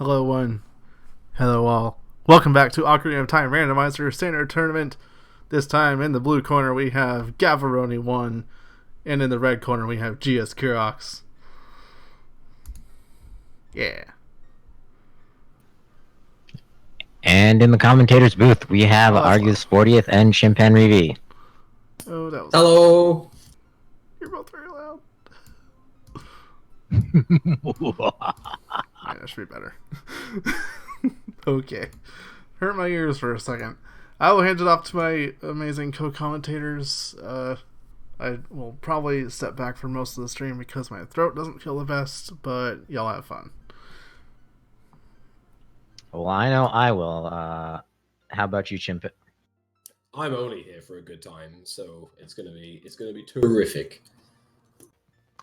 Hello, one. Hello, all. Welcome back to Ocarina of Time Randomizer Standard Tournament. This time in the blue corner we have Gavaroni 1, and in the red corner we have GS Kirox. Yeah. And in the commentators booth, we have Argus 40th and Chimpan Reeve. Oh, that was. Hello. You're both very loud. Yeah, that should be better. Okay. Hurt my ears for a second. I will hand it off to my amazing co-commentators. I will probably step back for most of the stream because my throat doesn't feel the best, but y'all have fun. Well, I know I will. How about you, Chimpan? I'm only here for a good time, so it's gonna be terrific.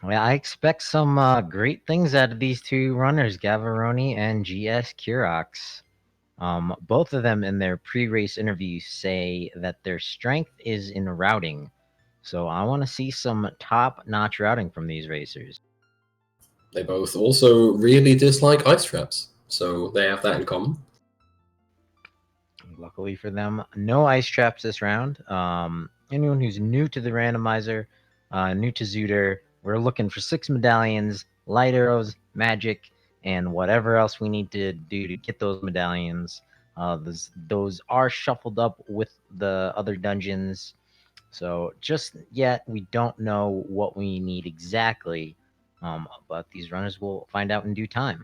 Well, I expect some great things out of these two runners, Gavaroni and GS Kirox. Both of them in their pre-race interviews say that their strength is in routing. So I want to see some top-notch routing from these racers. They both also really dislike ice traps, so they have that in common. Luckily for them, no ice traps this round. Anyone who's new to the randomizer, new to Zooter, we're looking for 6 medallions, light arrows, magic, and whatever else we need to do to get those medallions. Those are shuffled up with the other dungeons. So just yet, we don't know what we need exactly, but these runners will find out in due time.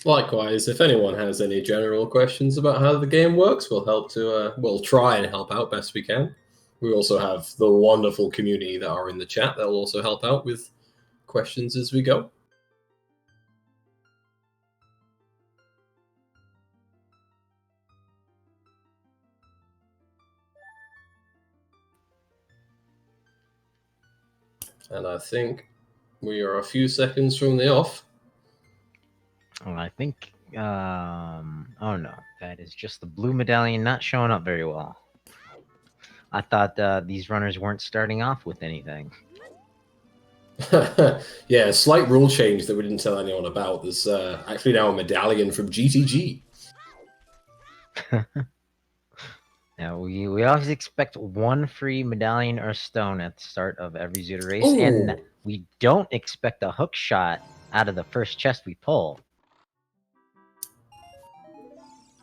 Likewise, if anyone has any general questions about how the game works, we'll try and help out best we can. We also have the wonderful community that are in the chat that will also help out with questions as we go. And I think we are a few seconds from the off. Well, I think, oh no, that is just the blue medallion not showing up very well. I thought these runners weren't starting off with anything. Yeah, slight rule change that we didn't tell anyone about. There's actually now a medallion from GTG. Now, we always expect one free medallion or stone at the start of every Zooter race, Ooh. and we don't expect a hook shot out of the first chest we pull.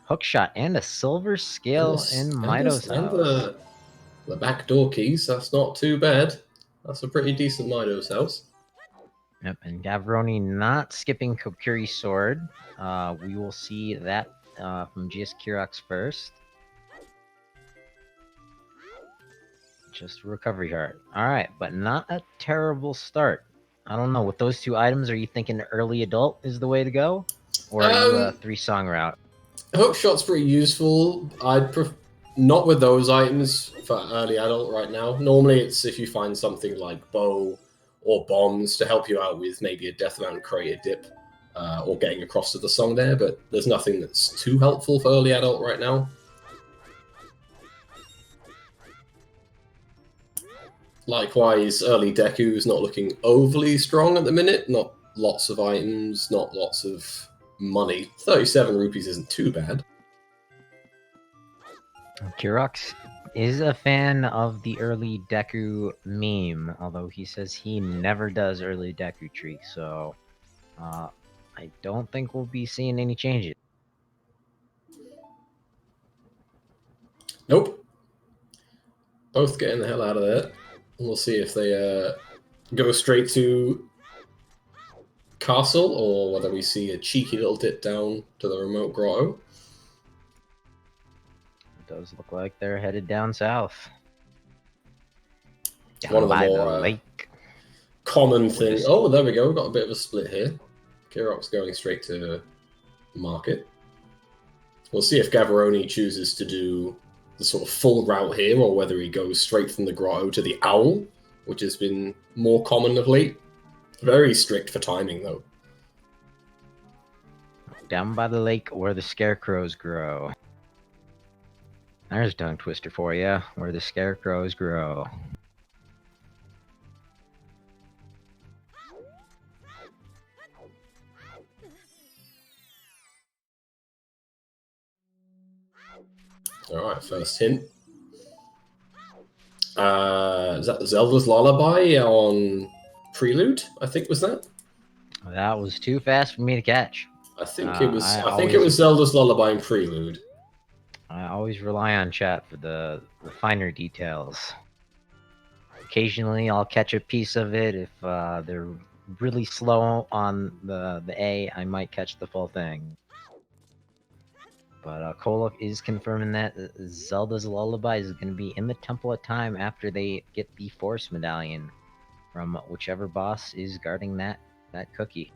Hook shot and a silver scale in Mido's house. The backdoor keys, that's not too bad. That's a pretty decent Mido's house. Yep, and Gavaroni not skipping Kokiri's sword. We will see that from GS Kirox first. Just recovery heart. Alright, but not a terrible start. I don't know, with those two items, are you thinking early adult is the way to go? Or are you a 3-song route? Hookshot's pretty useful. Not with those items for early adult right now. Normally it's if you find something like bow or bombs to help you out with maybe a Deathmount created dip or getting across to the song there, but there's nothing that's too helpful for early adult right now. Likewise, early Deku is not looking overly strong at the minute. Not lots of items, not lots of money. 37 rupees isn't too bad. Kirox is a fan of the early Deku meme, although he says he never does early Deku tree, so I don't think we'll be seeing any changes. Nope. Both getting the hell out of there. We'll see if they go straight to castle or whether we see a cheeky little dip down to the remote grotto. It does look like they're headed down south. Down One of the by more the lake. Common thing. Oh, there we go. We've got a bit of a split here. Kirox going straight to market. We'll see if Gavaroni chooses to do the sort of full route here, or whether he goes straight from the grotto to the owl, which has been more common of late. Very strict for timing, though. Down by the lake where the scarecrows grow. There's a tongue twister for you, where the scarecrows grow. Alright, first hint. Is that Zelda's Lullaby on Prelude? I think was that. That was too fast for me to catch. I think it was. I I think it was Zelda's Lullaby in Prelude. I always rely on chat for the finer details. Occasionally, I'll catch a piece of it. If they're really slow on the A, I might catch the full thing. But Kolok is confirming that Zelda's Lullaby is going to be in the Temple of Time after they get the Force Medallion from whichever boss is guarding that cookie.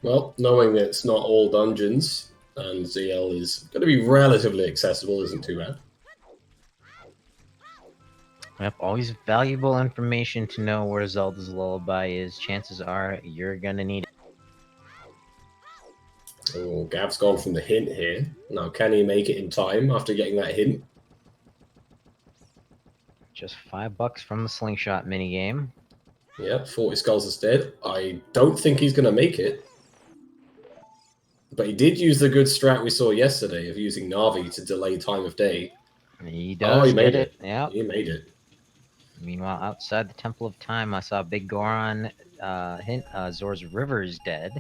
Well, knowing that it's not all dungeons and ZL is going to be relatively accessible isn't too bad. Yep, always valuable information to know where Zelda's Lullaby is. Chances are you're gonna need it. Oh, Gav's gone from the hint here. Now, can he make it in time after getting that hint? Just $5 from the slingshot minigame. Yep, 40 skulls instead. I don't think he's going to make it. But he did use the good strat we saw yesterday of using Navi to delay time of day. He does get it. Yep. He made it. Meanwhile, outside the Temple of Time, I saw Big Goron hint Zor's River is dead.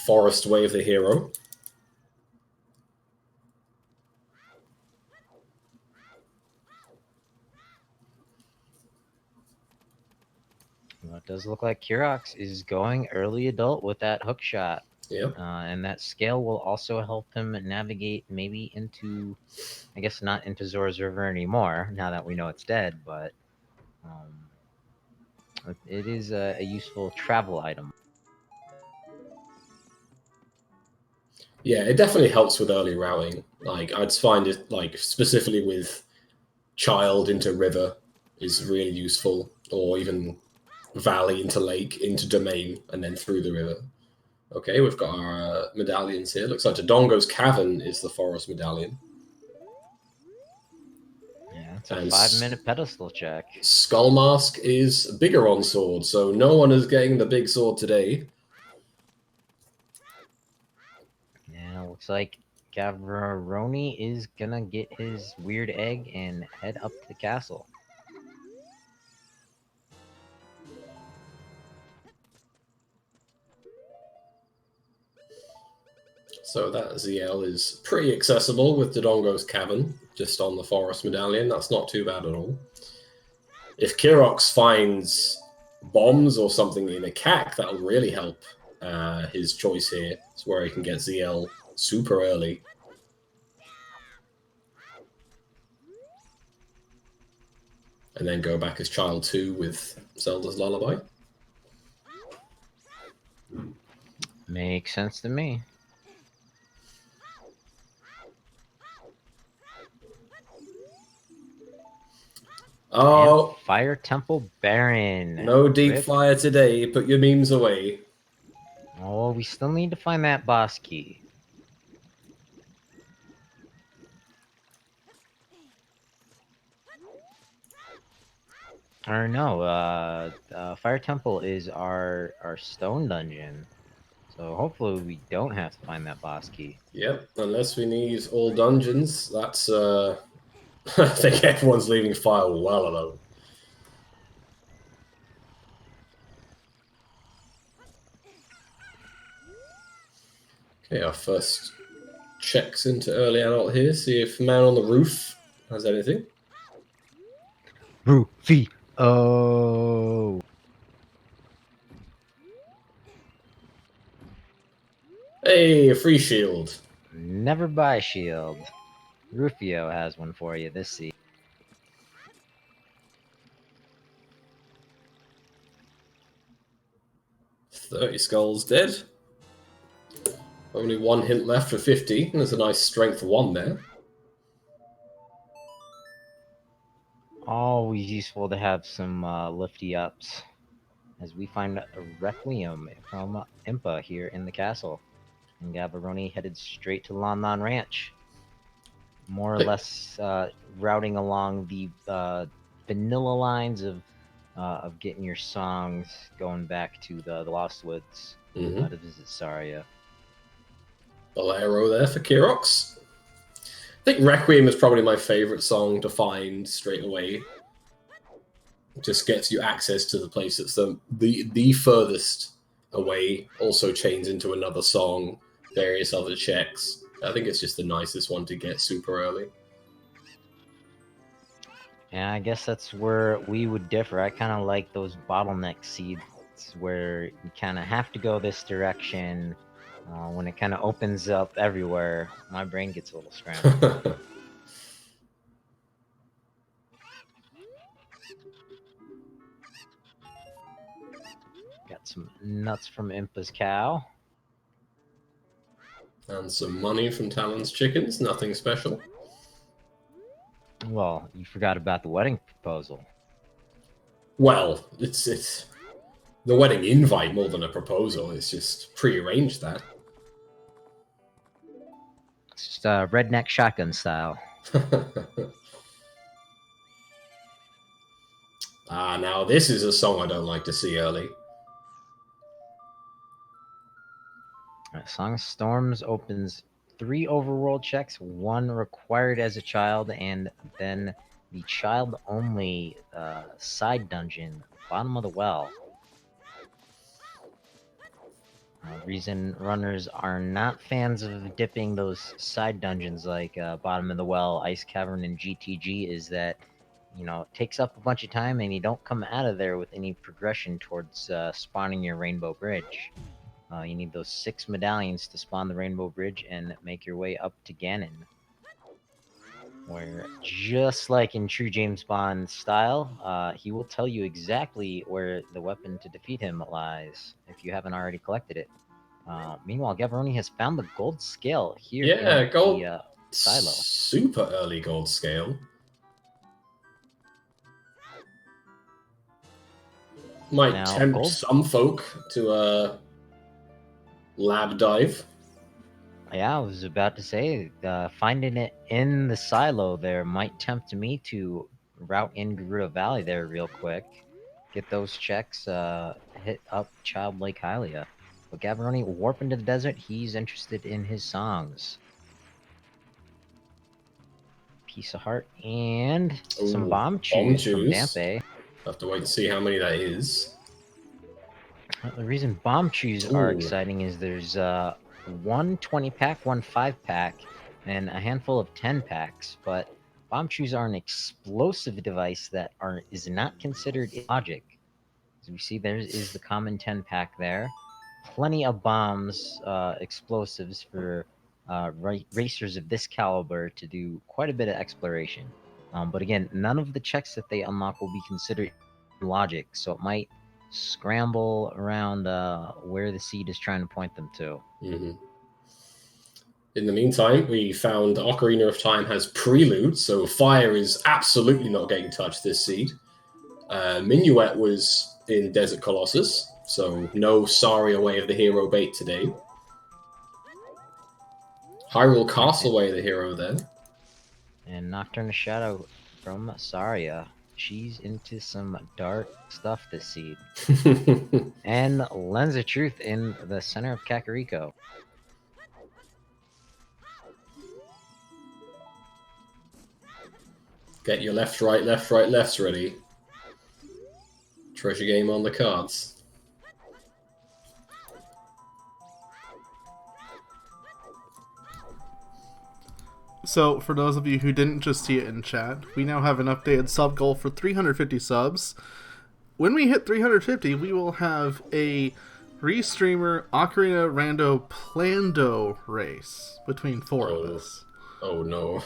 Forest Way of the Hero. Well, it does look like Kirox is going early adult with that hook shot. Yep. And that scale will also help him navigate maybe into, I guess not into Zor's River anymore, now that we know it's dead, but it is a useful travel item. Yeah, it definitely helps with early routing. Like, I'd find it, like, specifically with Child into River is really useful, or even Valley into Lake, into Domain, and then through the river. Okay, we've got our medallions here. Looks like Dodongo's Cavern is the Forest Medallion. Yeah, it's a 5-minute pedestal check. Skull Mask is bigger on sword, so no one is getting the big sword today. Yeah, looks like Gavaroni is gonna get his weird egg and head up to the castle. So that ZL is pretty accessible with Dodongo's Cavern, just on the Forest Medallion. That's not too bad at all. If Kirox finds bombs or something in a CAC, that'll really help his choice here. It's where he can get ZL super early. And then go back as Child 2 with Zelda's Lullaby. Makes sense to me. Oh, and Fire Temple Baron. No deep flyer today. Put your memes away. Oh, we still need to find that boss key. Or no, Fire Temple is our stone dungeon. So hopefully we don't have to find that boss key. Yep, unless we need all dungeons. That's I think everyone's leaving fire well alone. Okay, our first checks into early adult here. See if Man on the Roof has anything. Roofy. Oh. Hey, a free shield. Never buy shield. Rufio has one for you this season. $30 skulls dead. Only one hint left for 50. And there's a nice strength 1 there. Always useful to have some lifty ups. As we find a Requiem from Impa here in the castle. And Gavaroni headed straight to Lon Lon Ranch. More or less routing along the vanilla lines of of getting your songs going back to the Lost Woods Mm-hmm. to visit Saria. Bolero there for Kirox. I think Requiem is probably my favorite song to find straight away. It just gets you access to the place that's the furthest away, also chains into another song, various other checks. I think it's just the nicest one to get super early. Yeah, I guess that's where we would differ. I kind of like those bottleneck seeds where you kind of have to go this direction. When it kind of opens up everywhere, my brain gets a little scrambled. Got some nuts from Impa's cow. And some money from Talon's chickens, nothing special. Well, you forgot about the wedding proposal. Well, it's the wedding invite more than a proposal. It's just prearranged that. It's just redneck shotgun style. Now this is a song I don't like to see early. Song of Storms opens 3 overworld checks, 1 required as a child, and then the child-only side dungeon, bottom of the well. Reason runners are not fans of dipping those side dungeons like bottom of the well, Ice Cavern, and GTG is that, you know, it takes up a bunch of time and you don't come out of there with any progression towards spawning your Rainbow Bridge. You need those 6 medallions to spawn the Rainbow Bridge and make your way up to Ganon. Where, just like in true James Bond style, he will tell you exactly where the weapon to defeat him lies, if you haven't already collected it. Meanwhile, Gavaroni has found the gold scale here in gold the silo. Super early gold scale. Might Now, tempt some folk to a lab dive. Yeah, I was about to say, finding it in the silo there might tempt me to route in Gerudo Valley there real quick. Get those checks, hit up Child Lake Hylia. But Gavaroni warp into the desert, he's interested in his songs. Piece of Heart and some Bomb Chews from Dampe. Have to wait and see how many that is. The reason Bomb Chews are exciting is there's 1 20-pack, 1 5-pack, and a handful of 10-packs, but Bomb Chews are an explosive device that is not considered illogic. As we see, there is the common 10-pack there. Plenty of bombs, explosives for racers of this caliber to do quite a bit of exploration. But again, none of the checks that they unlock will be considered logic, so it might scramble around where the seed is trying to point them to. Mm-hmm. In the meantime, we found Ocarina of Time has Prelude, so fire is absolutely not getting touched this seed. Minuet was in Desert Colossus, so no Saria Way of the Hero bait today. Hyrule Castle Way of the Hero then. And Nocturne of Shadow from Saria. She's into some dark stuff this seed. And Lens of Truth in the center of Kakariko. Get your left, right, lefts ready. Treasure game on the cards. So, for those of you who didn't just see it in chat, we now have an updated sub goal for 350 subs. When we hit 350, we will have a Restreamer Ocarina Rando Plando race between 4 of us. Oh no.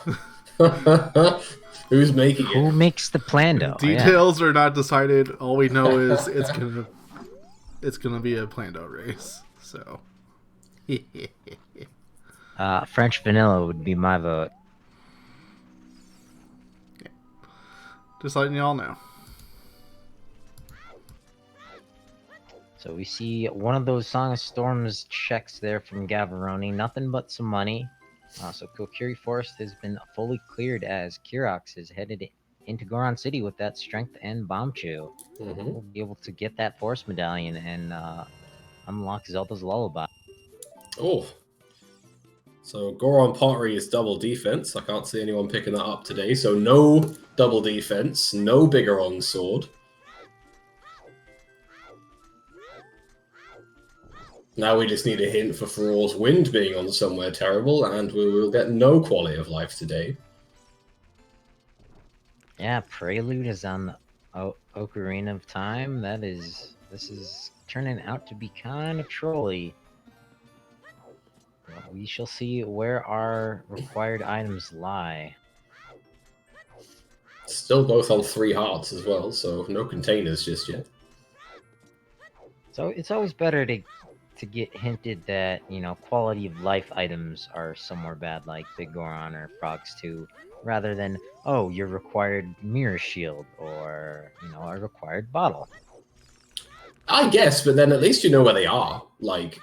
Who's making it? Who makes the Plando? Details are not decided. All we know is it's gonna be a Plando race. So French vanilla would be my vote. yeah. Just letting y'all know. So we see one of those Song of Storms checks there from Gavaroni. Nothing but some money. So Kokiri Forest has been fully cleared as Kirox is headed into Goron City with that strength and Bombchu. We'll be able to get that Force Medallion and unlock Zelda's Lullaby. Oh. So Goron Pottery is double defense. I can't see anyone picking that up today. So no double defense, no Bigoron sword. Now we just need a hint for Feror's Wind being on somewhere terrible, and we will get no quality of life today. Yeah, Prelude is on the Ocarina of Time. This is turning out to be kind of trolly. Well, we shall see where our required items lie. Still both on 3 hearts as well, so no containers just yet. So it's always better to get hinted that, you know, quality of life items are somewhere bad, like Big Goron or Frogs 2, rather than, oh, your required mirror shield or, you know, a required bottle. I guess, but then at least you know where they are. Like,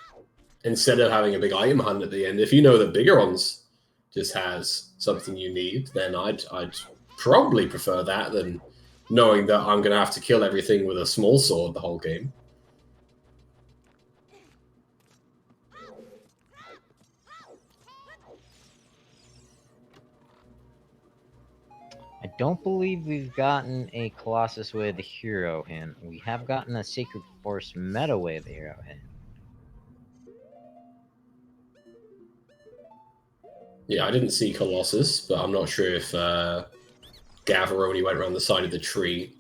instead of having a big item hunt at the end, if you know that Bigoron's just has something you need, then I'd probably prefer that than knowing that I'm going to have to kill everything with a small sword the whole game. I don't believe we've gotten a Colossus Way of the Hero hint. We have gotten a Sacred Force Meta Way of the Hero hint. Yeah, I didn't see Colossus, but I'm not sure if Gavaroni went around the side of the tree.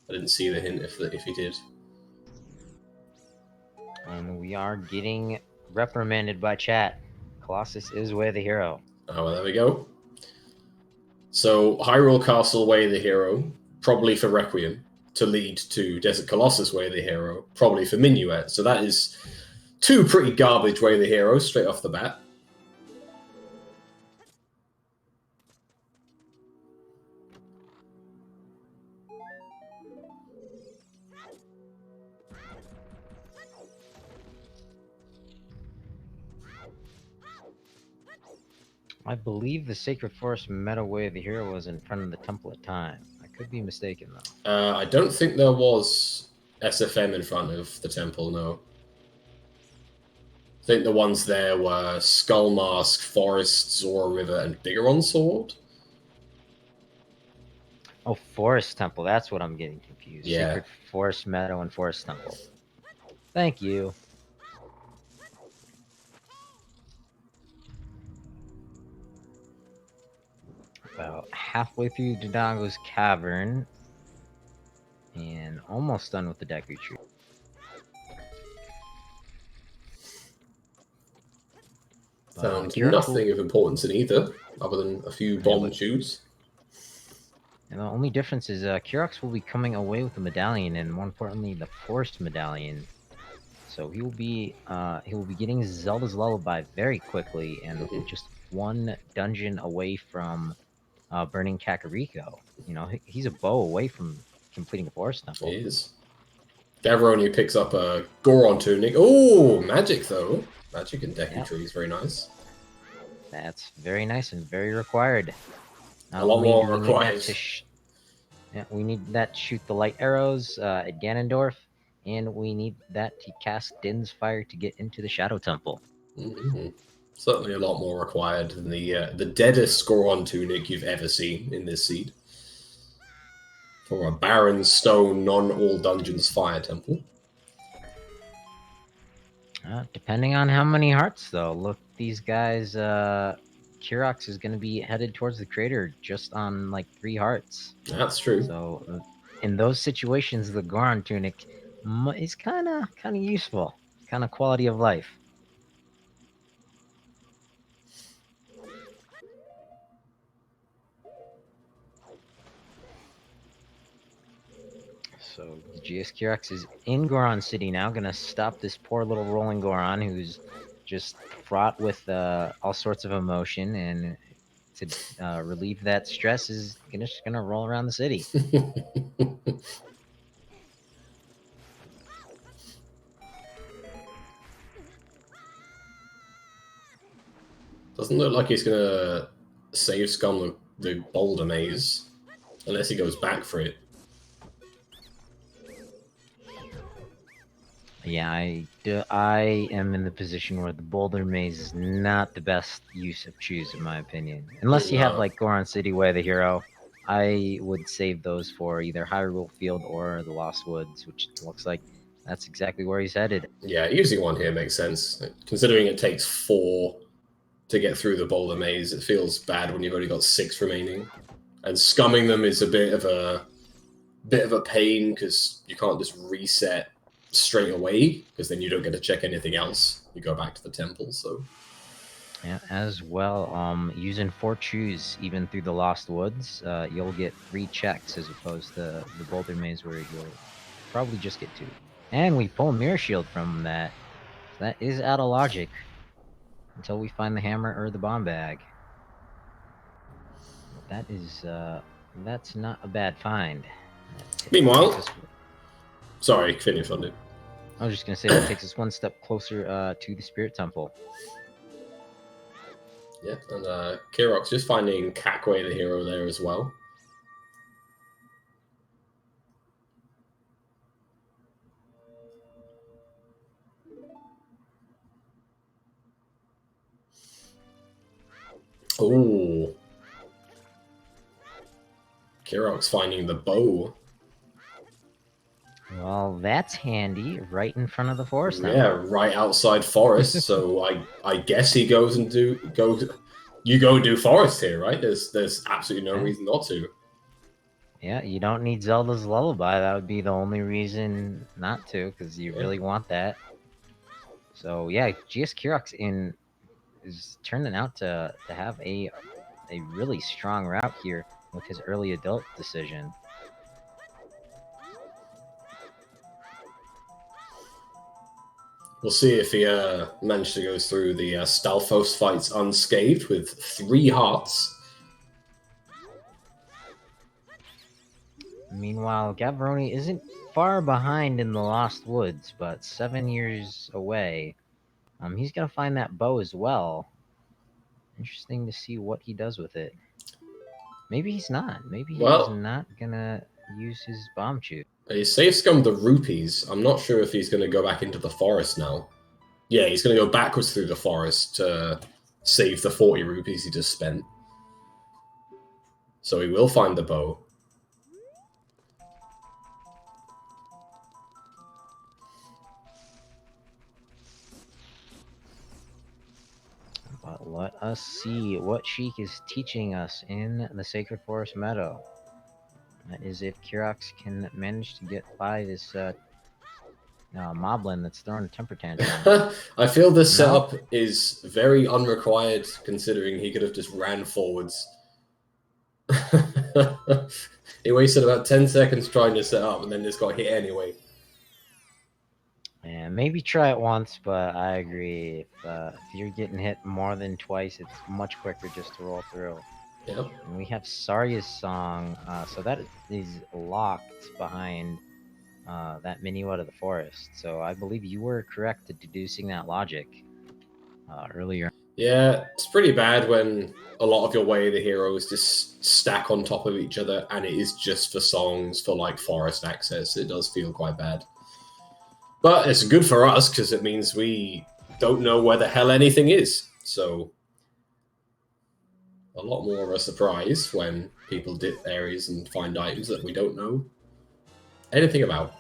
I didn't see the hint if he did. And we are getting reprimanded by chat. Colossus is Way of the Hero. Oh, well, there we go. So, Hyrule Castle Way of the Hero, probably for Requiem, to lead to Desert Colossus Way of the Hero, probably for Minuet. So that is 2 pretty garbage Way of the Hero straight off the bat. I believe the Sacred Force Meta Way of the Hero was in front of the Temple of Time. I could be mistaken, though. I don't think there was SFM in front of the temple, no. I think the ones there were Skull Mask, Forest, Zora River, and Bigoron Sword. Oh, Forest Temple. That's what I'm getting confused. Yeah. Sacred Forest Meadow and Forest Temple. Thank you. About halfway through Dodongo's Cavern. And almost done with the Deku Tree. Found nothing of importance in either, other than a few bomb shoes. And the only difference is Kirox will be coming away with the medallion, and more importantly, the Forest Medallion. So he will be getting Zelda's Lullaby very quickly, and just 1 dungeon away from burning Kakariko. You know, he's a bow away from completing a Forest Temple. He is. Gavaroni picks up a Goron tunic. Oh, magic though. Magic and Deku Tree is very nice. That's very nice and very required. A lot more required. We need that to shoot the light arrows at Ganondorf, and we need that to cast Din's Fire to get into the Shadow Temple. Certainly a lot more required than the deadest Goron tunic you've ever seen in this seed. For a barren stone, non-all dungeons fire temple. Depending on how many hearts, though. Look, these guys, Kirox is going to be headed towards the crater just on, like, 3 hearts. That's true. So, in those situations, the Goron tunic is kind of useful. Kind of quality of life. So GS Kirox is in Goron City now, gonna stop this poor little rolling Goron who's just fraught with all sorts of emotion, and to relieve that stress is just gonna roll around the city. Doesn't look like he's gonna save Scum the Boulder Maze. Unless he goes back for it. Yeah, I am in the position where the Boulder Maze is not the best use of choose, in my opinion. Unless you have No. like Goron City Way, the hero, I would save those for either Hyrule Field or the Lost Woods, which looks like that's exactly where he's headed. Yeah, using one here makes sense. Considering it takes 4 to get through the Boulder Maze, it feels bad when you've only got 6 remaining. And scumming them is a bit of a pain because you can't just reset straight away because then you don't get to check anything else. You go back to the temple. So Yeah, as well, using 4 choose even through the Lost Woods, you'll get 3 checks as opposed to the Boulder Maze where you'll probably just get 2. And we pull Mirror Shield from that. That is out of logic until we find the hammer or the bomb bag. That is, that's not a bad find. meanwhile, sorry, finish on it. I was just gonna say that takes us one step closer to the Spirit Temple. Yeah, and Kirox just finding Kakwe the hero there as well. Oh, Kirox finding the bow. Well, that's handy, right in front of the forest. Yeah, right outside forest. So I guess he goes and go. You go and do forest here, right? There's absolutely no reason not to. Yeah, you don't need Zelda's Lullaby. That would be the only reason not to, because you really want that. So yeah, GS Kirox is turning out to have a really strong route here with his early adult decision. We'll see if he managed to go through the Stalfos fights unscathed with 3 hearts. Meanwhile, Gavaroni isn't far behind in the Lost Woods, but 7 years away. He's gonna find that bow as well. Interesting to see what he does with it. Maybe he's not. Maybe he's not gonna use his bomb shoot. He safe scummed the rupees. I'm not sure if he's going to go back into the forest now. Yeah, he's going to go backwards through the forest to save the 40 rupees he just spent. So he will find the bow. But let us see what Sheik is teaching us in the Sacred Forest Meadow. That is if Kirox can manage to get by this moblin that's throwing a temper tantrum. I feel this setup is very unrequired considering he could have just ran forwards. He wasted about 10 seconds trying to set up and then just got hit anyway. Yeah, maybe try it once, but I agree. If you're getting hit more than twice, it's much quicker just to roll through. Yep. And we have Sarya's song, so that is locked behind that menu out of the forest. So I believe you were correct to deducing that logic earlier. Yeah, it's pretty bad when a lot of your way the heroes just stack on top of each other and it is just for songs for like forest access. It does feel quite bad. But it's good for us because it means we don't know where the hell anything is. So a lot more of a surprise when people dip areas and find items that we don't know anything about.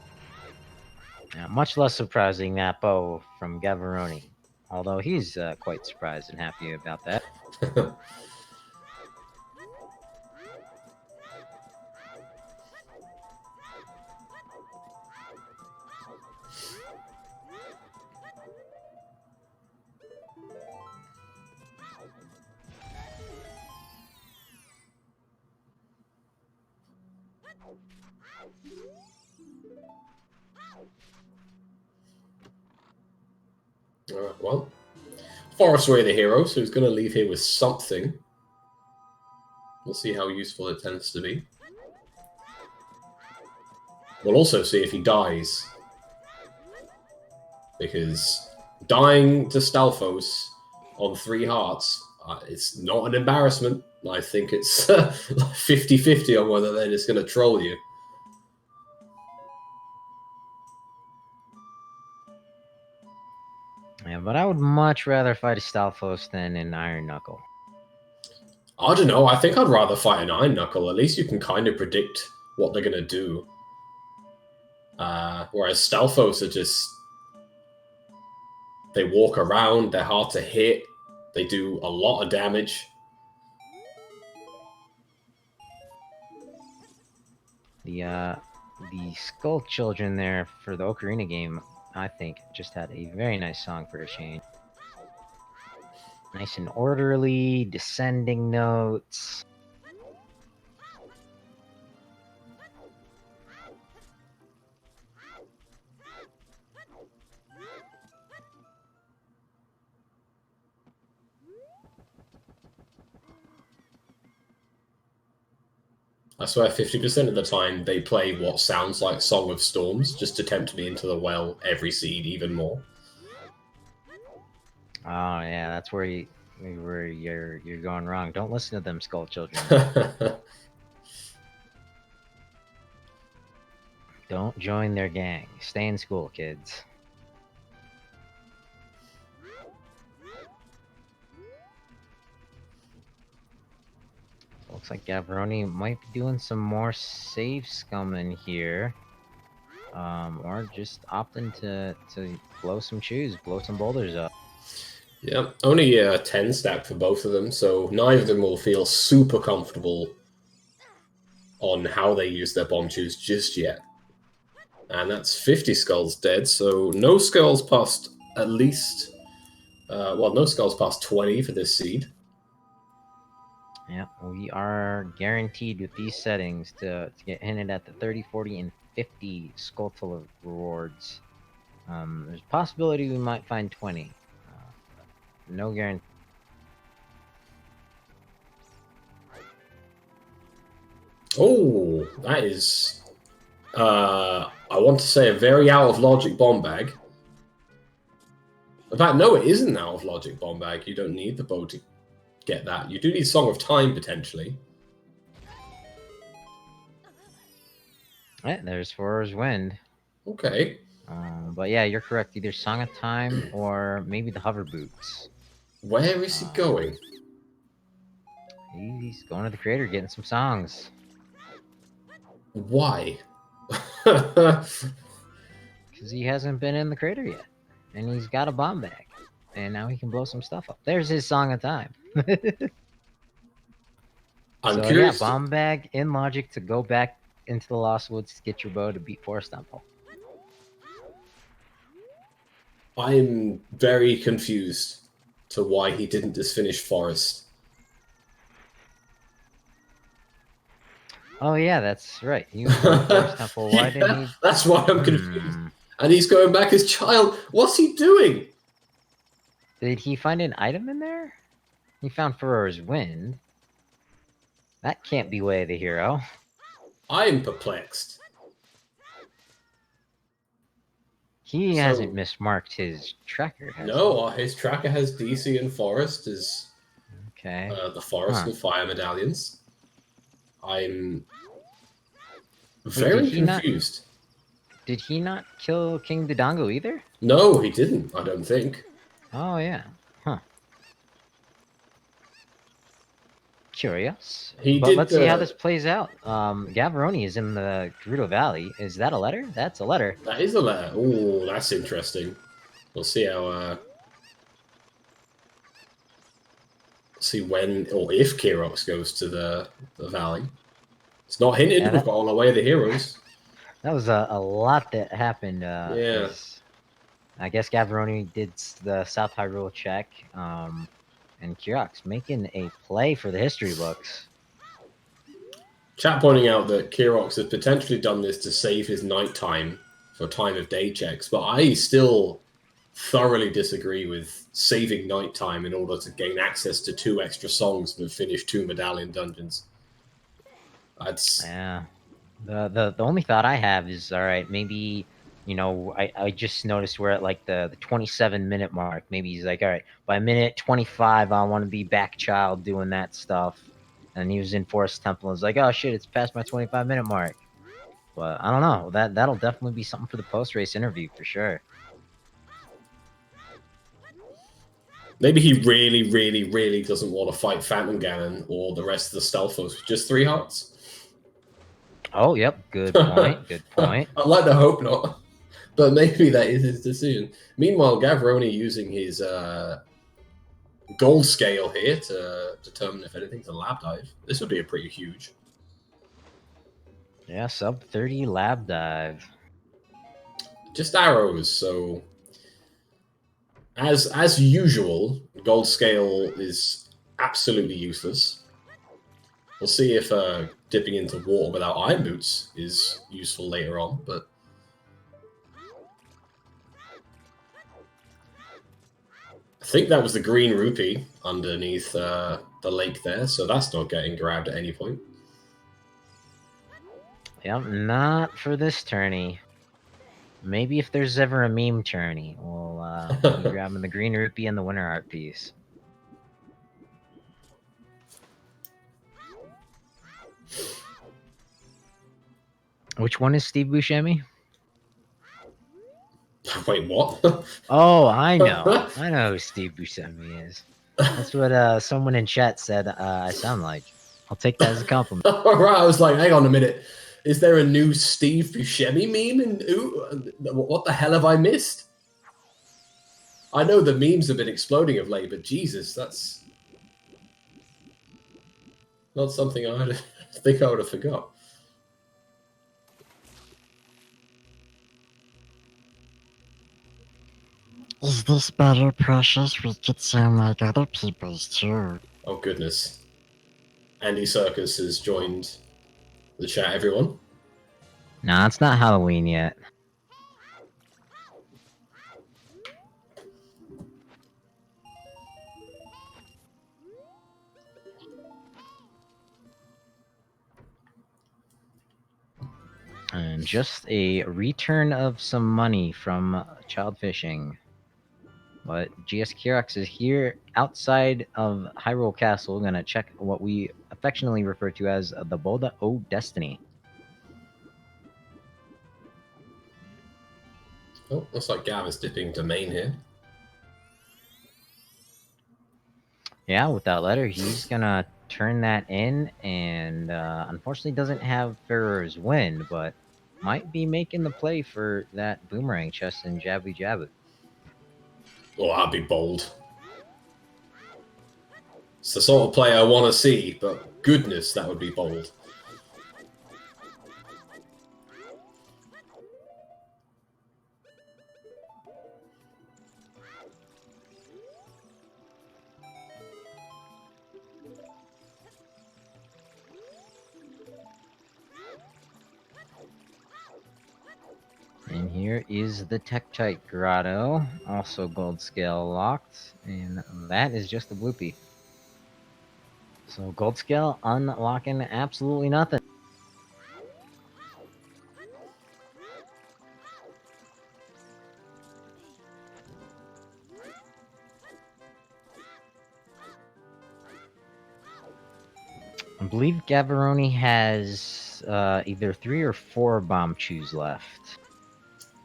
Yeah, much less surprising that bow from Gavaroni. Although he's quite surprised and happy about that. Alright, well, Forest Way the hero, so he's going to leave here with something. We'll see how useful it tends to be. We'll also see if he dies. Because dying to Stalfos on 3 hearts, It's not an embarrassment. I think it's 50-50 on whether they're just going to troll you. Yeah, but I would much rather fight a Stalfos than an Iron Knuckle. I don't know. I think I'd rather fight an Iron Knuckle. At least you can kind of predict what they're going to do. Whereas Stalfos are just... They walk around, they're hard to hit, they do a lot of damage. The Skull Children there for the Ocarina game, I think, just had a very nice song for a change. Nice and orderly, descending notes. I swear 50% of the time they play what sounds like Song of Storms just to tempt me into the well every seed even more. Oh yeah, that's where you're going wrong. Don't listen to them, Skull Children. Don't join their gang. Stay in school, kids. Looks like Gavaroni might be doing some more save scumming here. Or just opting to blow some shoes, blow some boulders up. Yeah, only a 10 stack for both of them, so neither of them will feel super comfortable on how they use their bomb shoes just yet. And that's 50 skulls dead, so no skulls past at least... no skulls past 20 for this seed. Yeah, we are guaranteed with these settings to get hinted at the 30, 40, and 50 Skulltula rewards. There's a possibility we might find 20. No guarantee. Oh, that is... I want to say a very out of logic bomb bag. In fact, no, it isn't out of logic bomb bag. You don't need the bow to get that. You do need Song of Time, potentially. Yeah, there's Forer's Wind. Okay. But yeah, you're correct. Either Song of Time or maybe the Hover Boots. Where is he going? He's going to the creator, getting some songs. Why? Because he hasn't been in the crater yet. And he's got a bomb bag. And now he can blow some stuff up. There's his Song of Time. I'm so, curious. Yeah, bomb bag in logic to go back into the Lost Woods to get your bow to beat Forest Temple. I'm very confused to why he didn't just finish Forest. Oh yeah, that's right. He was in Forest Temple. Why didn't he? That's why I'm confused. And he's going back as child. What's he doing? Did he find an item in there? He found Ferrer's Wind. That can't be Way of the Hero. I'm perplexed. He hasn't mismarked his tracker, has No, his tracker has DC and Forest as okay. The Forest and Fire medallions. I'm very confused. Did he not kill King Dodongo either? No, he didn't, I don't think. Oh, yeah. Huh. Curious. But let's see how this plays out. Gavaroni is in the Gerudo Valley. Is that a letter? That's a letter. That is a letter. Oh, that's interesting. We'll see how... see when or if Kirox goes to the valley. It's not hinted. Yeah, we've got all the Way of the Heroes. That was a lot that happened. Yeah. I guess Gavaroni did the South Hyrule check. And Kirox making a play for the history books. Chat pointing out that Kirox has potentially done this to save his nighttime for time of day checks, but I still thoroughly disagree with saving nighttime in order to gain access to 2 extra songs and finish 2 medallion dungeons. That's... Yeah. The only thought I have is, all right, maybe You know, I just noticed we're at like the 27-minute mark. Maybe he's like, all right, by minute 25, I want to be back child doing that stuff. And he was in Forest Temple. And was like, oh shit, it's past my 25-minute mark. But I don't know. That'll definitely be something for the post race interview for sure. Maybe he really, really, really doesn't want to fight Phantom Ganon or the rest of the Stealthos with just 3 hearts. Oh, yep. Good point. Good point. I'd like to hope not, but maybe that is his decision. Meanwhile, Gavaroni using his gold scale here to determine if anything's a lab dive. This would be a pretty huge. Yeah, sub 30 lab dive. Just arrows, so as usual, gold scale is absolutely useless. We'll see if dipping into water without iron boots is useful later on, but I think that was the green rupee underneath the lake there, so that's not getting grabbed at any point. Yep, not for this tourney. Maybe if there's ever a meme tourney, we'll be grabbing the green rupee and the winter art piece. Which one is Steve Buscemi? Wait, what? Oh, I know. I know who Steve Buscemi is. That's what someone in chat said I sound like. I'll take that as a compliment. Right, I was like, hang on a minute. Is there a new Steve Buscemi meme? What the hell have I missed? I know the memes have been exploding of late, but Jesus, that's not something I think I would have forgot. Is this better, Precious? We could sound like other people's too. Oh, goodness. Andy Serkis has joined the chat, everyone. Nah, it's not Halloween yet. And just a return of some money from child fishing. But GS Kirox is here outside of Hyrule Castle, gonna check what we affectionately refer to as the Boda O Destiny. Oh, looks like Gav is dipping to main here. Yeah, with that letter, he's gonna turn that in, and unfortunately doesn't have Pharaoh's Wind, but might be making the play for that boomerang chest in Jabu Jabu. Oh, that'd be bold. It's the sort of play I want to see, but goodness, that would be bold. And here is the Tektite Grotto, also gold scale locked, and that is just the bloopy. So gold scale unlocking absolutely nothing. I believe Gavaroni has either 3 or 4 bomb chews left.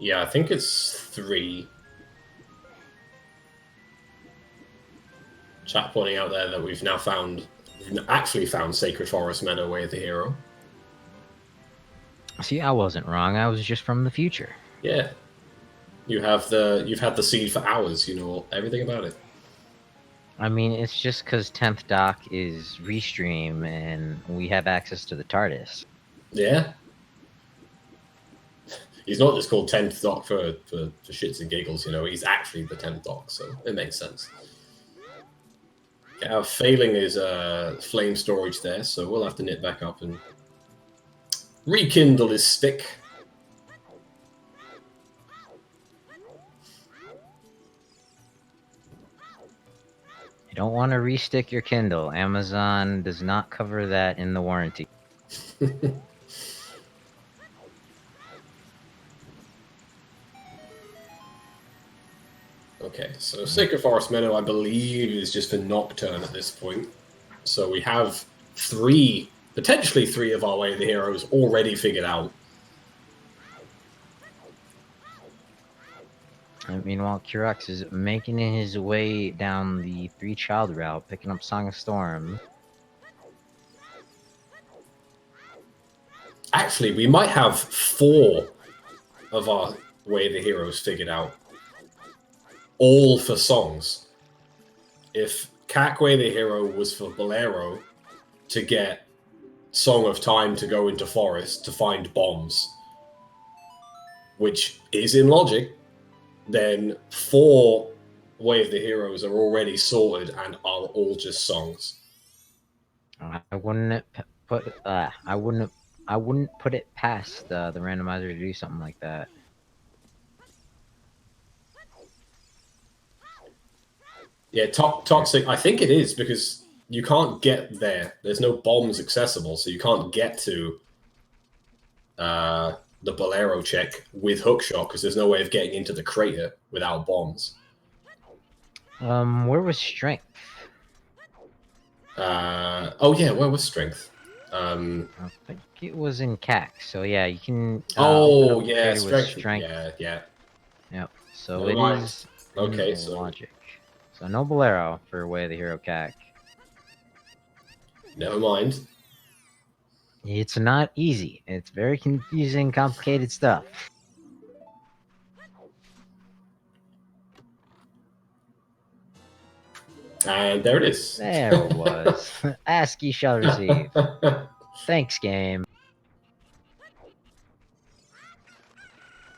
Yeah, I think it's 3. Chat pointing out there that we've actually found Sacred Forest Meadow Way of the Hero. See, I wasn't wrong. I was just from the future. Yeah. You've had the seed for hours, you know everything about it. I mean, it's just because 10th Doc is Restream and we have access to the TARDIS. Yeah. He's not just called 10th Doc for shits and giggles, you know. He's actually the 10th Doc, so it makes sense. Okay, failing his flame storage there, so we'll have to knit back up and rekindle his stick. You don't want to restick your Kindle. Amazon does not cover that in the warranty. Okay, so Sacred Forest Meadow, I believe, is just for Nocturne at this point. So we have potentially three of our Way of the Heroes already figured out. And meanwhile, Kirox is making his way down the 3-child route, picking up Song of Storm. Actually, we might have 4 of our Way of the Heroes figured out. All for songs. If Way the Hero was for Bolero to get Song of Time to go into forest to find bombs, which is in logic, then 4 Way of the Heroes are already sorted and are all just songs. I wouldn't put I wouldn't put it past the randomizer to do something like that. Yeah, toxic. I think it is because you can't get there. There's no bombs accessible, so you can't get to the Bolero check with hookshot because there's no way of getting into the crater without bombs. Where was strength? Oh yeah, where was strength? I think it was in CAC. So yeah, you can. Oh yeah, strength. Yeah. Yep. So Never mind. is Okay, so logic. So no Bolero for Way of the Hero CAC. Never mind. It's not easy. It's very confusing, complicated stuff. And there it is. There it was. ASCII shall receive. Thanks, game.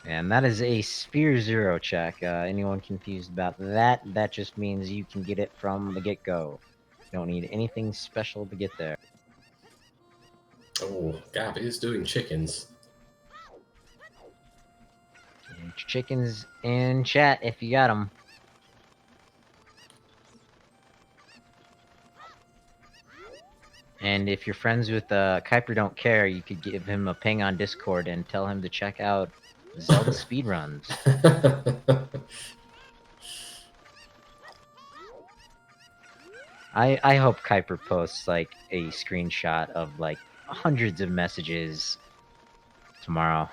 And that is a Spear 0 check. Anyone confused about that? That just means you can get it from the get-go. You don't need anything special to get there. Oh, Gab is doing chickens. Chickens in chat if you got them. And if you're friends with Kuiper Don't Care, you could give him a ping on Discord and tell him to check out Zelda speedruns. I hope Kuiper posts like a screenshot of like hundreds of messages tomorrow.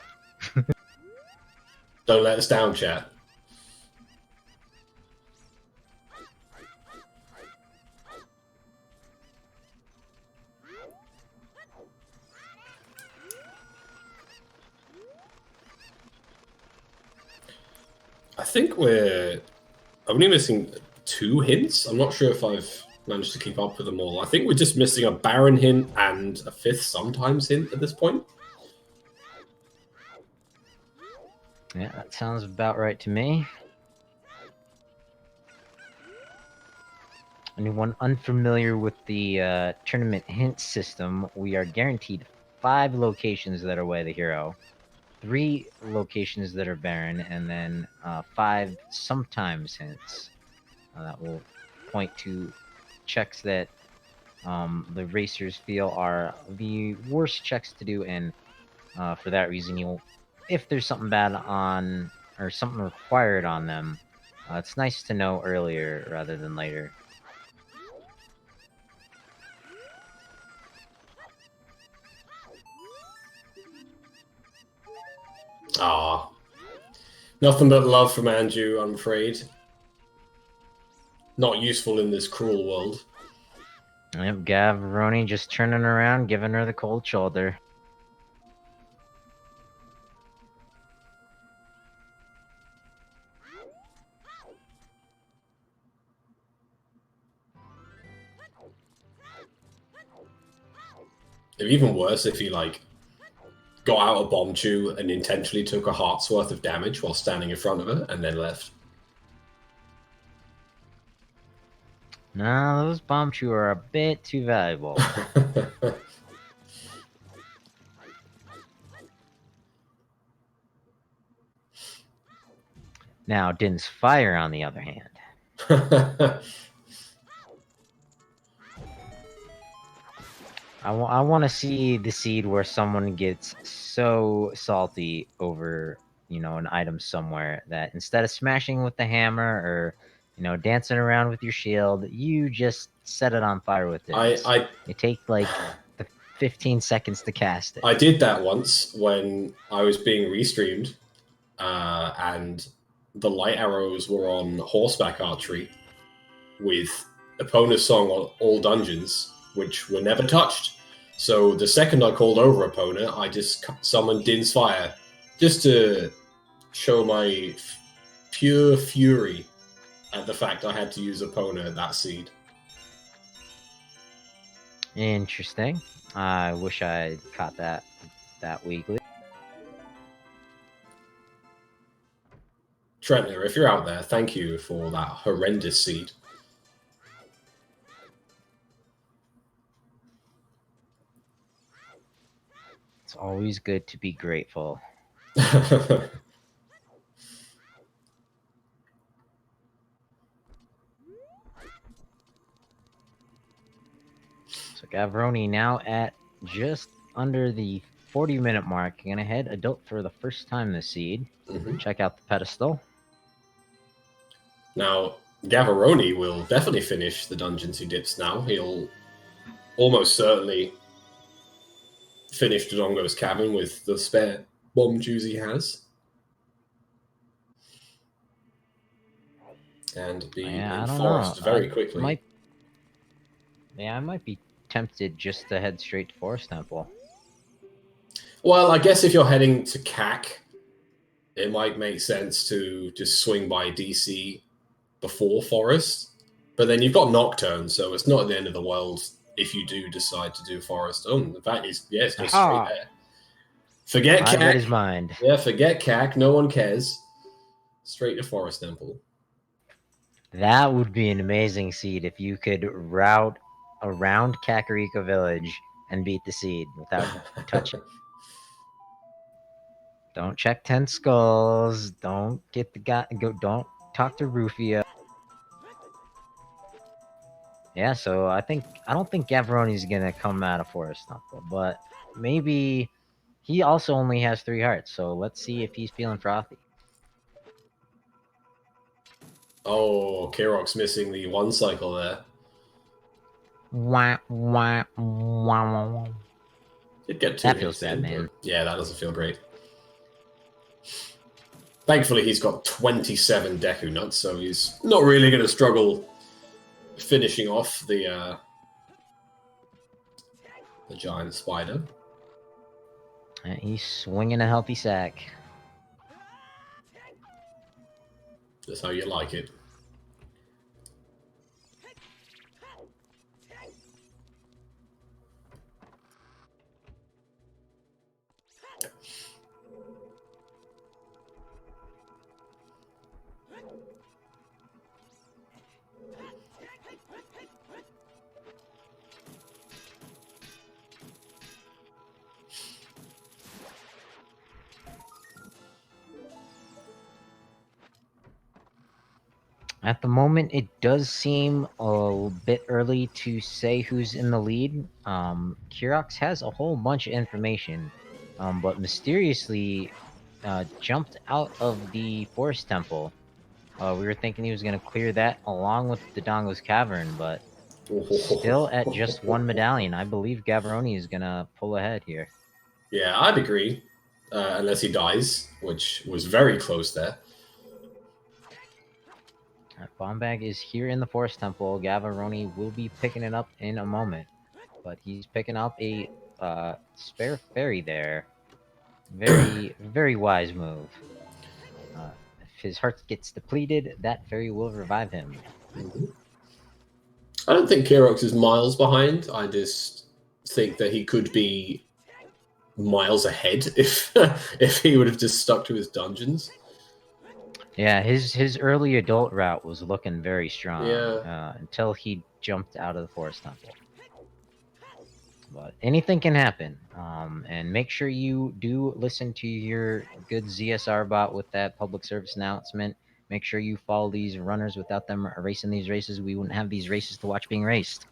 Don't let us down, chat. I think we're only missing 2 hints. I'm not sure if I've managed to keep up with them all. I think we're just missing a Baron hint and a 5th sometimes hint at this point. Yeah, that sounds about right to me. Anyone unfamiliar with the tournament hint system, we are guaranteed 5 locations that are Way of the Hero, 3 locations that are Baron, and then 5 sometimes hints that will point to checks that the racers feel are the worst checks to do, and for that reason, if there's something bad on or something required on them, it's nice to know earlier rather than later. Ah, nothing but love from Andrew, I'm afraid. Not useful in this cruel world. Yep, Gavaroni just turning around, giving her the cold shoulder. It'd be even worse if he, like, got out a bomb chew and intentionally took a heart's worth of damage while standing in front of her and then left. No, those bomb chew are a bit too valuable. Now, Din's Fire, on the other hand. I want to see the seed where someone gets so salty over an item somewhere that instead of smashing with the hammer or dancing around with your shield, you just set it on fire with this. It take like the 15 seconds to cast it. I did that once when I was being restreamed, and the light arrows were on horseback archery with Epona's song on all dungeons, which were never touched. So the second I called over Epona, I just summoned Din's Fire, just to show my pure fury at the fact I had to use Epona at that seed. Interesting. I wish I caught that weekly. Trentner, if you're out there, thank you for that horrendous seed. It's always good to be grateful. So Gavaroni now at just under the 40-minute mark. Gonna head adult for the first time this seed. Check out the pedestal. Now, Gavaroni will definitely finish the dungeons he dips now. He'll almost certainly finish Dodongo's cabin with the spare bomb juice he has. And be in forest very quickly. I might be tempted just to head straight to Forest Temple. Well, I guess if you're heading to CAC, it might make sense to just swing by DC before Forest. But then you've got Nocturne, so it's not the end of the world if you do decide to do Forest. Oh, the fact is, yeah, it's goes straight there. Forget CAC. I read his mind. Yeah, forget CAC. No one cares. Straight to Forest Temple. That would be an amazing seed if you could route around Kakariko Village and beat the seed without touching. Don't check 10 skulls. Don't get the guy. Don't talk to Rufio. Yeah, so I don't think Gavaroni's gonna come out of Forest Temple, but maybe he also only has 3 hearts. So let's see if he's feeling frothy. Oh, Kirox missing the 1 cycle there. Wah, wah, wah, wah. Did get 2 that feels bad, man. Yeah, that doesn't feel great. Thankfully, he's got 27 Deku Nuts, so he's not really going to struggle finishing off the giant spider. He's swinging a healthy sack. That's how you like it. At the moment, it does seem a bit early to say who's in the lead. Kirox has a whole bunch of information, but mysteriously jumped out of the Forest Temple. We were thinking he was going to clear that along with Dodongo's Cavern, but still at just 1 medallion. I believe Gavaroni is going to pull ahead here. Yeah, I'd agree. Unless he dies, which was very close there. Bombag is here in the Forest Temple. Gavaroni will be picking it up in a moment, but he's picking up a spare fairy there. Very, very wise move. If his heart gets depleted, that fairy will revive him. I don't think Kirox is miles behind. I just think that he could be miles ahead if he would have just stuck to his dungeons. Yeah, his early adult route was looking very strong. Yeah. Until he jumped out of the Forest Temple. But anything can happen. And make sure you do listen to your good ZSR bot with that public service announcement. Make sure you follow these runners. Without them racing these races, we wouldn't have these races to watch being raced.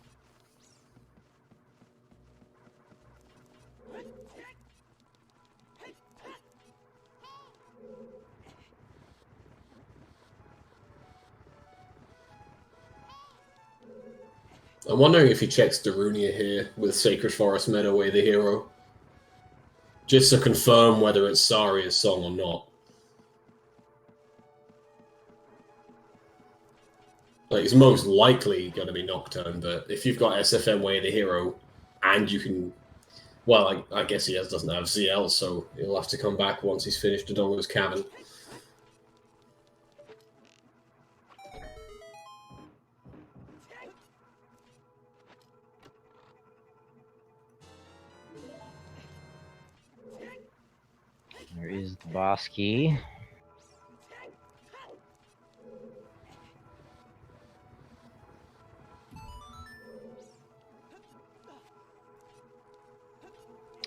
I'm wondering if he checks Darunia here with Sacred Forest Meadoway the hero. Just to confirm whether it's Saria's song or not. Like, it's most likely going to be Nocturne, but if you've got SFM Way the hero, and you can... Well, I guess he doesn't have ZL, so he'll have to come back once he's finished Dodongo's Cavern. There is the boss key.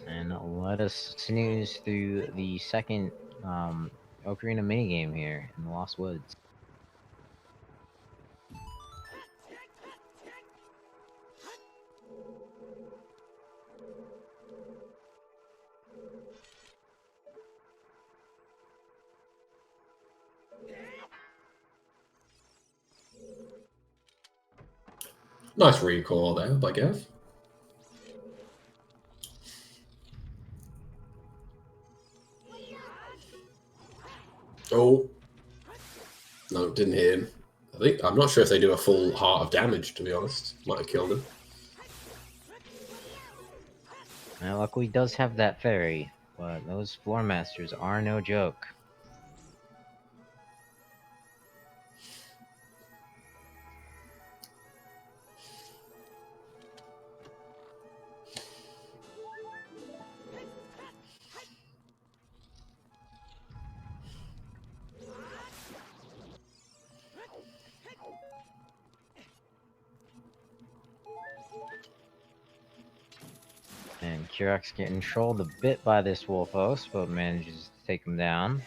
And let us snooze through the second Ocarina minigame here in the Lost Woods. Nice recall there by Gav. Oh. No, didn't hit him. I'm not sure if they do a full heart of damage, to be honest. Might have killed him. Now, luckily, he does have that fairy, but those floor masters are no joke. And Kirox getting trolled a bit by this wolf host, but manages to take him down.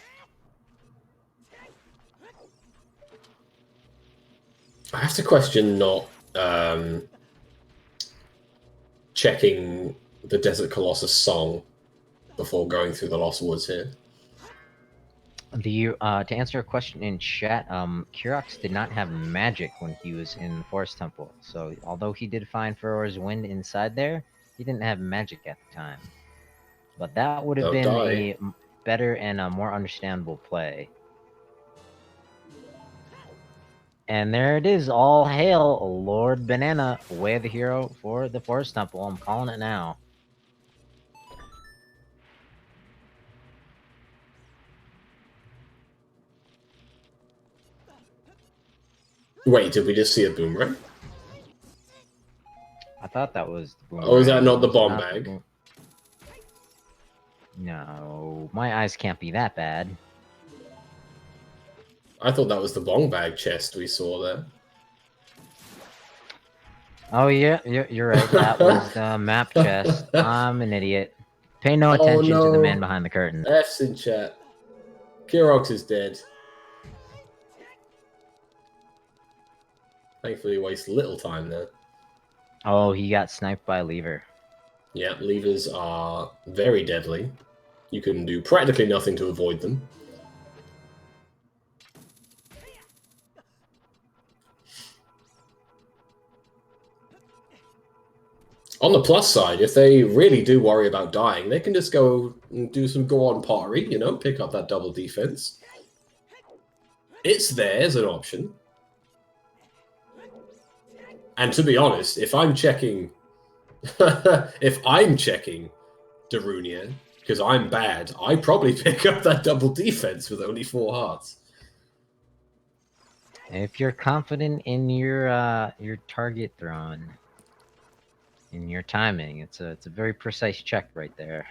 I have to question not checking the Desert Colossus song before going through the Lost Woods here. To answer a question in chat, Kirox did not have magic when he was in the Forest Temple. So although he did find Furor's Wind inside there, he didn't have magic at the time. But that would have been a better and a more understandable play. And there it is. All hail Lord Banana, Way of the Hero for the Forest Temple. I'm calling it now. Wait, did we just see a boomerang? I thought that was the boomerang. Oh, is that not the bomb bag? No, my eyes can't be that bad. I thought that was the bong bag chest we saw there. Oh yeah, you're right. That was the map chest. I'm an idiot. Pay no attention to the man behind the curtain. F's in chat. Kirox is dead. Thankfully, waste little time there. Oh, he got sniped by a lever. Yeah, levers are very deadly. You can do practically nothing to avoid them. On the plus side, if they really do worry about dying, they can just go and do some go-on pottery, you know, pick up that double defense. It's there as an option. And to be honest, if I'm checking Darunia, because I'm bad, I probably pick up that double defense with only 4 hearts. If you're confident in your target thrown, in your timing, it's a very precise check right there.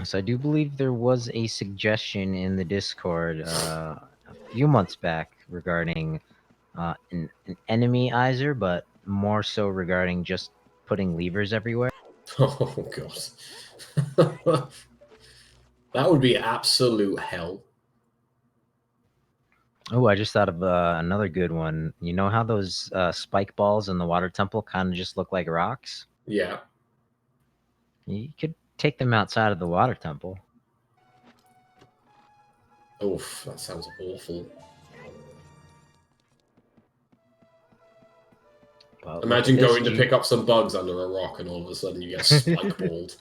So I do believe there was a suggestion in the Discord a few months back regarding an enemy-izer, but more so regarding just putting levers everywhere. Oh, God. That would be absolute hell. Oh, I just thought of another good one. You know how those spike balls in the water temple kind of just look like rocks? Yeah. You could take them outside of the water temple. Oof, that sounds awful. But Imagine going to pick up some bugs under a rock and all of a sudden you get spike balled.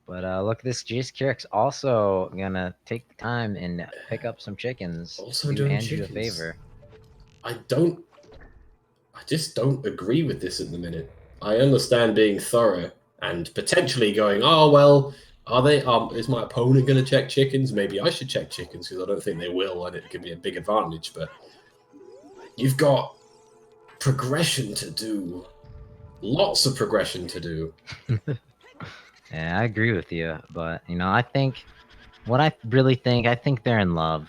But look, this Jace Kirox also gonna take the time and pick up some chickens. Also do doing Andrew chickens. a favor. I just don't agree with this at the minute. I understand being thorough and potentially going, oh well, are they? Is my opponent going to check chickens? Maybe I should check chickens because I don't think they will, and it could be a big advantage. But you've got progression to do, lots of progression to do. Yeah, I agree with you, but I think I think they're in love.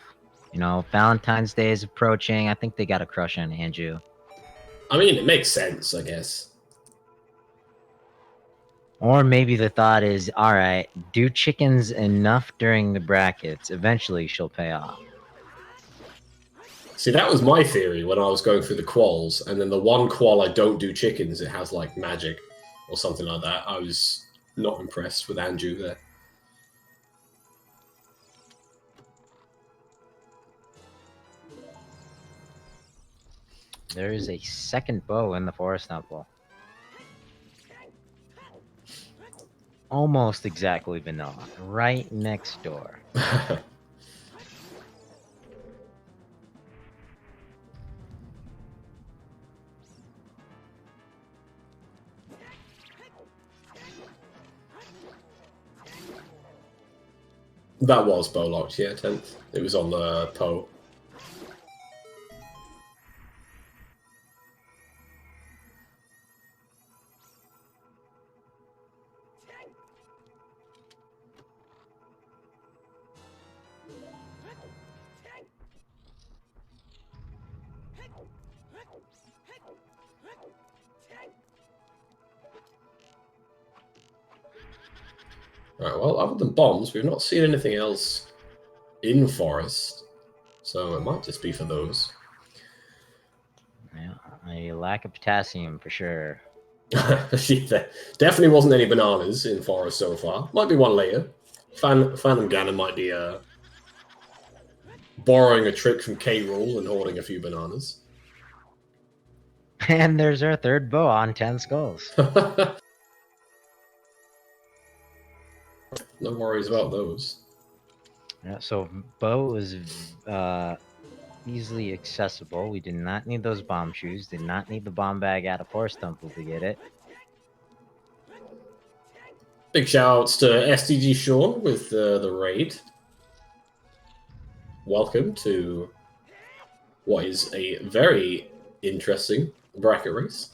Valentine's Day is approaching. I think they got a crush on Andrew. I mean, it makes sense, I guess. Or maybe the thought is, all right, do chickens enough during the brackets. Eventually, she'll pay off. See, that was my theory when I was going through the quals, and then the one qual I don't do chickens, it has like magic or something like that. I was not impressed with Andrew there. There is a second bow in the Forest Temple. Almost exactly vanilla. Right next door. That was bow locked, yeah, 10th. It was on the Poe. Right, well, other than bombs, we've not seen anything else in Forest, so it might just be for those. Yeah, a lack of potassium for sure. There definitely wasn't any bananas in Forest so far. Might be one later. Phantom Ganon might be borrowing a trick from K-Rool and hoarding a few bananas. And there's our third bow on 10 skulls. No worries about those. Yeah, so bow is easily accessible. We did not need those bomb shoes. Did not need the bomb bag out of Forest Temple to get it. Big shout outs to STG Sean with the raid. Welcome to what is a very interesting bracket race.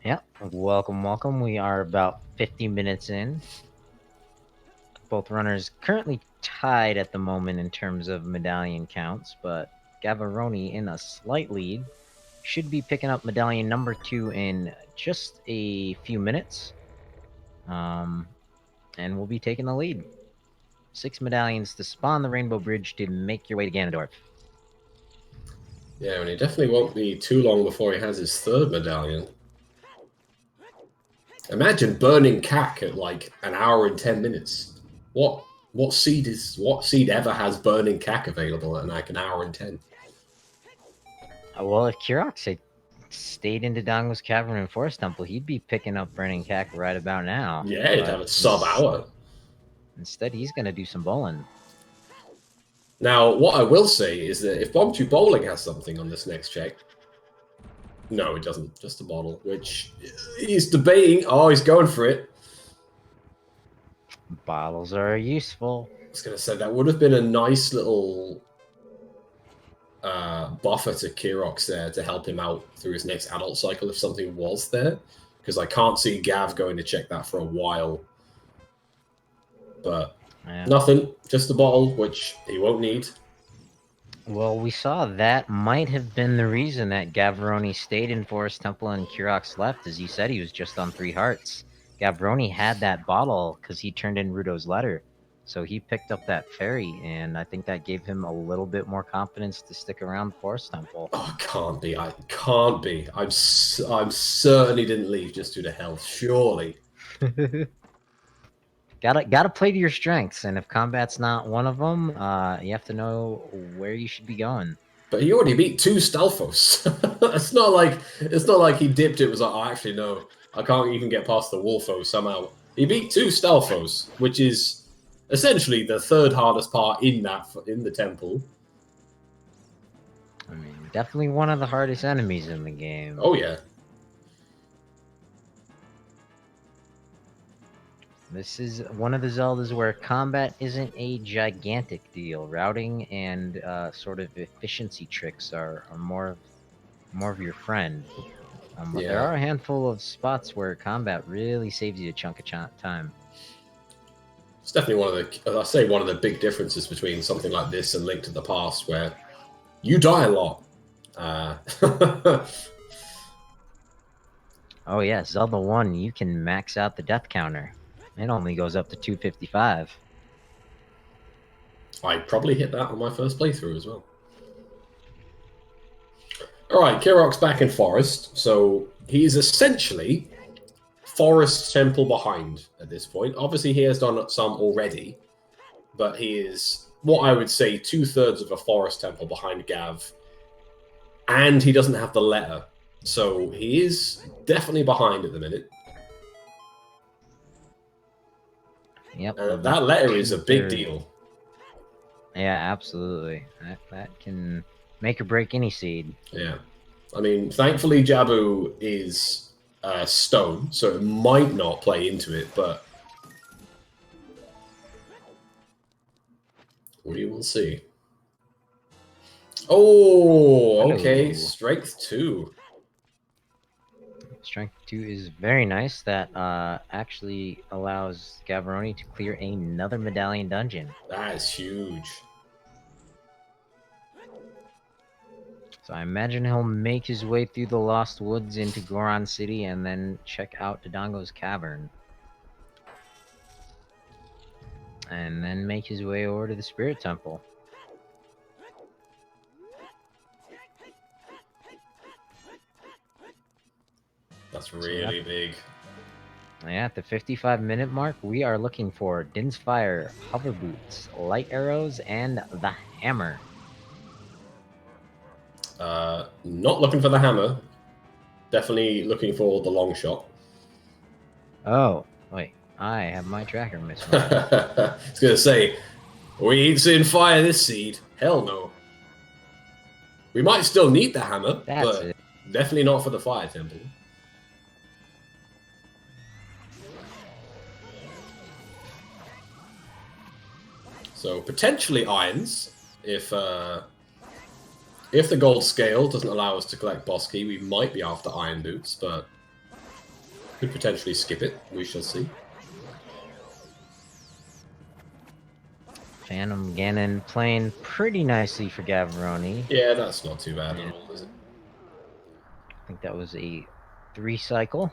Yep, welcome. We are about 50 minutes in. Both runners currently tied at the moment in terms of medallion counts, but Gavaroni in a slight lead. Should be picking up medallion number 2 in just a few minutes. And we'll be taking the lead. 6 medallions to spawn the Rainbow Bridge to make your way to Ganondorf. Yeah, and it definitely won't be too long before he has his third medallion. Imagine burning CAC at like an hour and 10 minutes. What seed ever has burning CAC available at like an hour and 10? Well, if Kirox had stayed into Dango's Cavern and Forest Temple, he'd be picking up burning CAC right about now. Yeah, he'd have a sub-hour. Instead, he's going to do some bowling. Now, what I will say is that if Bomb 2 Bowling has something on this next check... No, it doesn't. Just a bottle, which he's debating. Oh, he's going for it. Bottles are useful. I was going to say, that would have been a nice little buffer to Kirox there to help him out through his next adult cycle if something was there. Because I can't see Gav going to check that for a while. But nothing. Just a bottle, which he won't need. Well, we saw that might have been the reason that Gavaroni stayed in Forest Temple and Kirox left. As you said, he was just on 3 hearts. Gavaroni had that bottle because he turned in Rudo's letter. So he picked up that fairy, and I think that gave him a little bit more confidence to stick around the Forest Temple. Oh, can't be. I can't be. I'm certainly didn't leave just due to health. Surely. Gotta play to your strengths, and if combat's not one of them, you have to know where you should be going. But he already beat 2 Stalfos. It's not like he dipped it. Was like, oh, actually no, I can't even get past the Wolfos somehow. He beat 2 Stalfos, which is essentially the 3rd hardest part in the temple. I mean, definitely one of the hardest enemies in the game. Oh yeah. This is one of the Zeldas where combat isn't a gigantic deal. Routing and sort of efficiency tricks are more of your friend. But there are a handful of spots where combat really saves you a chunk of time. It's definitely one of the big differences between something like this and Link to the Past, where you die a lot. Oh yeah, Zelda 1, you can max out the death counter. It only goes up to 255. I probably hit that on my first playthrough as well. Alright, Kirox back in Forest. So he's essentially Forest Temple behind at this point. Obviously, he has done some already, but he is what I would say 2/3 of a Forest Temple behind Gav. And he doesn't have the letter. So he is definitely behind at the minute. Yep. That letter is a big deal. Yeah, absolutely. That can make or break any seed. Yeah. I mean, thankfully Jabu is stone, so it might not play into it, but we will see. Oh, okay. Hello. Strength 2. Strength 2 is very nice. That actually allows Gavaroni to clear another medallion dungeon. That is huge. So I imagine he'll make his way through the Lost Woods into Goron City and then check out Dodongo's Cavern. And then make his way over to the Spirit Temple. That's really big. Yeah, at the 55-minute mark, we are looking for Din's Fire, Hover Boots, Light Arrows, and the Hammer. Not looking for the hammer. Definitely looking for the long shot. Oh, wait. I have my tracker mismarked. I was going to say, we ain't seeing fire this seed. Hell no. We might still need the hammer, That's but it. definitely not for the fire temple. So potentially irons, if the gold scale doesn't allow us to collect boss key, we might be after iron boots, but could potentially skip it. We shall see. Phantom Ganon playing pretty nicely for Gavaroni. Yeah, that's not too bad at all, is it? I think that was a 3 cycle.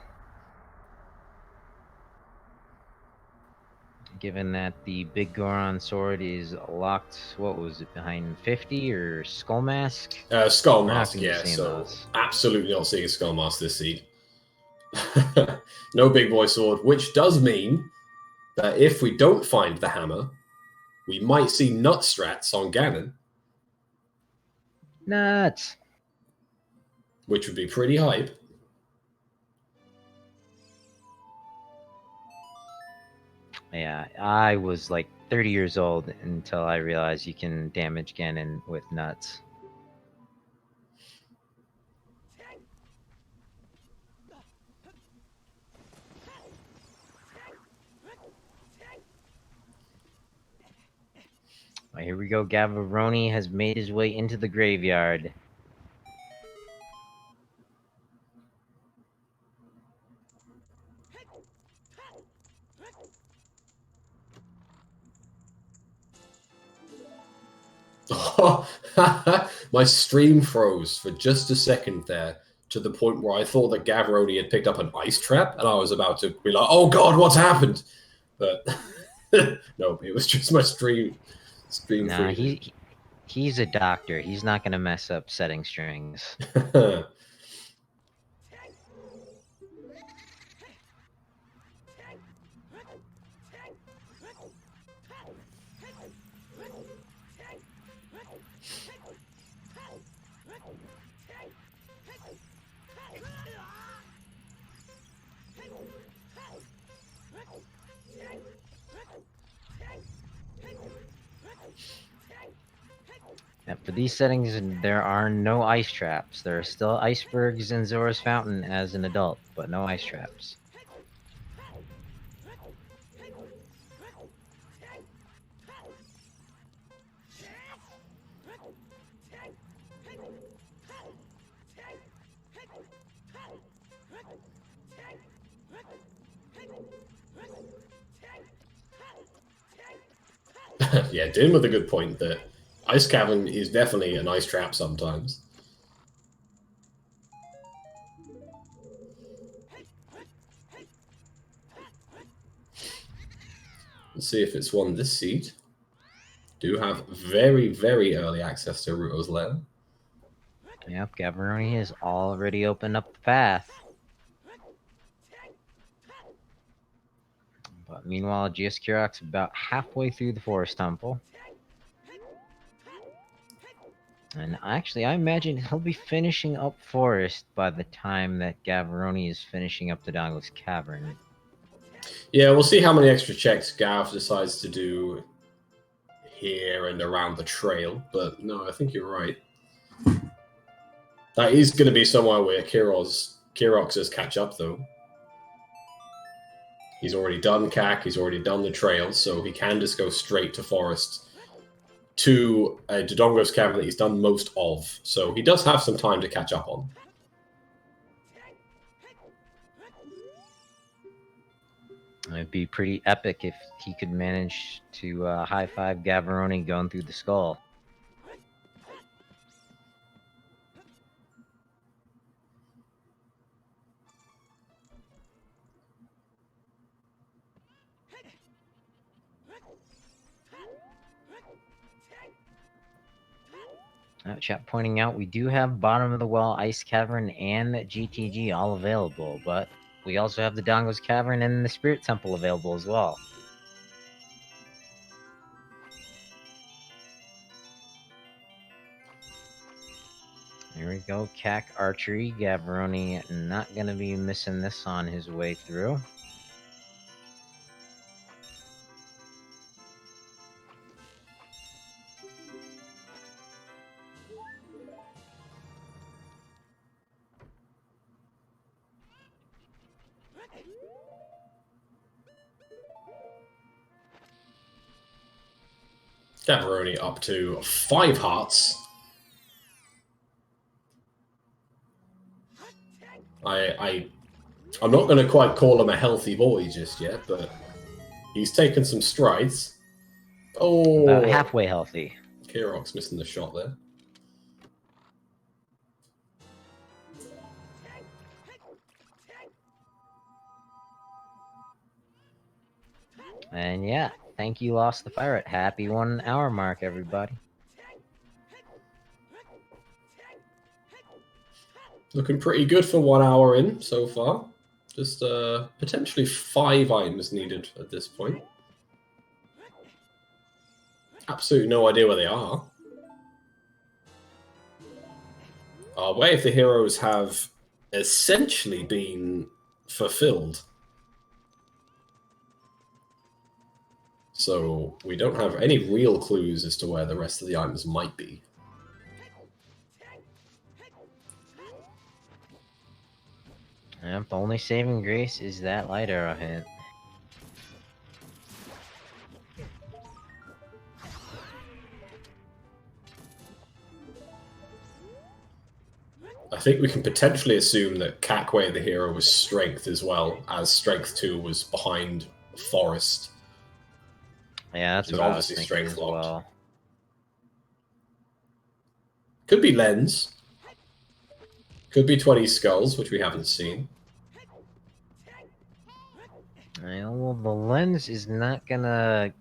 Given that the Big Goron sword is locked, what was it, behind 50 or Skull Mask? Skull We're not Mask, gonna be yeah, seeing so those. absolutely not seeing a Skull Mask this seed. No big boy sword, which does mean that if we don't find the hammer, we might see nut strats on Ganon, Nuts! which would be pretty hype. Yeah, I was like 30 years old until I realized you can damage Ganon with nuts. Right, here we go. Gavaroni has made his way into the graveyard. My stream froze for just a second there, to the point where I thought that Gavaroni had picked up an ice trap, and I was about to be like, "Oh God, what's happened?" But No, it was just my stream Nah, freezing. he's a doctor. He's not gonna mess up setting strings. And for these settings, there are no ice traps. There are still icebergs in Zora's Fountain as an adult, but no ice traps. Yeah, Din with a good point that Ice Cavern is definitely an ice trap sometimes. Let's see if it's won this seed. Do have very, very early access to Ruto's Lair. Yep, Gavaroni has already opened up the path. But meanwhile, GS Kirox about halfway through the Forest Temple. And actually, I imagine he'll be finishing up Forest by the time that Gavaroni is finishing up the Dangle's Cavern. Yeah, we'll see how many extra checks Gav decides to do here and around the trail. But no, I think you're right. That is going to be somewhere where Kirox's catch up, though. He's already done CAC, he's already done the trail, so he can just go straight to Forest to Dodongo's Cavern that he's done most of. So he does have some time to catch up on. It'd be pretty epic if he could manage to high-five Gavaroni going through the skull. Chat pointing out we do have Bottom of the Well, Ice Cavern, and GTG all available, but we also have the Dongo's Cavern and the Spirit Temple available as well. Here we go, CAC Archery. Gavaroni not going to be missing this on his way through. Gavaroni up to 5 hearts. I'm not going to quite call him a healthy boy just yet, but he's taken some strides. Oh, About halfway healthy. Kirox missing the shot there. And yeah, thank you, Lost the Pirate. Happy 1 hour mark, everybody. Looking pretty good for 1 hour in so far. Just potentially 5 items needed at this point. Absolutely no idea where they are. Way of the Heroes have essentially been fulfilled. So we don't have any real clues as to where the rest of the items might be. Yep, only saving grace is that light arrow hit. I think we can potentially assume that CAC Way of the Hero was Strength as well, as Strength 2 was behind Forest. Yeah, that's what I was thinking as well. Could be Lens. Could be 20 Skulls, which we haven't seen. Well, the lens is not gonna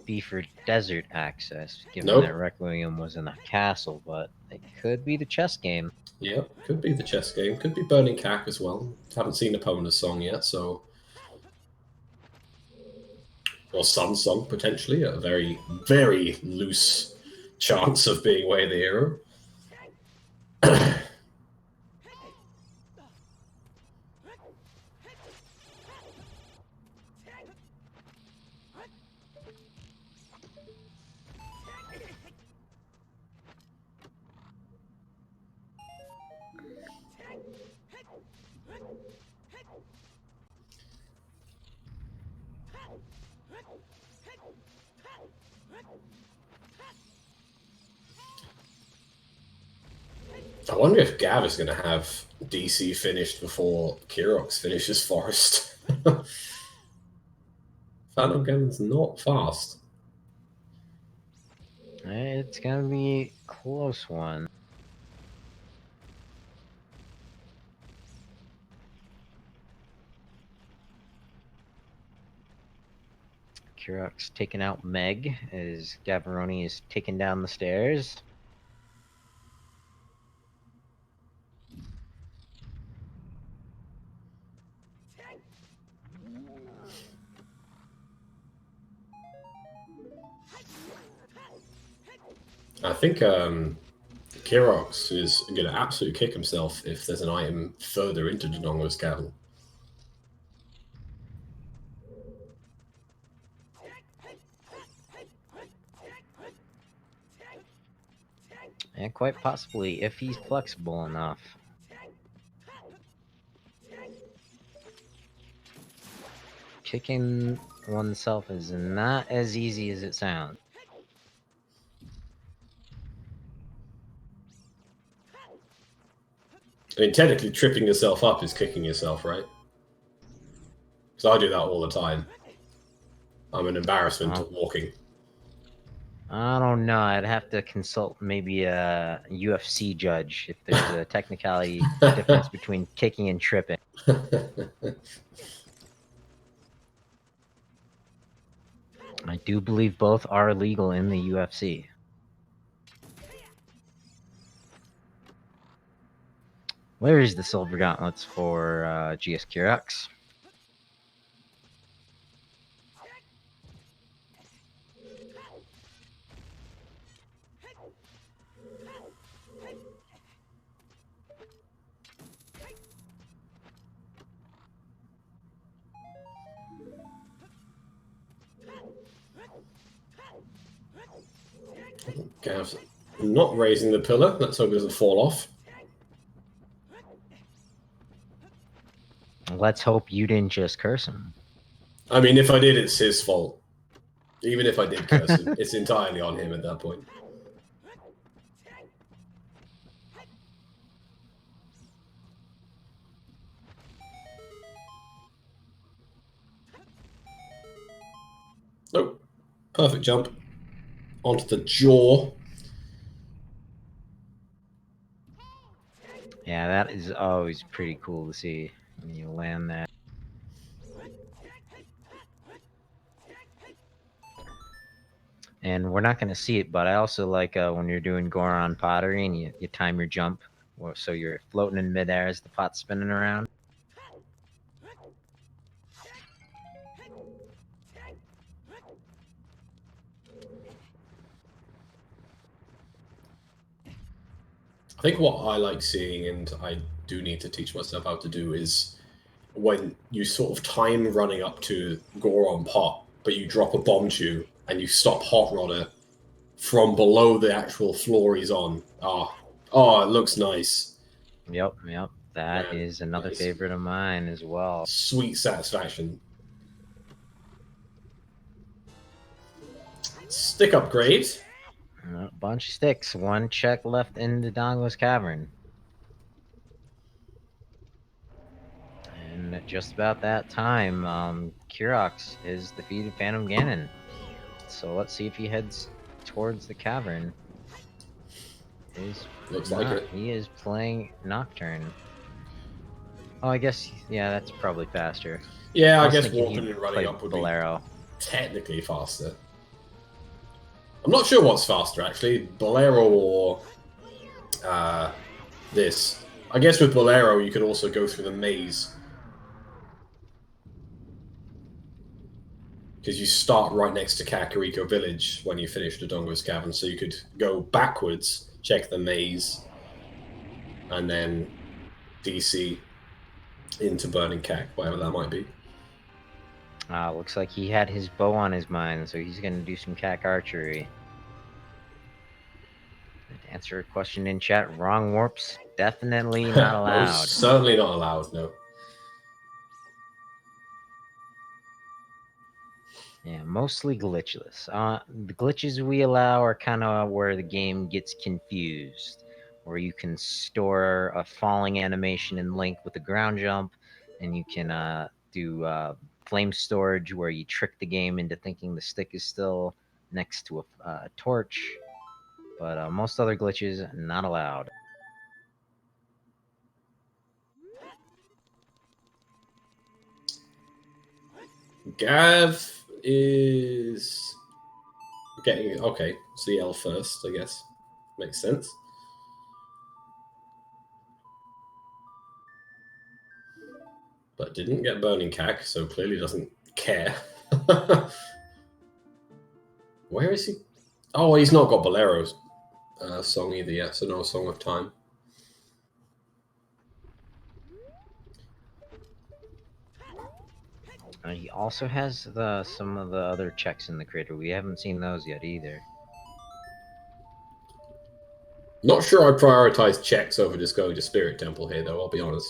be for desert access, given Nope. that Requiem was in a castle, but it could be the chess game. Yeah, could be the chess game. Could be Burning Cack as well. Haven't seen Epona's song yet, so... Or Sun's song, potentially. A very, very loose chance of being way the hero. I wonder if Gav is going to have DC finished before Kirox finishes Forest. Phantom Gamon's not fast. It's gonna be a close one. Kirox taking out Meg as Gavaroni is taking down the stairs. I think Kirox is going to absolutely kick himself if there's an item further into Dodongo's cavern. And quite possibly, if he's flexible enough. Kicking oneself is not as easy as it sounds. I mean, technically, tripping yourself up is kicking yourself, right? Because I do that all the time. I'm an embarrassment at walking. I don't know. I'd have to consult maybe a UFC judge if there's a technicality difference between kicking and tripping. I do believe both are illegal in the UFC. Where is the silver gauntlets for GS Kirox? Gav's not raising the pillar. Let's hope it doesn't fall off. Let's hope you didn't just curse him. I mean, if I did, it's his fault. Even if I did curse him, it's entirely on him at that point. Oh, perfect jump onto the jaw. Yeah, that is always pretty cool to see when you land that. And we're not going to see it, but I also like when you're doing Goron pottery and you time your jump, so you're floating in midair as the pot's spinning around. I think what I like seeing, and I do need to teach myself how to do, is when you sort of time running up to Goron pot, but you drop a bomb tube and you stop Hot Rodder from below the actual floor he's on. Oh, it looks nice. Yep. That is another favorite of mine as well. Sweet satisfaction. Stick upgrade. A bunch of sticks. One check left in the Dodongo's cavern. And at just about that time, Kirox has defeated Phantom Ganon. So let's see if he heads towards the cavern. Looks like it. He is playing Nocturne. Oh, I guess, yeah, that's probably faster. Yeah, I was guess thinking walking he'd and running play up would Bolero. be technically faster. I'm not sure what's faster, actually. Bolero or this. I guess with Bolero, you could also go through the maze. Because you start right next to Kakariko Village when you finish the Dodongo's Cavern, so you could go backwards, check the maze, and then DC into Burning Cack, whatever that might be. Looks like he had his bow on his mind, so he's gonna do some cack archery. To answer a question in chat, wrong warps, definitely not allowed. Most certainly not allowed, no. Yeah, mostly glitchless. The glitches we allow are kind of where the game gets confused, where you can store a falling animation in Link with a ground jump, and you can do flame storage, where you trick the game into thinking the stick is still next to a torch. But most other glitches, not allowed. Gav is getting okay. CL first, I guess. Makes sense. But didn't get Burning Cack, so clearly doesn't care. Where is he? Oh, he's not got Bolero's song either yet, so no Song of Time. He also has some of the other checks in the crater. We haven't seen those yet either. Not sure I prioritize checks over just going to Spirit Temple here, though, I'll be honest.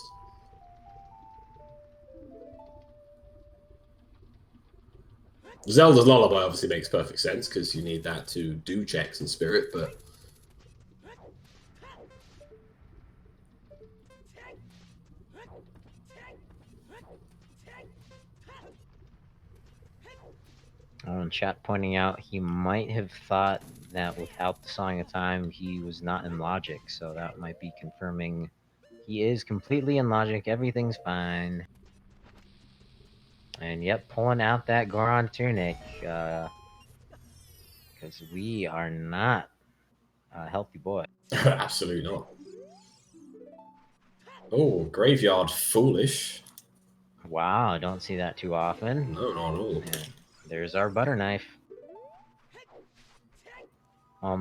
Zelda's Lullaby obviously makes perfect sense, because you need that to do checks in Spirit, but... In chat pointing out he might have thought that without the Song of Time he was not in Logic, so that might be confirming he is completely in Logic, everything's fine. And yep, pulling out that Goron Tunic, because we are not a healthy boy. Absolutely not. Oh, Graveyard Foolish. Wow, I don't see that too often. No, not at all. And there's our butter knife.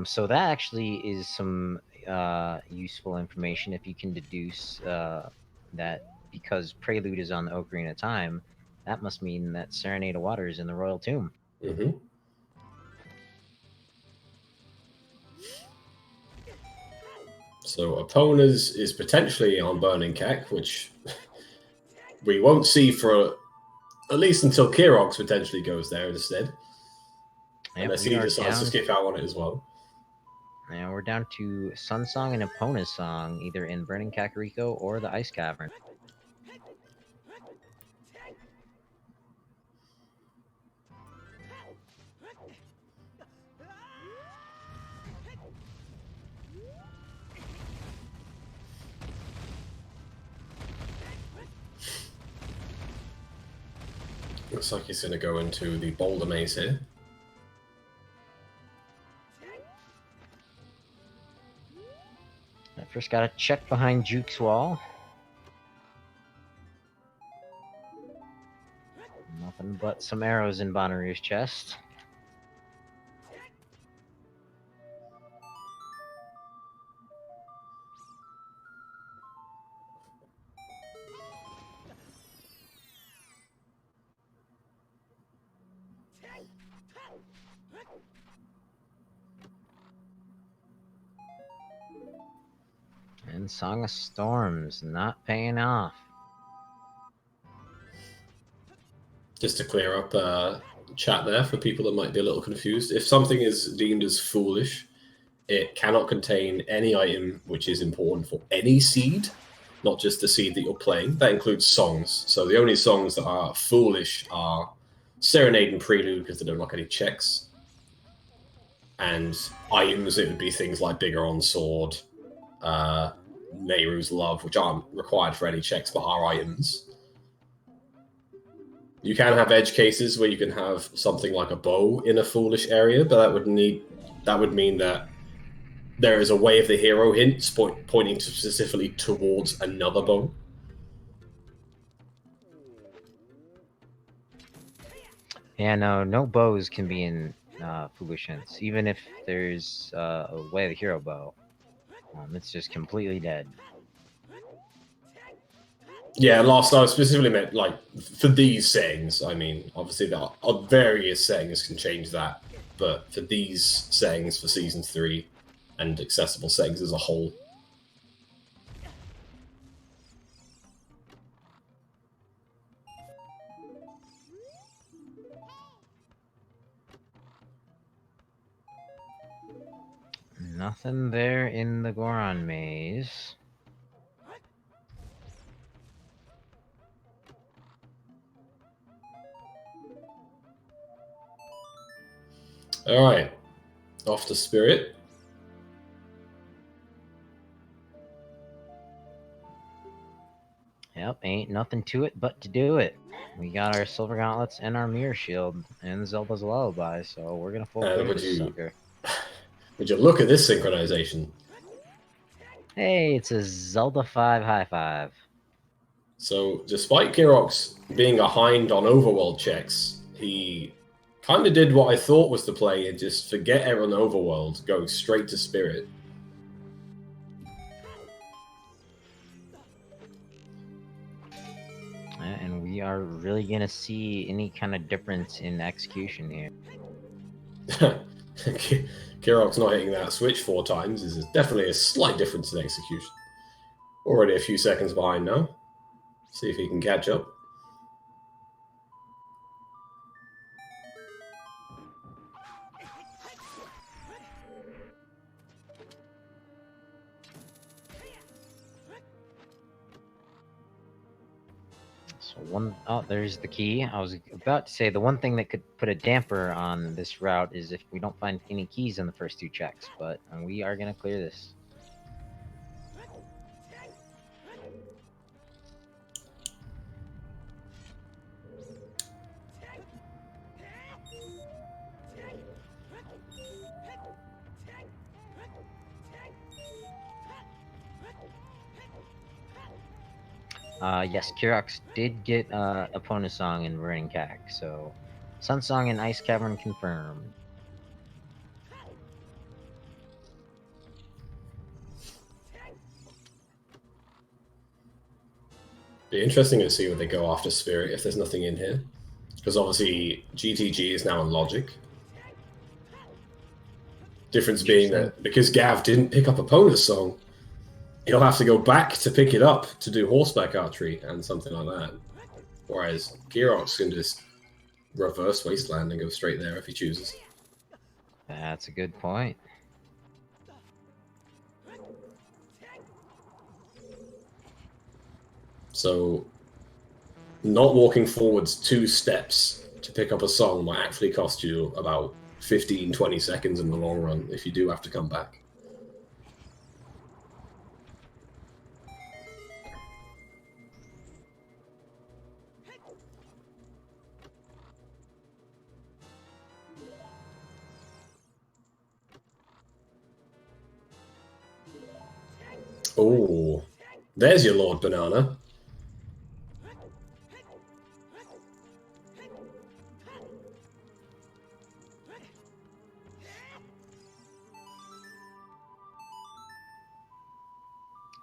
So that actually is some useful information if you can deduce that because Prelude is on the Ocarina of Time, that must mean that Serenade of Water is in the Royal Tomb. Mm-hmm. So Epona's is potentially on Burning Cack, which we won't see for at least until Kirox potentially goes there instead. Yep, Unless he decides to skip out on it as well. And we're down to Sun Song and Epona's Song, either in Burning Kakariko or the Ice Cavern. Looks like he's going to go into the Boulder Maze here. I first got to check behind Juke's wall. Nothing but some arrows in Bonnaroo's chest. And Song of Storms not paying off. Just to clear up chat there for people that might be a little confused. If something is deemed as foolish, it cannot contain any item which is important for any seed, not just the seed that you're playing. That includes songs. So the only songs that are foolish are Serenade and Prelude, because they don't like any checks. And items, it would be things like Bigger on Sword, Nehru's Love, which aren't required for any checks but are items. You can have edge cases where you can have something like a bow in a foolish area, but that would mean that there is a way of the hero hint pointing specifically towards another bow. Yeah, no bows can be in foolish hints, even if there's a way of the hero bow. It's just completely dead. Yeah, last I specifically meant like for these settings. I mean, obviously there are various settings can change that, but for these settings for season 3 and accessible settings as a whole. Nothing there in the Goron maze. Alright. Off to Spirit. Yep, ain't nothing to it but to do it. We got our Silver Gauntlets and our Mirror Shield and Zelda's Lullaby, so we're gonna full clear this sucker. Would you look at this synchronization? Hey, it's a Zelda 5 high five. So, despite Kirox being behind on Overworld checks, he kind of did what I thought was the play and just forget it on Overworld, going straight to Spirit. And we are really gonna see any kind of difference in execution here. Kirox not hitting that switch 4 times is definitely a slight difference in execution. Already a few seconds behind now. See if he can catch up. Oh, there's the key. I was about to say the one thing that could put a damper on this route is if we don't find any keys in the first 2 checks, but we are gonna clear this. Yes, Kirox did get Opponent Song and Burning Cack, so Sun Song and Ice Cavern confirmed. Be interesting to see what they go after Spirit if there's nothing in here. Because obviously GTG is now on Logic. Difference being that because Gav didn't pick up Opponent's Song, he'll have to go back to pick it up to do horseback archery and something like that. Whereas Kirox can just reverse Wasteland and go straight there if he chooses. That's a good point. So, not walking forwards 2 steps to pick up a song might actually cost you about 15-20 seconds in the long run if you do have to come back. Oh, there's your Lord Banana.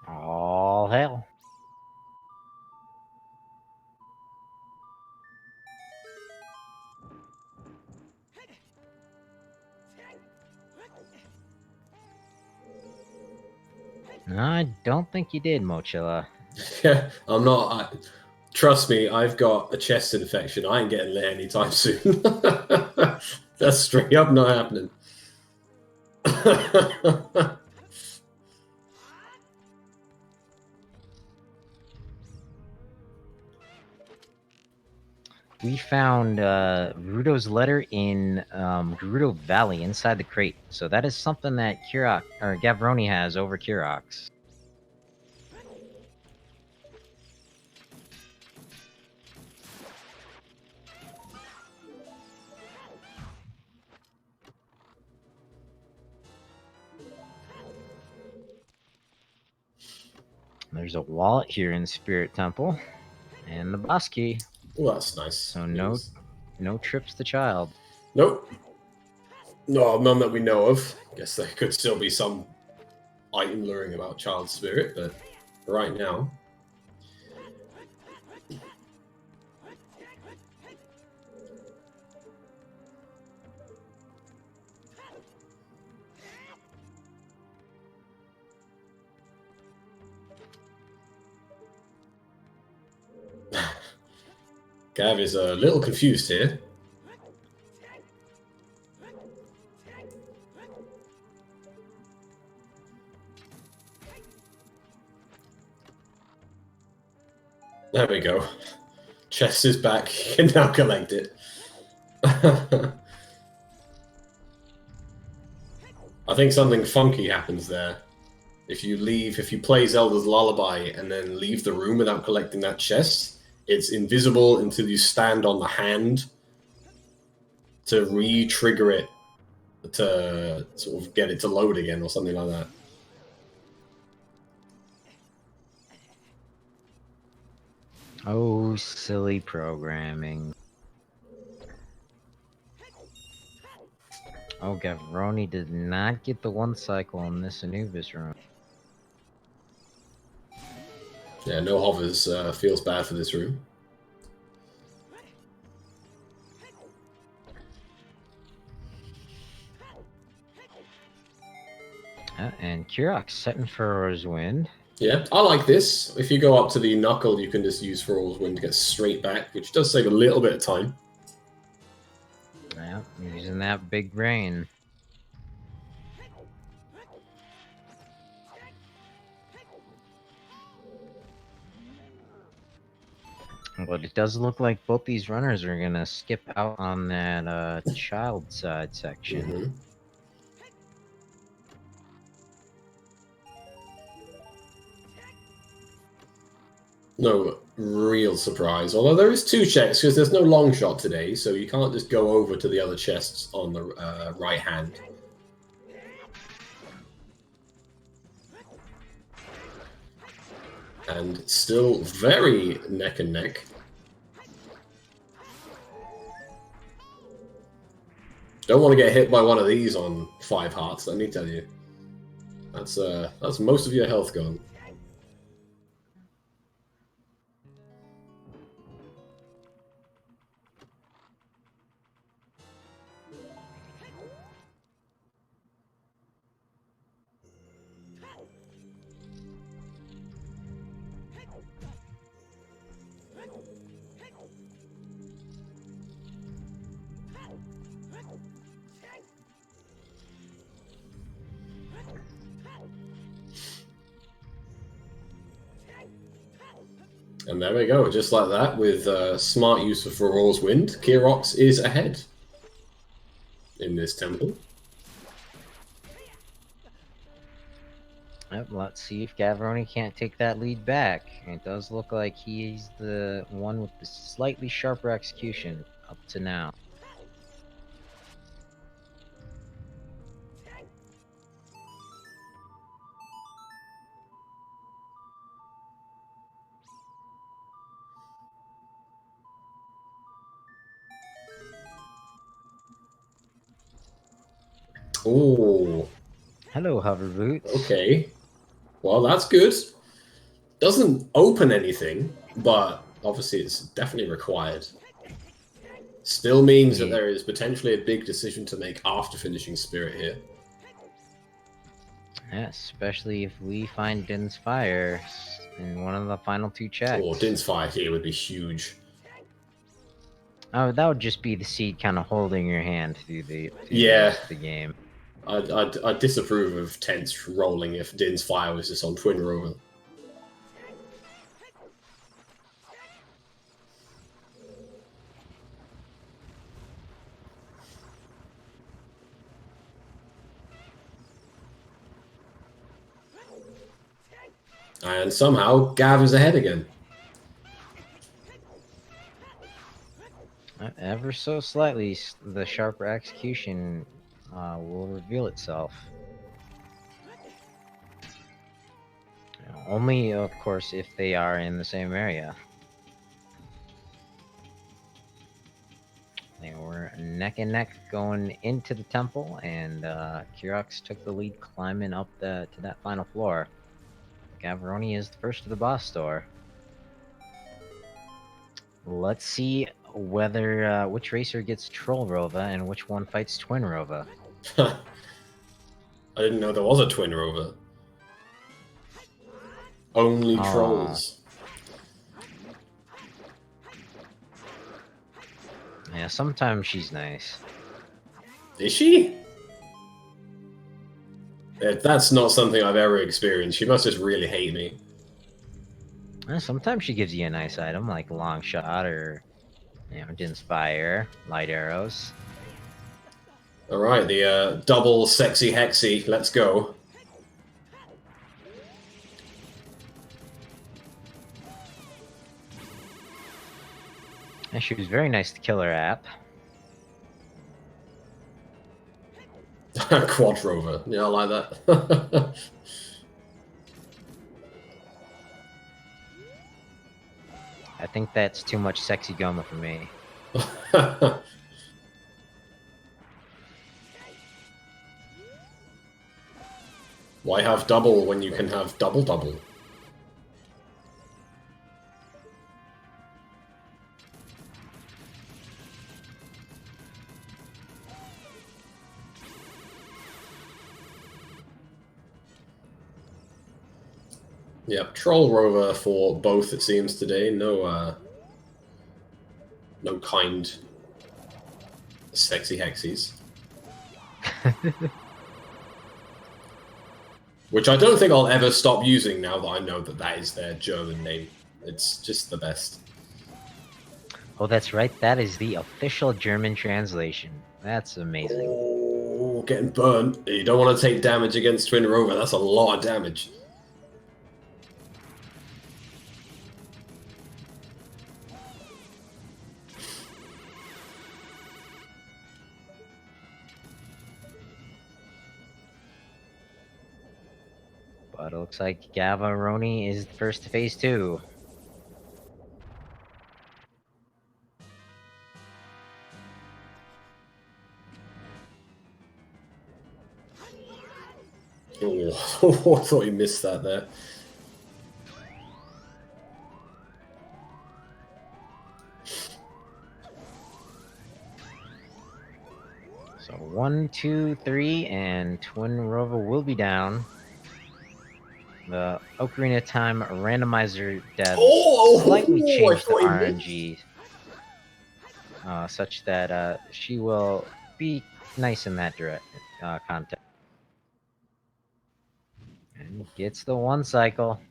All hell. I don't think you did, Mochilla. Yeah, I'm not. Trust me, I've got a chest infection. I ain't getting lit anytime soon. That's straight up not happening. We found Gerudo's letter in Gerudo Valley inside the crate. So that is something that Kirox or Gavaroni has over Kirox. There's a wallet here in Spirit Temple, and the boss key. Oh, that's nice. So news. no trips to child. Nope. No, none that we know of. Guess there could still be some item luring about child spirit, but right now. Gav is a little confused here. There we go. Chest is back. You can now collect it. I think something funky happens there. If you play Zelda's Lullaby and then leave the room without collecting that chest, it's invisible until you stand on the hand to re-trigger it to sort of get it to load again or something like that. Oh, silly programming. Oh, Gavaroni did not get the one cycle in this Anubis room. Yeah, no hovers feels bad for this room. And Kirox setting for his wind. Yeah, I like this. If you go up to the knuckle, you can just use Feral's Wind to get straight back, which does save a little bit of time. Yeah, using that big brain. But it does look like both these runners are gonna skip out on that child side section. Mm-hmm. No real surprise, although there is 2 checks because there's no long shot today, so you can't just go over to the other chests on the right hand. And it's still very neck and neck. Don't want to get hit by one of these on 5 hearts, let me tell you. That's most of your health gone. And there we go, just like that, with smart use of Feral's Wind, Kirox is ahead in this temple. Yep, let's see if Gavaroni can't take that lead back. It does look like he's the one with the slightly sharper execution up to now. Oh, Hello, Hover Boots. okay. Well, that's good. Doesn't open anything, but obviously it's definitely required. Still means that there is potentially a big decision to make after finishing Spirit here. Yeah, especially if we find Din's Fire in one of the final 2 checks. Oh, Din's Fire here would be huge. Oh, that would just be the seed kind of holding your hand through the rest of the game. I'd disapprove of Tense rolling if Din's Fire was just on Twin Rover. And somehow Gav is ahead again. Ever so slightly, the sharper execution will reveal itself. Only, of course, if they are in the same area. They were neck and neck going into the temple, and Kirox took the lead climbing up to that final floor. Gavaroni is the first to the boss door. Let's see whether which racer gets Troll Rova and which one fights Twin Rova. I didn't know there was a Twin Rover. Only Aw. trolls. Yeah, sometimes she's nice. Is she? That's not something I've ever experienced. She must just really hate me. Sometimes she gives you a nice item like long shot or Din's fire, light arrows. Alright, the double sexy hexy. Let's go. And she was very nice to Killer App. Quad Rover. Yeah, I like that. I think that's too much sexy Goma for me. Why have double when you can have double double? Yep, Troll Rover for both, it seems, today. No kind sexy hexies. Which I don't think I'll ever stop using now that I know that that is their German name. It's just the best. Oh, that's right. That is the official German translation. That's amazing. Oh, getting burnt. You don't want to take damage against Twin Rover. That's a lot of damage. But it looks like Gavaroni is the first to phase 2. Oh, I thought you missed that there. So 1, 2, 3, and Twin Rova will be down. The Ocarina of Time randomizer devs slightly changed the RNG such that she will be nice in that context. And gets the 1 cycle.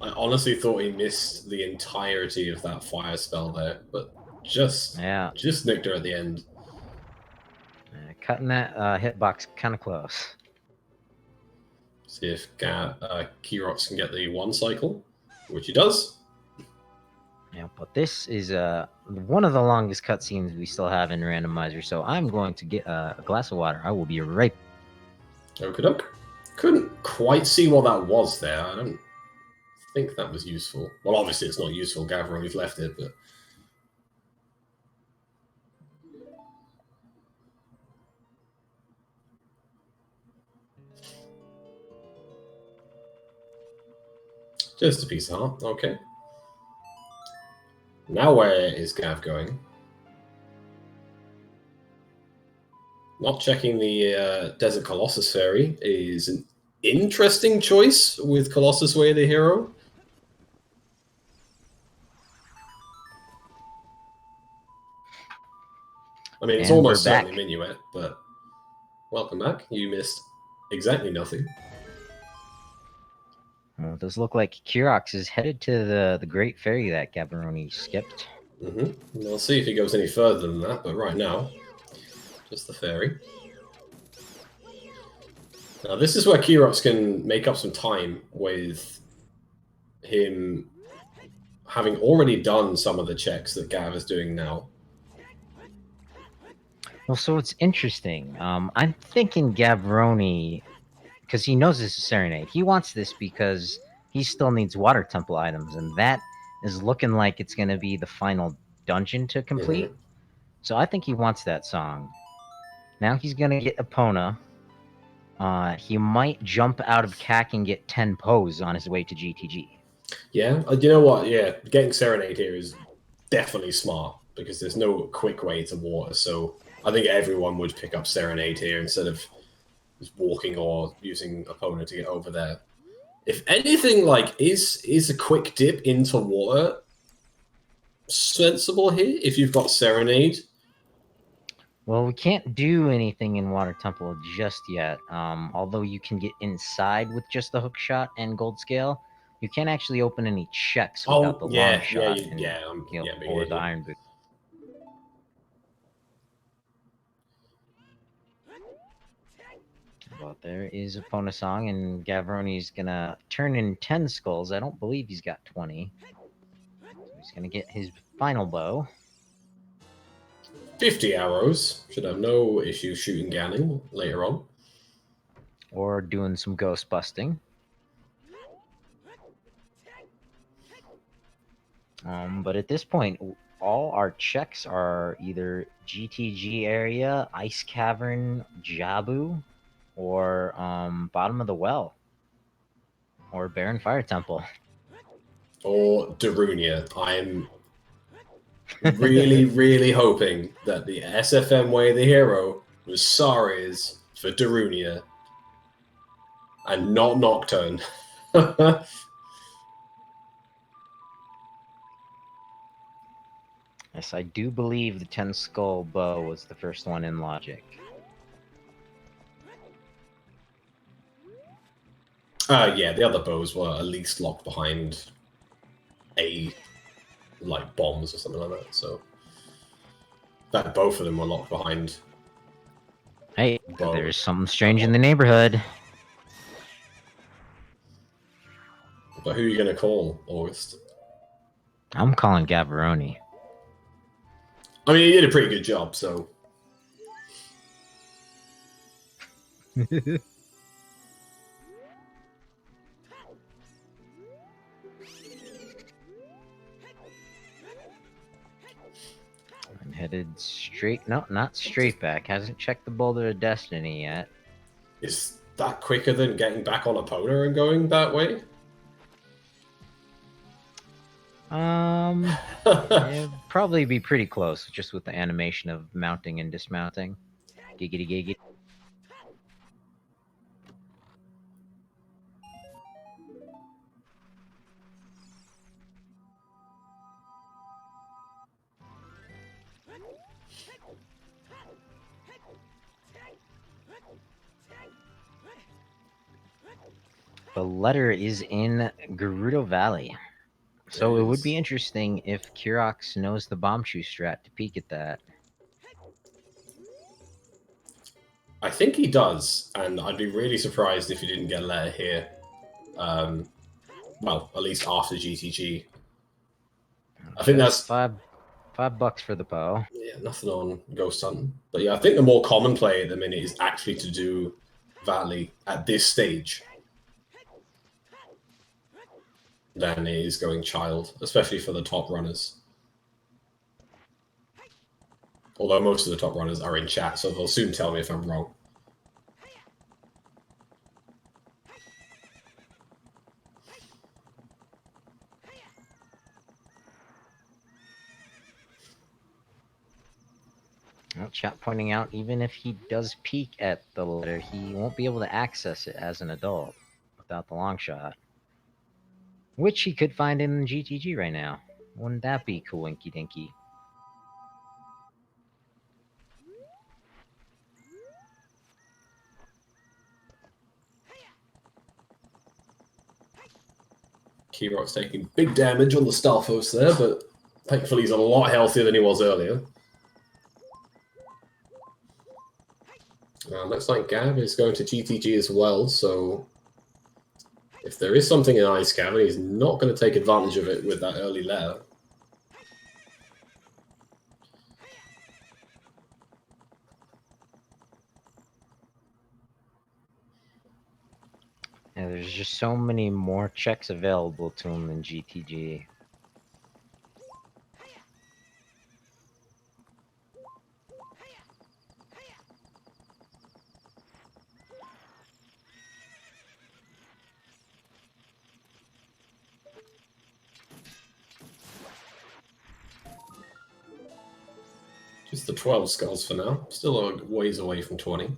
I honestly thought he missed the entirety of that fire spell there, but just nicked her at the end. Cutting that hitbox kind of close. See if Kirox can get the 1 cycle, which he does. Yeah, but this is one of the longest cutscenes we still have in Randomizer, so I'm going to get a glass of water. I will be right back. Okie doke. Couldn't quite see what that was there. I don't think that was useful. Well, obviously it's not useful. Gavaroni's left it, but... Just a piece of heart. Okay. Now where is Gav going? Not checking the Desert Colossus Fairy is an interesting choice with Colossus Way of the Hero. I mean, it's almost certainly Minuet, but welcome back. You missed exactly nothing. Well, it does look like Kirox is headed to the Great Fairy that Gavaroni skipped. We'll see if he goes any further than that, but right now, just the fairy. Now, this is where Kirox can make up some time with him having already done some of the checks that Gav is doing now. Well, so it's interesting. I'm thinking Gavaroni, because he knows this is Serenade. He wants this because he still needs water temple items, and that is looking like it's going to be the final dungeon to complete. So I think he wants that song. Now he's going to get Epona. He might jump out of CAC and get 10 pose on his way to GTG. Yeah, you know what? Yeah, getting Serenade here is definitely smart because there's no quick way to water. So I think everyone would pick up Serenade here instead of just walking or using Epona to get over there. If anything, like, is a quick dip into water sensible here if you've got Serenade? Well, we can't do anything in Water Temple just yet. Although you can get inside with just the hook shot and gold scale, you can't actually open any checks without the long shot or the iron boot. But there is Epona song, and Gavaroni's gonna turn in 10 skulls. I don't believe he's got 20. So he's gonna get his final bow. 50 arrows. Should have no issue shooting Ganon later on. Or doing some ghost busting. But at this point, all our checks are either GTG area, Ice Cavern, Jabu, or Bottom of the Well, or Barren Fire Temple. Or Darunia. I'm really, really hoping that the SFM way of the hero was Saris for Darunia and not Nocturne. Yes, I do believe the 10 skull bow was the first one in Logic. Yeah, the other bows were at least locked behind like bombs or something like that. So, in fact, both of them were locked behind. Hey, there's something strange in the neighborhood. But who are you going to call, August? I'm calling Gavaroni. I mean, he did a pretty good job, so. I'm headed straight. No, not straight back. Hasn't checked the Boulder of Destiny yet. Is that quicker than getting back on Epona and going that way? It'd probably be pretty close, just with the animation of mounting and dismounting. Giggity giggity. The letter is in Gerudo Valley. So it would be interesting if Kirox knows the bomb shoe strat to peek at that. I think he does, and I'd be really surprised if he didn't get a letter here. Well, at least after GTG. I think that's $5 for the bow. Yeah, nothing on Ghost Hunting. But yeah, I think the more common play at the minute is actually to do Valley at this stage than it is going Child, especially for the top runners. Although most of the top runners are in chat, so they'll soon tell me if I'm wrong. Well, chat pointing out, even if he does peek at the letter, he won't be able to access it as an adult without the long shot. Which he could find in GTG right now. Wouldn't that be cool, Winky Dinky? Kirox taking big damage on the Stalfos there, but thankfully he's a lot healthier than he was earlier. Looks like Gab is going to GTG as well, so if there is something in Ice Cavern, he's not going to take advantage of it with that early letter. Yeah, there's just so many more checks available to him in GTG. Just the 12 skulls for now. Still a ways away from 20.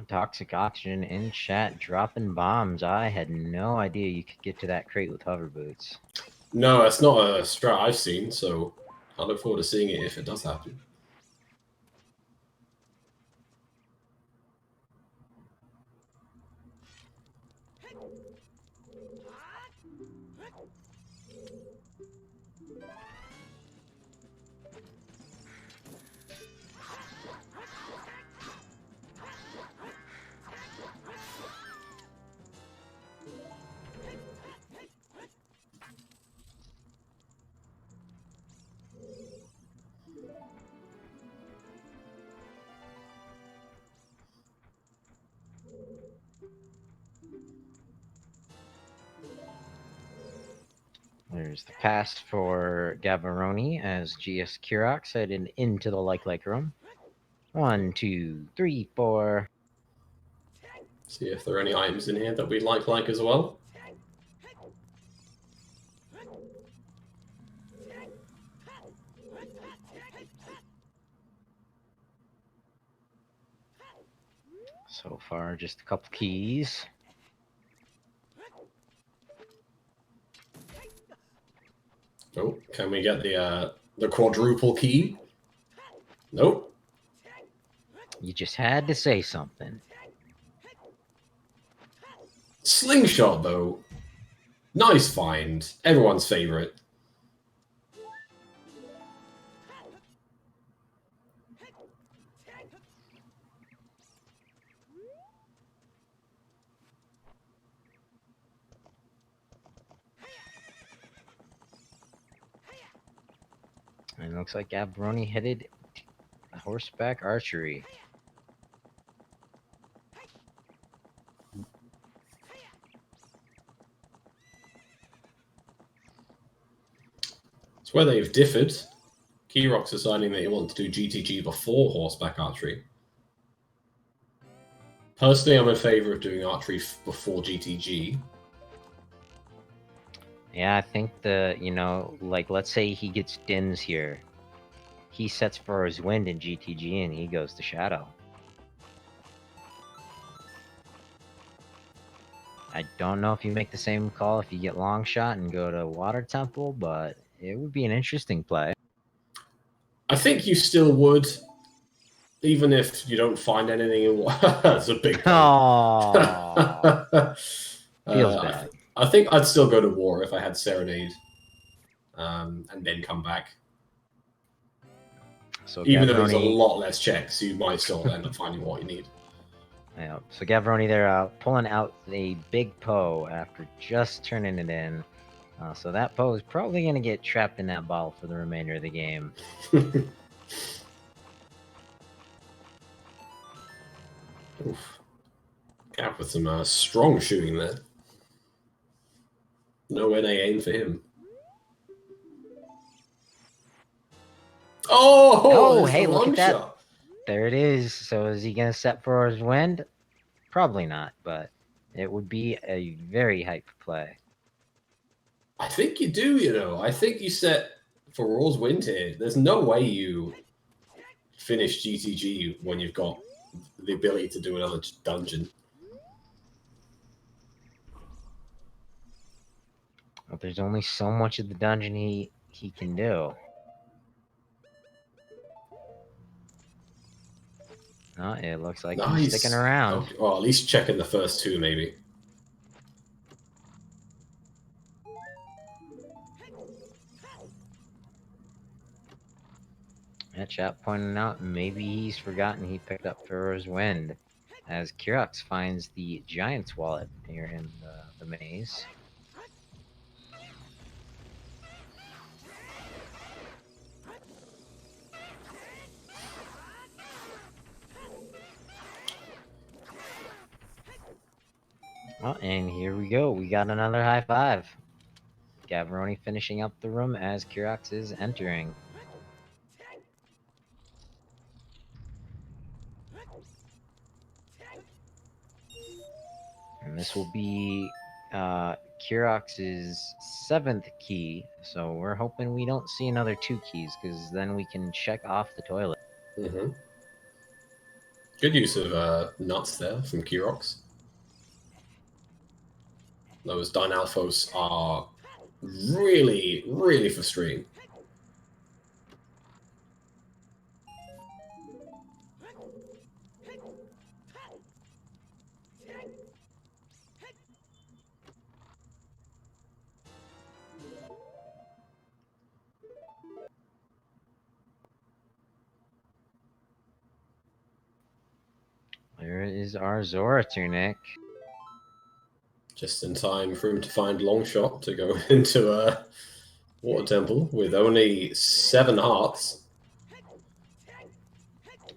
Toxic Oxygen in chat dropping bombs. I had no idea you could get to that crate with hover boots. No, that's not a strat I've seen, so I look forward to seeing it if it does happen. There's the pass for Gavaroni as GS Kirox headed into the like room. 1, 2, 3, 4. See if there are any items in here that we like as well. So far, just a couple keys. Oh, can we get the quadruple key? Nope. You just had to say something. Slingshot, though. Nice find. Everyone's favorite. And it looks like Gavaroni headed horseback archery. It's where they've differed. Kirox deciding that he wants to do GTG before horseback archery. Personally, I'm in favor of doing archery before GTG. Yeah, I think like, let's say he gets Dins here. He sets for his wind in GTG and he goes to Shadow. I don't know if you make the same call if you get long shot and go to Water Temple, but it would be an interesting play. I think you still would, even if you don't find anything in That's a big Oh, feels bad. I think I'd still go to war if I had Serenade, and then come back. So even though there's a lot less checks, you might still end up finding what you need. Yeah, so Gavaroni there pulling out a big Poe after just turning it in. So that Poe is probably going to get trapped in that bottle for the remainder of the game. Oof. Cap with some strong shooting there. No NA aim for him. Oh, hey, look at that. Shot. There it is. So is he going to set for his wind? Probably not, but it would be a very hype play. I think you do, I think you set for Raw's wind here. There's no way you finish GTG when you've got the ability to do another dungeon. But there's only so much of the dungeon he can do. Oh, it looks like he's sticking around. Okay. Well, at least checking the first two, maybe. Yeah, chat pointing out maybe he's forgotten he picked up Pharaoh's Wind, as Kirox finds the Giant's Wallet here in the maze. Oh, and here we go. We got another high five. Gavaroni finishing up the room as Kirox is entering. And this will be Kirox's 7th key, so we're hoping we don't see another 2 keys, because then we can check off the toilet. Mm-hmm. Good use of nuts there from Kirox. Those Dynalphos are really, really frustrating. There is our Zora tunic. Just in time for him to find Longshot to go into a water temple with only 7 hearts.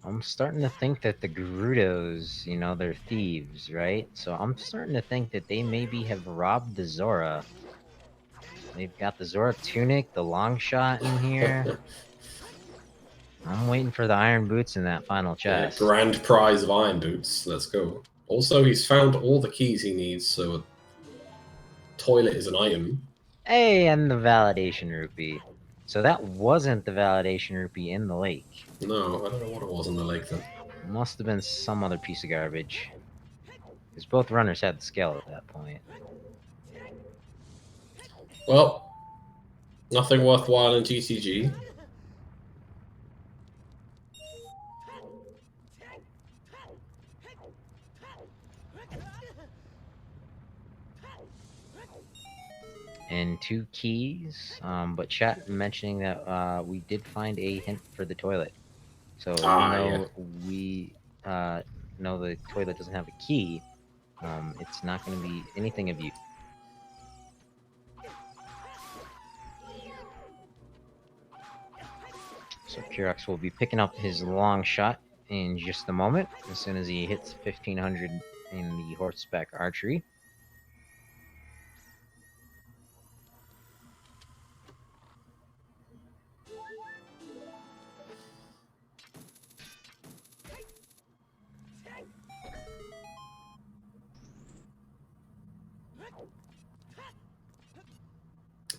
I'm starting to think that the Gerudos, you know, they're thieves, right? So I'm starting to think that they maybe have robbed the Zora. They've got the Zora tunic, the long shot in here. I'm waiting for the iron boots in that final Yeah, chest. grand prize of iron boots. Let's go. Also, he's found all the keys he needs, so toilet is an item. Hey, and the validation rupee. So that wasn't the validation rupee in the lake. No, I don't know what it was in the lake then. Must have been some other piece of garbage. Because both runners had the scale at that point. Well, nothing worthwhile in TCG. And 2 keys, but chat mentioning that we did find a hint for the toilet. So we know the toilet doesn't have a key. It's not going to be anything of use. So Kirox will be picking up his long shot in just a moment, as soon as he hits 1500 in the horseback archery.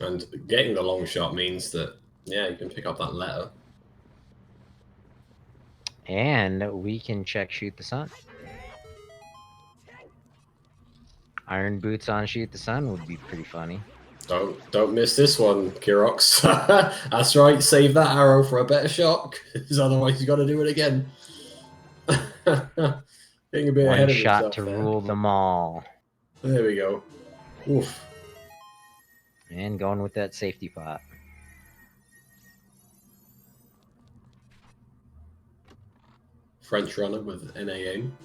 And getting the long shot means that, yeah, you can pick up that letter. And we can check Shoot the Sun. Iron boots on Shoot the Sun would be pretty funny. Don't miss this one, Kirox. That's right, save that arrow for a better shot, because otherwise you got to do it again. Getting a bit ahead One of shot himself to there. rule them all. There we go. Oof. And going with that safety pot. French runner with NA aim.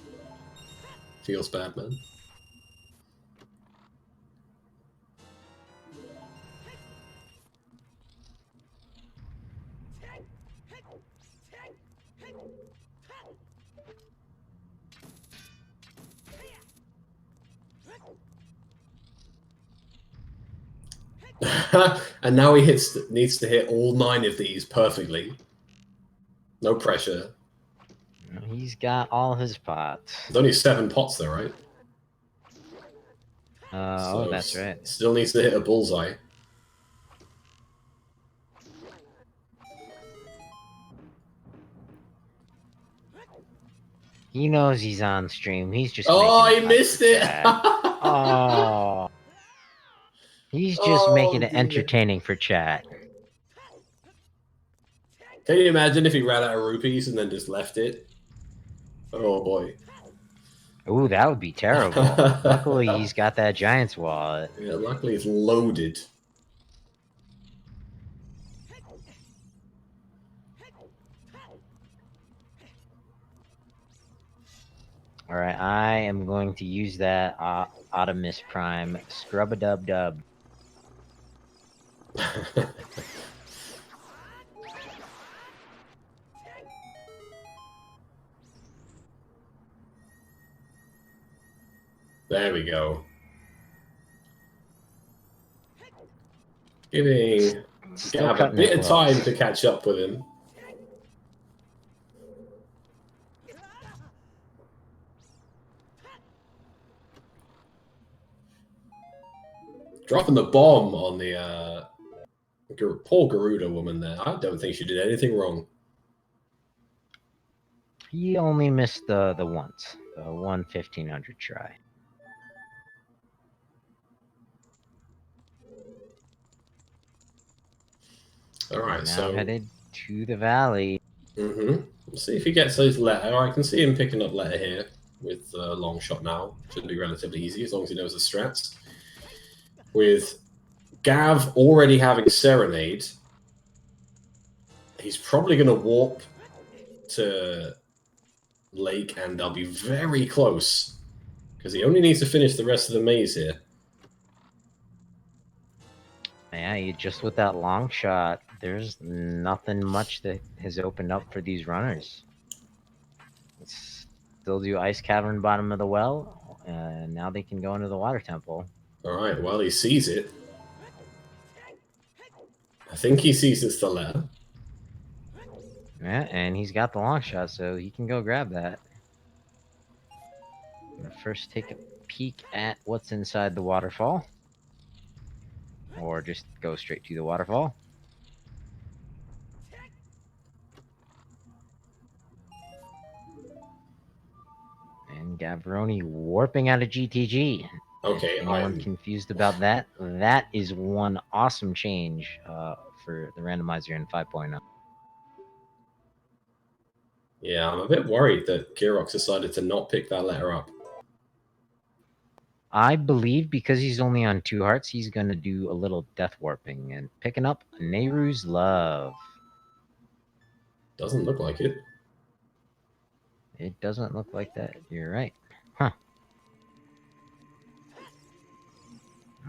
Feels bad, man. And now he needs to hit all 9 of these perfectly. No pressure. He's got all his pots. There's only 7 pots though, right? Oh, that's right. Still needs to hit a bullseye. He knows he's on stream. He's just he missed it! Oh. He's just making it entertaining for chat. Can you imagine if he ran out of rupees and then just left it? Oh boy. Ooh, that would be terrible. Luckily, he's got that Giant's wallet. Yeah, luckily it's loaded. Alright, I am going to use that Optimus Prime Scrub-a-dub-dub. There we go. Giving Still Gav a cutting bit it of time close. to catch up with him. Dropping the bomb on the poor Garuda woman there. I don't think she did anything wrong. He only missed the once, the 1500 try. All right, Now so headed to the valley. Let's see if he gets his letter. I can see him picking up letter here with long shot now. Should be relatively easy as long as he knows the strats. With Gav already having Serenade, he's probably going to warp to Lake, and they'll be very close because he only needs to finish the rest of the maze here. Yeah, you just with that long shot, there's nothing much that has opened up for these runners. Still do Ice Cavern bottom of the well, and now they can go into the Water Temple. All right, well, he sees it. I think he sees it's the letter. Yeah, and he's got the long shot, so he can go grab that. First, take a peek at what's inside the waterfall. Or just go straight to the waterfall. And Gavaroni warping out of GTG. Okay, if anyone confused about that, that is one awesome change for the randomizer in 5.0. Yeah, I'm a bit worried that Kirox decided to not pick that letter up. I believe because he's only on 2 hearts, he's going to do a little death warping and picking up Nehru's Love. Doesn't look like it. It doesn't look like that. You're right. Huh.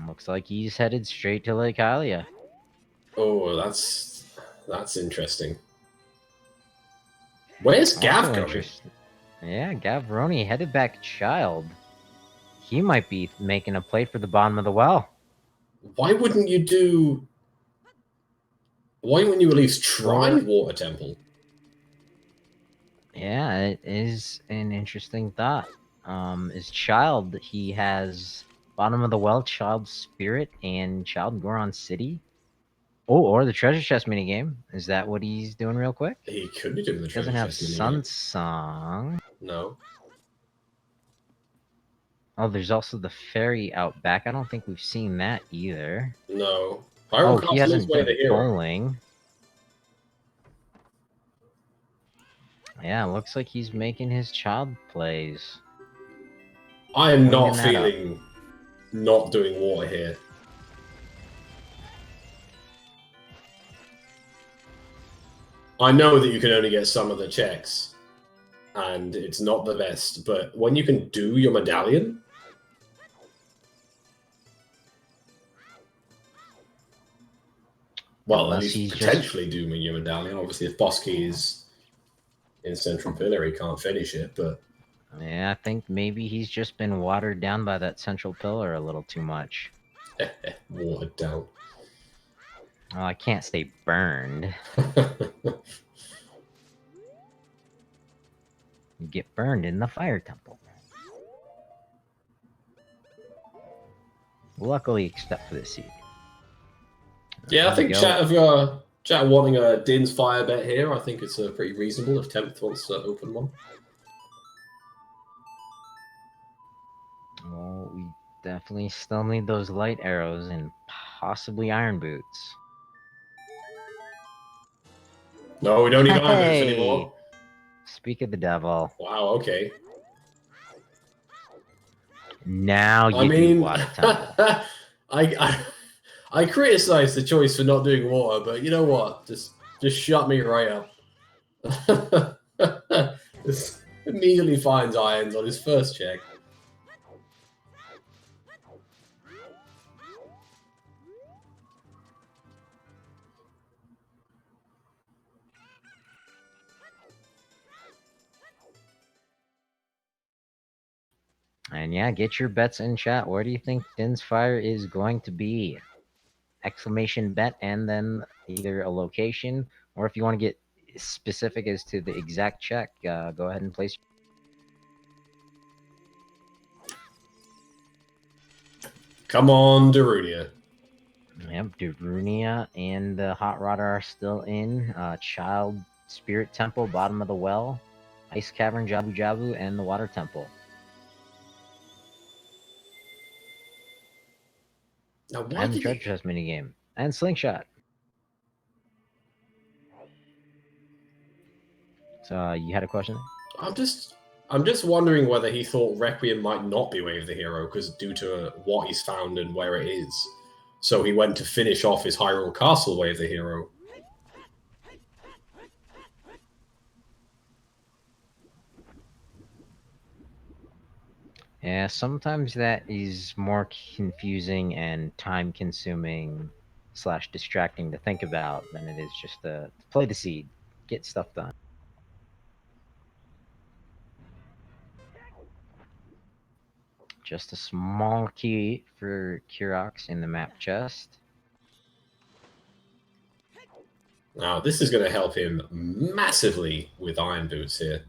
Looks like he's headed straight to Lake Hylia. Oh, that's interesting. Where's Gav going? Yeah, Gavaroni headed back Child. He might be making a play for the bottom of the well. Why wouldn't you at least try Water Temple? Yeah, it is an interesting thought. Is Child, he has bottom of the well, Child Spirit, and Child Goron City. Oh, or the treasure chest minigame. Is that what he's doing real quick? He could be doing the treasure chest minigame. Doesn't have Sun Song. No. Oh, there's also the ferry out back. I don't think we've seen that either. No. He hasn't done bowling. Yeah, looks like he's making his child plays. I am not feeling not doing water here. I know that you can only get some of the checks, and it's not the best, but when you can do your medallion... Well, at least potentially do your medallion. Obviously, if boss key is in Central Pillar, he can't finish it, but... Yeah, I think maybe he's just been watered down by that Central Pillar a little too much. Watered down. Oh, I can't say burned. You get burned in the Fire Temple. Luckily, except for this seed. Yeah, I think chat wanting a Din's Fire bet here. I think it's pretty reasonable if 10th wants to open one. Well, we definitely still need those light arrows and possibly iron boots. No, we don't need iron boots anymore. Speak of the devil. Wow, okay. Now you do Water Temple. I criticize the choice for not doing water, but you know what? Just shut me right up. This immediately finds irons on his first check. And yeah, get your bets in chat. Where do you think Din's Fire is going to be? exclamation bet and then either a location, or if you want to get specific as to the exact check, go ahead and place. Come on, Darunia. Yep, Darunia and the Hot Rodder are still in. Child Spirit Temple, bottom of the well. Ice Cavern, Jabu Jabu, and the Water Temple. Now, why And the did treasure he... chest minigame. And Slingshot. So you had a question? I'm just wondering whether he thought Requiem might not be Way of the Hero because due to what he's found and where it is. So he went to finish off his Hyrule Castle Way of the Hero. Yeah, sometimes that is more confusing and time-consuming / distracting to think about than it is just to play the seed, get stuff done. Just a small key for Kirox in the map chest. Now, this is going to help him massively with Iron Boots here.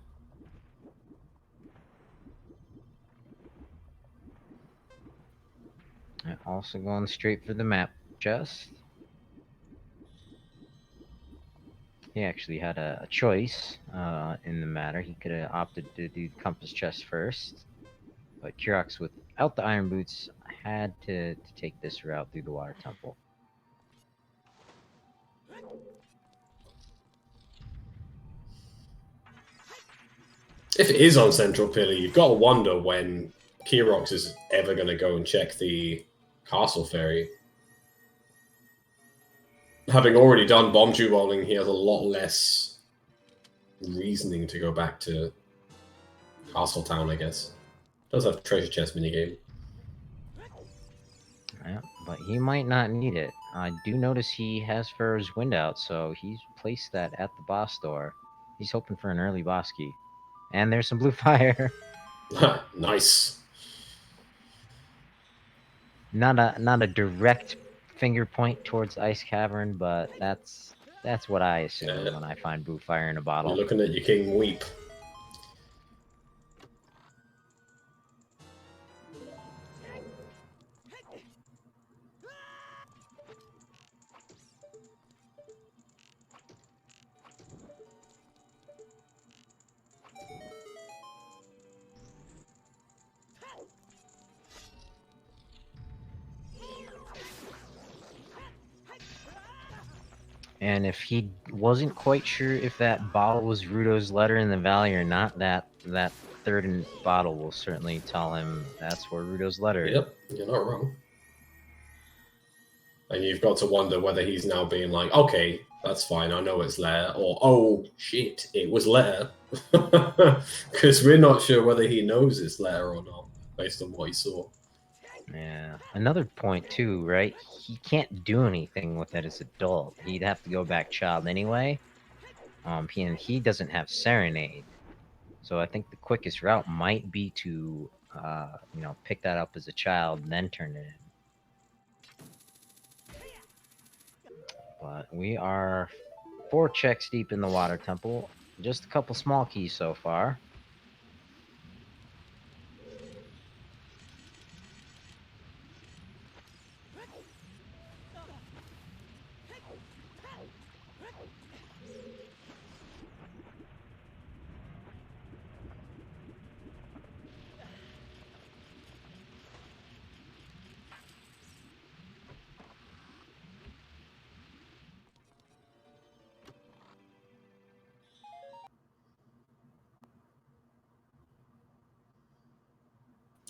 Also going straight for the map chest. He actually had a choice in the matter. He could have opted to do the compass chest first, but Kirox, without the iron boots, had to take this route through the water temple. If it is on Central Pillar, you've got to wonder when Kirox is ever going to go and check the Castle Ferry. Having already done Bomb Tube Bowling, he has a lot less reasoning to go back to Castle Town, I guess. Does have treasure chest minigame. Yeah, but he might not need it. I do notice he has Pharaoh's Wind out, so he's placed that at the boss door. He's hoping for an early boss key. And there's some blue fire. Nice. Not a direct finger point towards Ice Cavern, but that's what I assume when I find blue fire in a bottle. You're looking at your king weep. And if he wasn't quite sure if that bottle was Rudo's letter in the valley or not, that third bottle will certainly tell him that's where Rudo's letter is. Yep, you're not wrong. And you've got to wonder whether he's now being like, okay, that's fine, I know it's Lair, or oh shit, it was Lair. Because we're not sure whether he knows it's Lair or not, based on what he saw. Yeah. Another point too, right? He can't do anything with it as adult. He'd have to go back child anyway. And he doesn't have Serenade. So I think the quickest route might be to pick that up as a child and then turn it in. But we are 4 checks deep in the water temple. Just a couple small keys so far.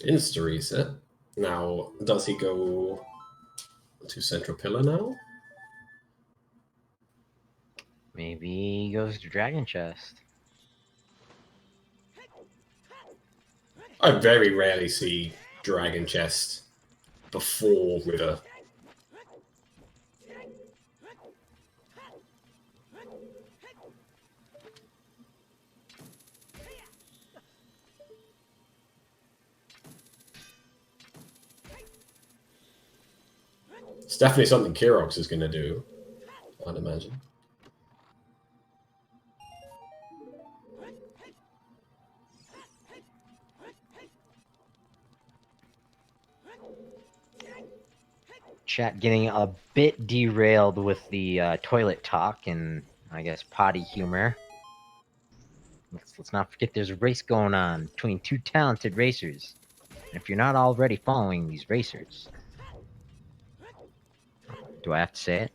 Insta reset. Now, does he go to Central Pillar now? Maybe he goes to Dragon Chest. I very rarely see Dragon Chest before River. It's definitely something Kirox is going to do, I'd imagine. Chat getting a bit derailed with the toilet talk and, I guess, potty humor. Let's not forget there's a race going on between two talented racers. And if you're not already following these racers, do I have to say it?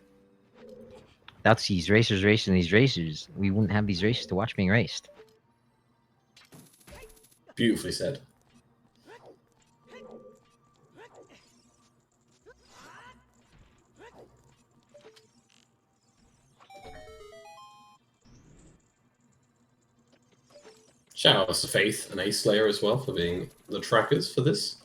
Without these racers racing these racers, we wouldn't have these races to watch being raced. Beautifully said. Shout out to Faith and Ace Slayer as well for being the trackers for this.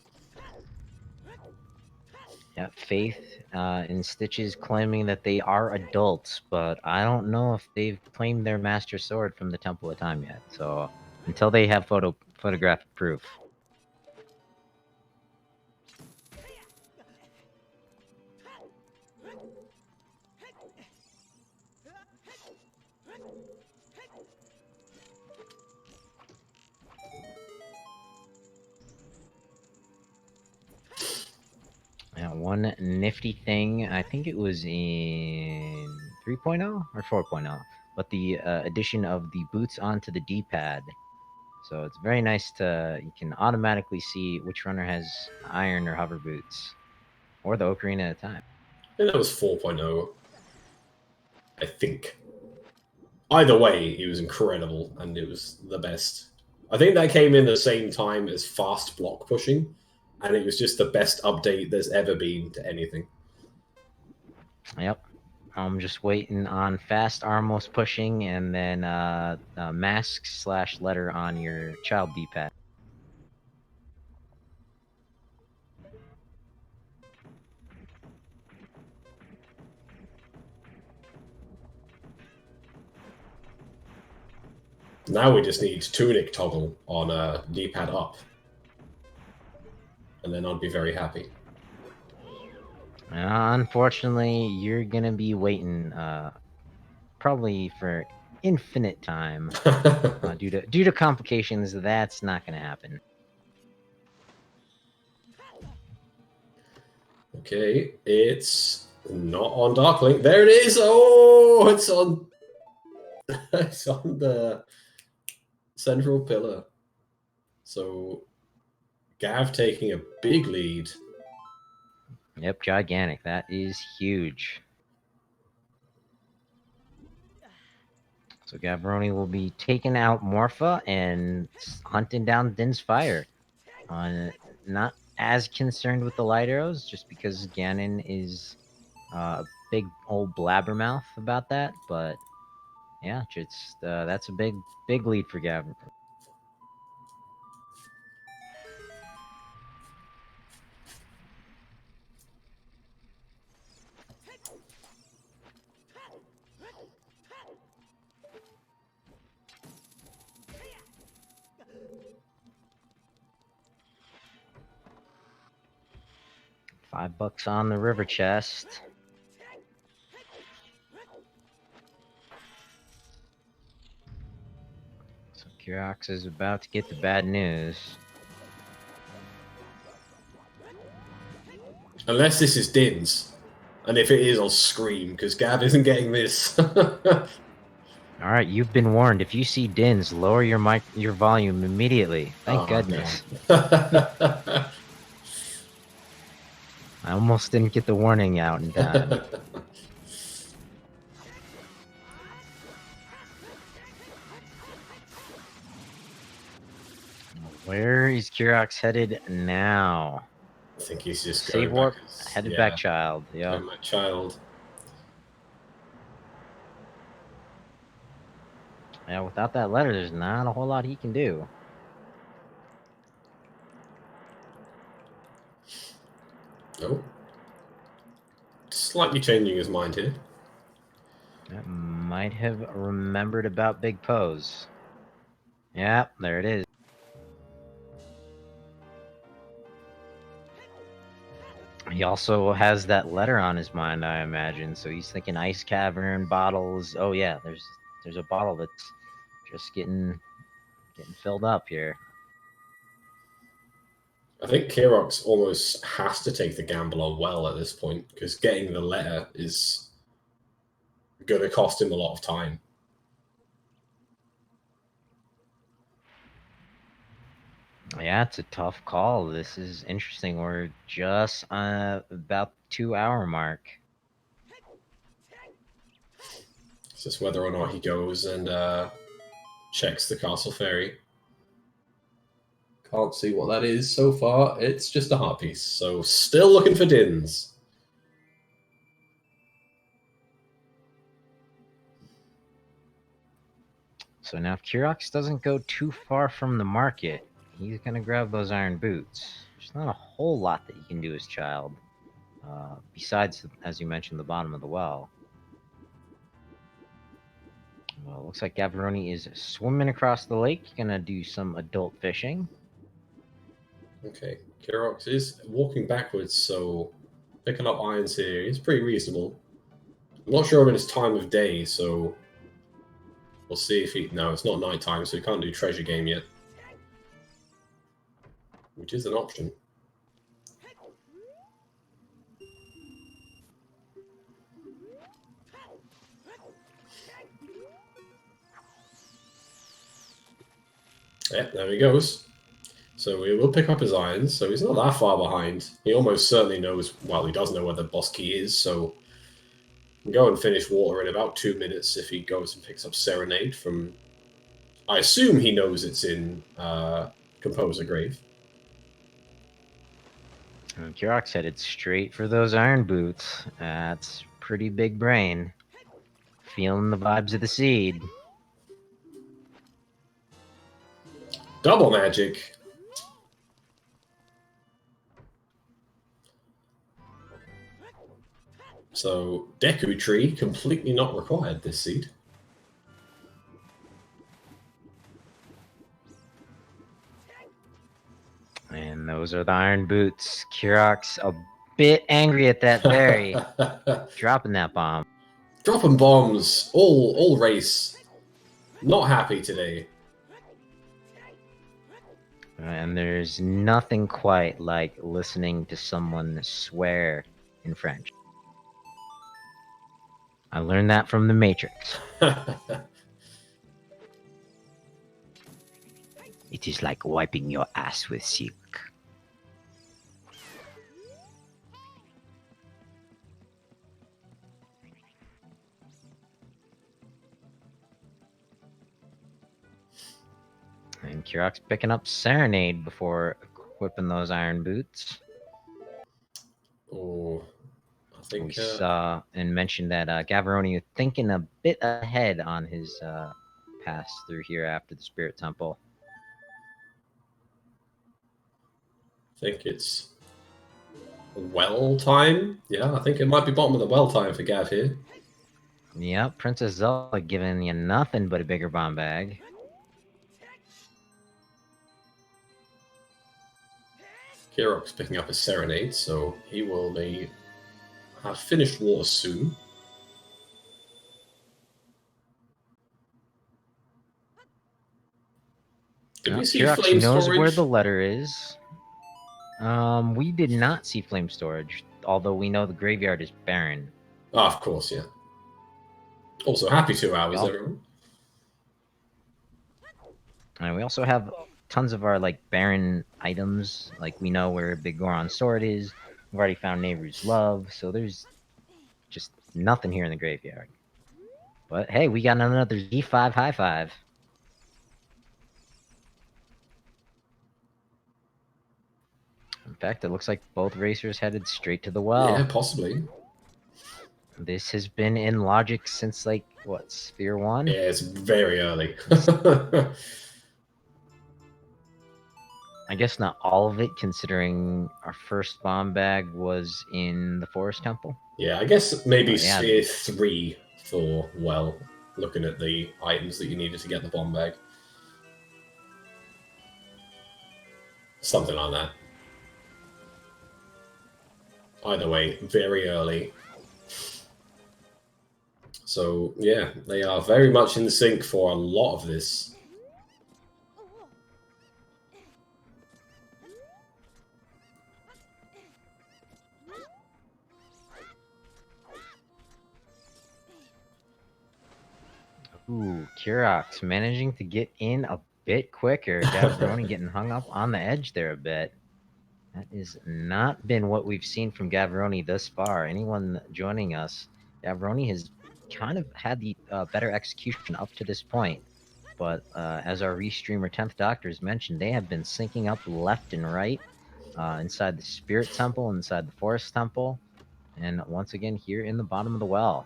Yeah, Faith and Stitches claiming that they are adults, but I don't know if they've claimed their Master Sword from the Temple of Time yet. So until they have photographic proof. Yeah, one nifty thing, I think it was in 3.0 or 4.0, but the addition of the boots onto the D-pad. So it's very nice you can automatically see which runner has iron or hover boots, or the ocarina at a time. I think that was 4.0. I think. Either way, it was incredible and it was the best. I think that came in the same time as fast block pushing, and it was just the best update there's ever been to anything. Yep. I'm just waiting on fast armless pushing and then mask / letter on your child D-pad. Now we just need tunic toggle on D-pad up, and then I'd be very happy. Unfortunately, you're gonna be waiting probably for infinite time due to complications. That's not gonna happen. Okay, it's not on Darklink. There it is. Oh, it's on. It's on the central pillar. So Gav taking a big lead. Yep, gigantic. That is huge. So Gavaroni will be taking out Morpha and hunting down Din's Fire. Not as concerned with the light arrows, just because Ganon is a big old blabbermouth about that. But yeah, that's a big lead for Gav. $5 on the river chest. So Kirox is about to get the bad news. Unless this is Din's. And if it is, I'll scream, because Gav isn't getting this. All right, you've been warned. If you see Dins, lower your volume immediately. Thank goodness. I almost didn't get the warning out in time. Where is Kirox headed now? I think he's just Save going warp, back. headed back, child. Yeah. My child. Yeah, without that letter, there's not a whole lot he can do. Oh. Slightly changing his mind here. That might have remembered about Big Pose. Yep, there it is. He also has that letter on his mind, I imagine. So he's thinking ice cavern bottles. Oh yeah, there's a bottle that's just getting filled up here. I think Kirox almost has to take the gamble on well at this point, because getting the letter is going to cost him a lot of time. Yeah, it's a tough call. This is interesting. We're just about 2 hour mark. It's just whether or not he goes and checks the castle ferry. Can't see what that is so far. It's just a heart piece. So still looking for Dins. So now if Kirox doesn't go too far from the market, he's going to grab those iron boots. There's not a whole lot that he can do as child. Besides, as you mentioned, the bottom of the well. Well, looks like Gavaroni is swimming across the lake. Gonna do some adult fishing. Okay, Kirox is walking backwards, so picking up irons here is pretty reasonable. I'm not sure on his time of day, so we'll see if he... No, it's not nighttime, so he can't do treasure game yet. Which is an option. Yeah, there he goes. So we will pick up his irons, so he's not that far behind. He almost certainly knows, well, he does know where the boss key is, so he can go and finish water in about 2 minutes if he goes and picks up Serenade from... I assume he knows it's in Composer Grave. And Kirox headed straight for those iron boots. That's pretty big brain. Feeling the vibes of the seed. Double magic! So, Deku Tree, completely not required this seed. And those are the iron boots. Kirox a bit angry at that berry. Dropping that bomb. Dropping bombs, all race. Not happy today. And there's nothing quite like listening to someone swear in French. I learned that from The Matrix. It is like wiping your ass with silk. And Kirox picking up Serenade before equipping those iron boots. Oh, I think We saw and mentioned that Gavaroni thinking a bit ahead on his pass through here after the Spirit Temple. I think it's well time. Yeah, I think it might be bottom of the well time for Gav here. Yep, Princess Zelda giving you nothing but a bigger bomb bag. Kirox picking up his Serenade, so he will have finished water soon. Did we see Kirox flame knows storage? where the letter is. We did not see flame storage, although we know the graveyard is barren. Ah, of course, yeah. Also, happy 2 hours, Yep. everyone. And we also have tons of our barren items. Like we know where Big Goron's sword is. We've already found Nehru's love, so there's just nothing here in the graveyard. But hey, we got another Z5 high five. In fact, it looks like both racers headed straight to the well. Yeah, possibly. This has been in Logic since what, Sphere 1? Yeah, it's very early. I guess not all of it, considering our first bomb bag was in the Forest Temple. Yeah, I guess maybe yeah. Sphere 3 for, well, looking at the items that you needed to get the bomb bag. Something like that. Either way, very early. So, yeah, they are very much in sync for a lot of this. Ooh, Kirox managing to get in a bit quicker. Gavaroni getting hung up on the edge there a bit. That has not been what we've seen from Gavaroni thus far. Anyone joining us, Gavaroni has kind of had the better execution up to this point. But as our restreamer 10th Doctor has mentioned, they have been syncing up left and right inside the Spirit Temple, inside the Forest Temple, and once again here in the bottom of the well.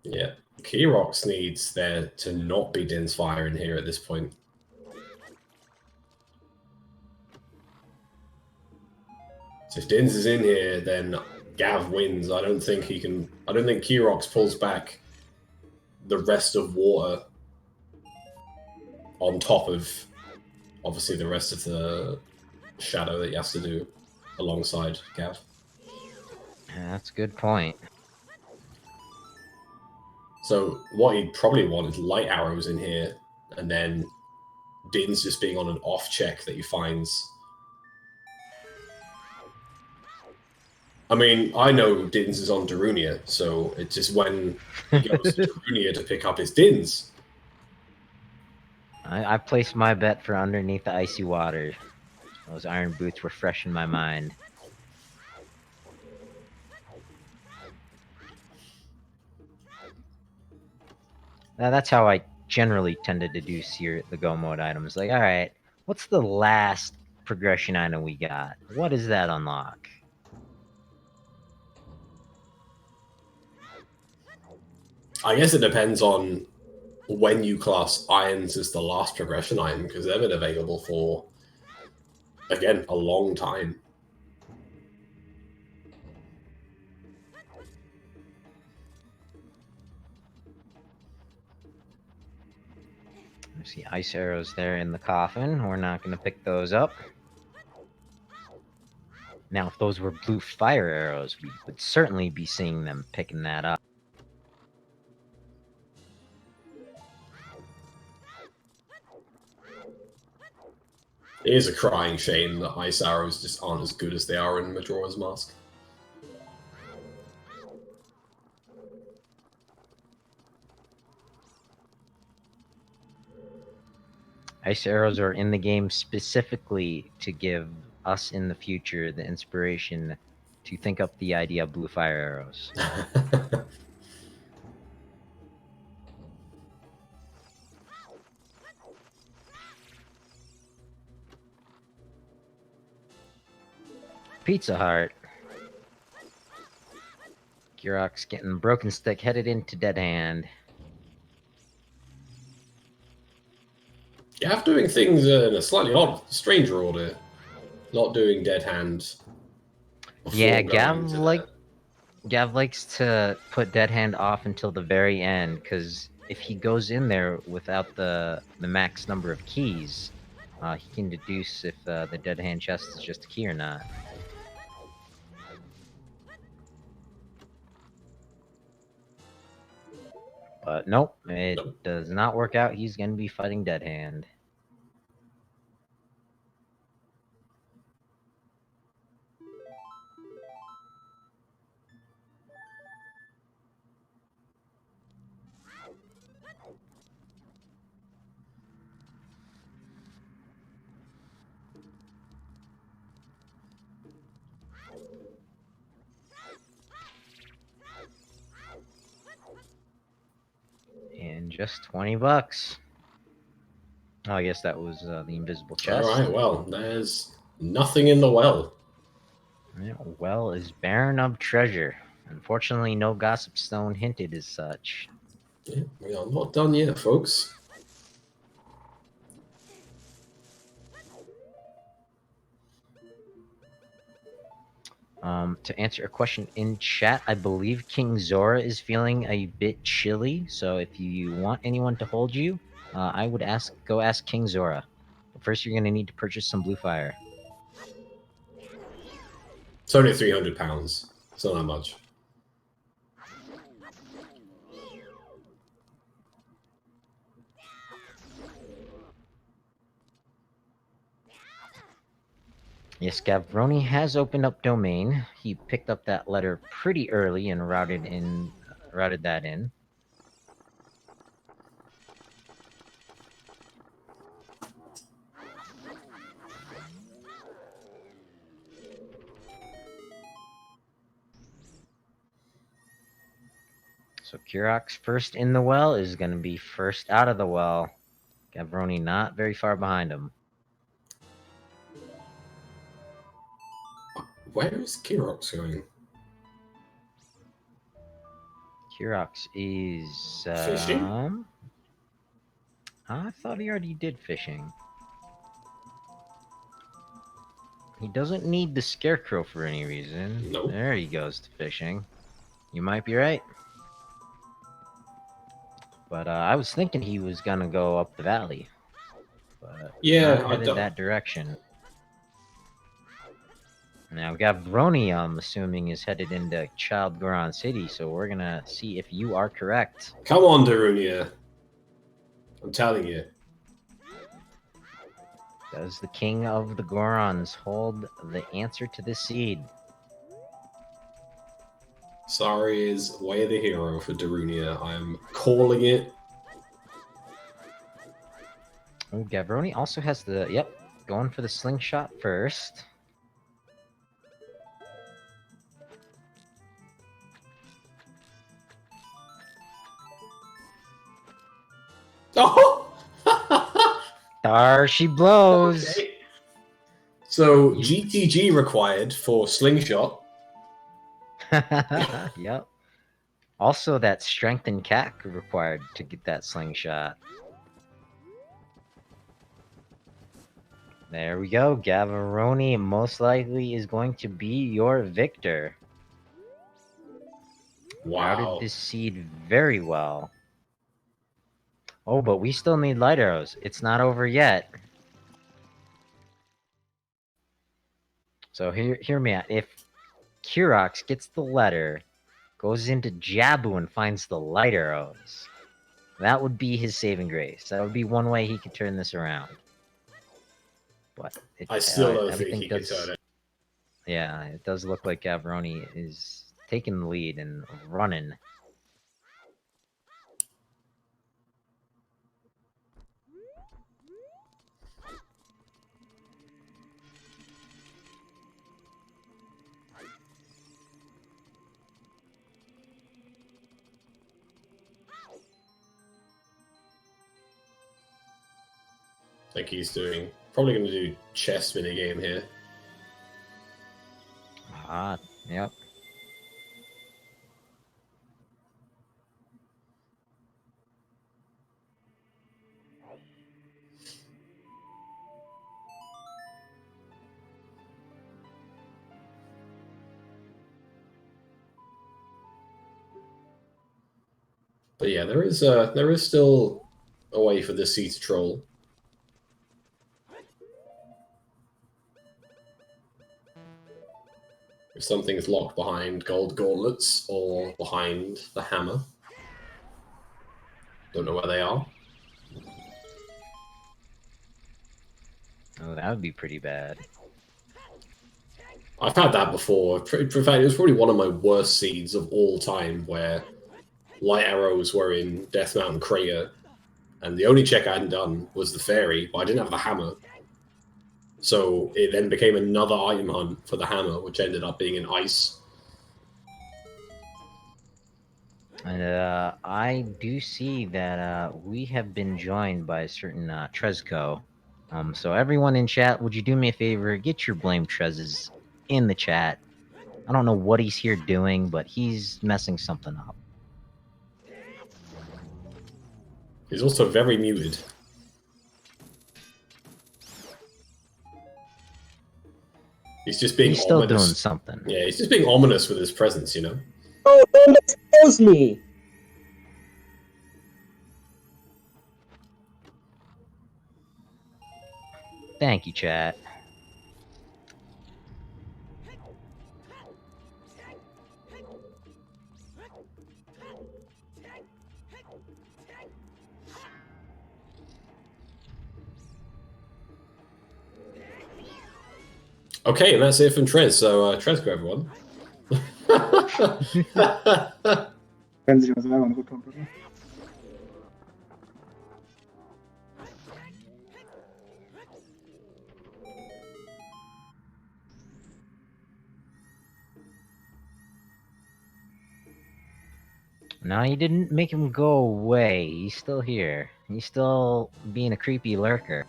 Yeah, Kirox needs there to not be Din's Fire in here at this point. So if Dins is in here, then Gav wins. I don't think Kirox pulls back the rest of water on top of obviously the rest of the shadow that he has to do alongside Gav. That's a good point. So what he'd probably want is light arrows in here, and then Din's just being on an off check that he finds. I mean, I know Dins is on Darunia, so it's just when he goes to Darunia to pick up his Dins. I placed my bet for underneath the icy water. Those iron boots were fresh in my mind. That's how I generally tend to deduce here the go mode items. Like, all right, what's the last progression item we got? What does that unlock? I guess it depends on when you class irons as the last progression item, because they've been available for, again, a long time. I see ice arrows there in the coffin. We're not going to pick those up. Now, if those were blue fire arrows, we would certainly be seeing them picking that up. It is a crying shame that ice arrows just aren't as good as they are in Majora's Mask. Ice arrows are in the game specifically to give us in the future the inspiration to think up the idea of blue fire arrows. Pizza Heart. Kirox getting broken stick headed into Dead Hand. Gav doing things in a slightly odd, stranger order. Not doing Dead Hand. Yeah, Gav likes to put Dead Hand off until the very end, because if he goes in there without the max number of keys, he can deduce if the Dead Hand chest is just a key or not. But nope, it does not work out. He's going to be fighting Dead Hand. And just 20 bucks. Oh, I guess that was the invisible chest. Alright, well, there's nothing in the well. Yeah, well is barren of treasure. Unfortunately, no gossip stone hinted as such. Yeah, we are not done yet, folks. To answer a question in chat, I believe King Zora is feeling a bit chilly. So if you want anyone to hold you, I would go ask King Zora. But first, you're going to need to purchase some blue fire. It's only £300. It's not that much. Yes, Gavaroni has opened up domain. He picked up that letter pretty early and routed that in. So Kirox first in the well is going to be first out of the well. Gavaroni not very far behind him. Where is Kirox going? Kirox is Fishing? I thought he already did fishing. He doesn't need the scarecrow for any reason. Nope. There he goes to fishing. You might be right. But I was thinking he was gonna go up the valley. But Yeah, not headed that direction. Now Gavroni, I'm assuming, is headed into Child Goron City, so we're gonna see if you are correct. Come on, Darunia. I'm telling you. Does the King of the Gorons hold the answer to this seed? Sorry is way the hero for Darunia. I am calling it. Oh, Gavroni also has the... Yep, going for the slingshot first. Oh! There she blows! Okay. So, GTG required for slingshot. Yep. Also, that strength and CAC required to get that slingshot. There we go. Gavaroni most likely is going to be your victor. Wow. Routed this seed very well. Oh, but we still need light arrows. It's not over yet. So hear me out. If Kirox gets the letter, goes into Jabu and finds the light arrows, that would be his saving grace. That would be one way he could turn this around. But I still don't think he does, could turn it. Yeah, it does look like Gavroni is taking the lead and running. I think he's doing... Probably going to do chess minigame here. Ah, yep. But yeah, there is still a way for this sea to troll. If something's locked behind gold gauntlets or behind the hammer. Don't know where they are. Oh, that would be pretty bad. I've had that before. In fact, it was probably one of my worst seeds of all time, where light arrows were in Death Mountain Crater, and the only check I hadn't done was the fairy, but I didn't have the hammer. So it then became another item hunt for the hammer, which ended up being in ice. And I do see that we have been joined by a certain Trezco. So everyone in chat, would you do me a favor? Get your blame Trezes in the chat. I don't know what he's here doing, but he's messing something up. He's also very muted. He's just being still ominous. Doing something. Yeah, he's just being ominous with his presence, you know? Oh, don't expose me! Thank you, chat. Okay, and that's it from Trez. So, Trez, go everyone. Prendere una seconda, tutto un po'. No, you didn't make him go away. He's still here. He's still being a creepy lurker.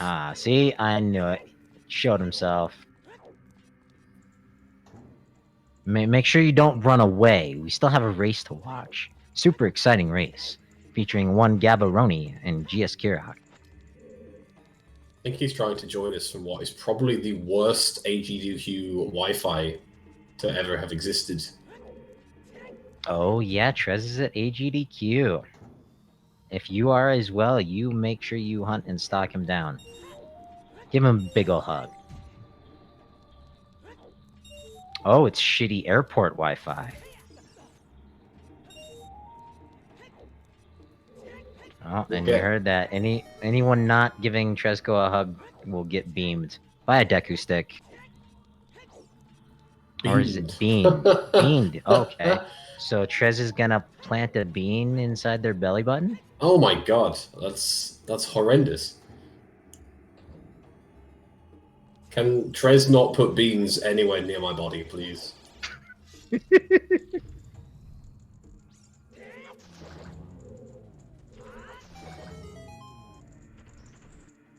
Ah, see? I knew it. Showed himself. Make sure you don't run away. We still have a race to watch. Super exciting race. Featuring one Gavaroni and GS Kirox. I think he's trying to join us from what is probably the worst AGDQ Wi-Fi to ever have existed. Oh yeah, Trez is at AGDQ. If you are as well, you make sure you hunt and stalk him down. Give him a big ol' hug. Oh, it's shitty airport Wi-Fi. Oh, and you heard that. Anyone not giving Tresco a hug will get beamed by a Deku stick. Or is it beamed? Beamed. Okay. So Trez is gonna plant a bean inside their belly button? Oh my god, that's horrendous. Can Trez not put beans anywhere near my body, please?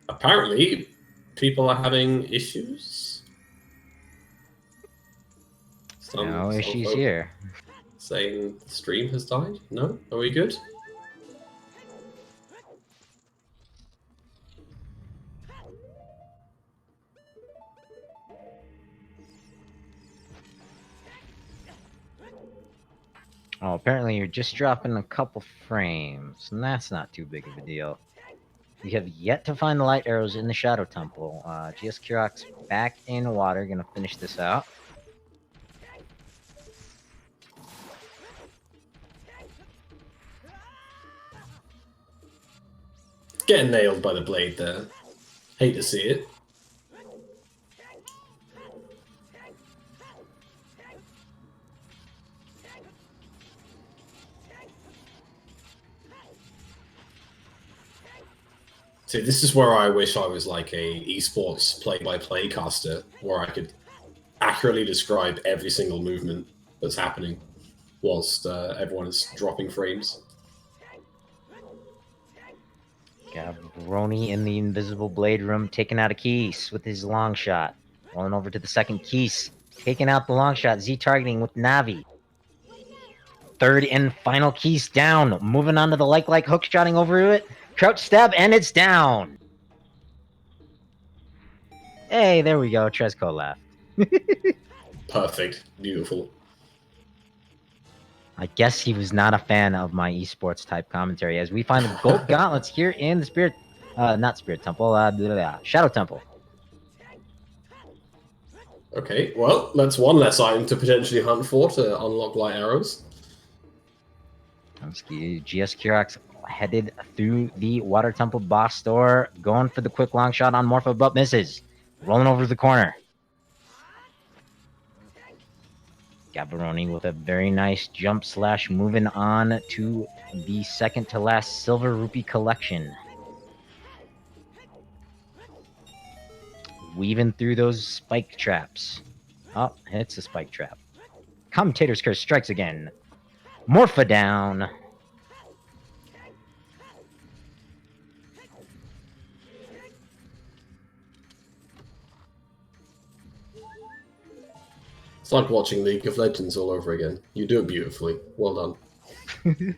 Apparently, people are having issues. No issues here. Saying the stream has died? No? Are we good? Oh, apparently you're just dropping a couple frames, and that's not too big of a deal. We have yet to find the light arrows in the Shadow Temple. GS Kirox back in water, gonna finish this out. Getting nailed by the blade there. Hate to see it. See, this is where I wish I was like a esports play-by-play caster, where I could accurately describe every single movement that's happening whilst everyone is dropping frames. Gavaroni in the invisible blade room, taking out a Keys with his long shot. Rolling over to the second Keys, taking out the long shot. Z targeting with Navi. Third and final Keys down. Moving on to the like hook shotting over it. Crouch stab, and it's down. Hey, there we go. Tresco left. Perfect. Beautiful. I guess he was not a fan of my esports type commentary, as we find the gold gauntlets here in the Spirit, not Spirit Temple, Shadow Temple. Okay, well, that's one less item to potentially hunt for to unlock light arrows. GS Kirox headed through the Water Temple boss door, going for the quick long shot on Morpho, but misses. Rolling over to the corner. Gavaroni with a very nice jump slash, moving on to the second to last Silver Rupee collection. Weaving through those spike traps. Oh, it's a spike trap. Commentator's Curse strikes again. Morpha down. It's like watching League of Legends all over again. You do it beautifully. Well done.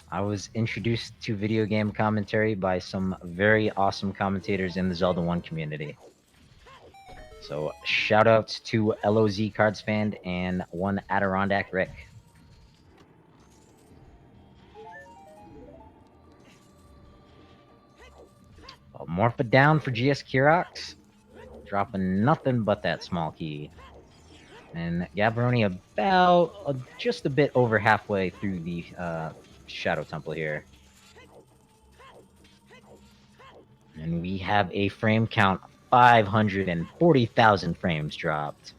I was introduced to video game commentary by some very awesome commentators in the Zelda 1 community. So shout outs to LOZ Cards Fan and one Adirondack Rick. Well, Morpha down for GS Kirox. Dropping nothing but that small key. And Gavaroni about just a bit over halfway through the Shadow Temple here. And we have a frame count 540,000 frames dropped.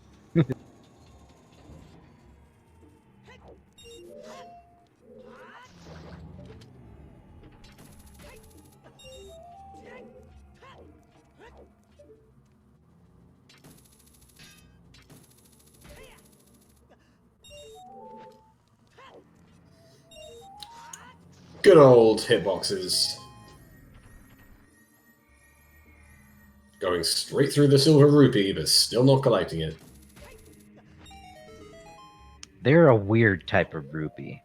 Good old hitboxes. Going straight through the silver rupee, but still not collecting it. They're a weird type of rupee.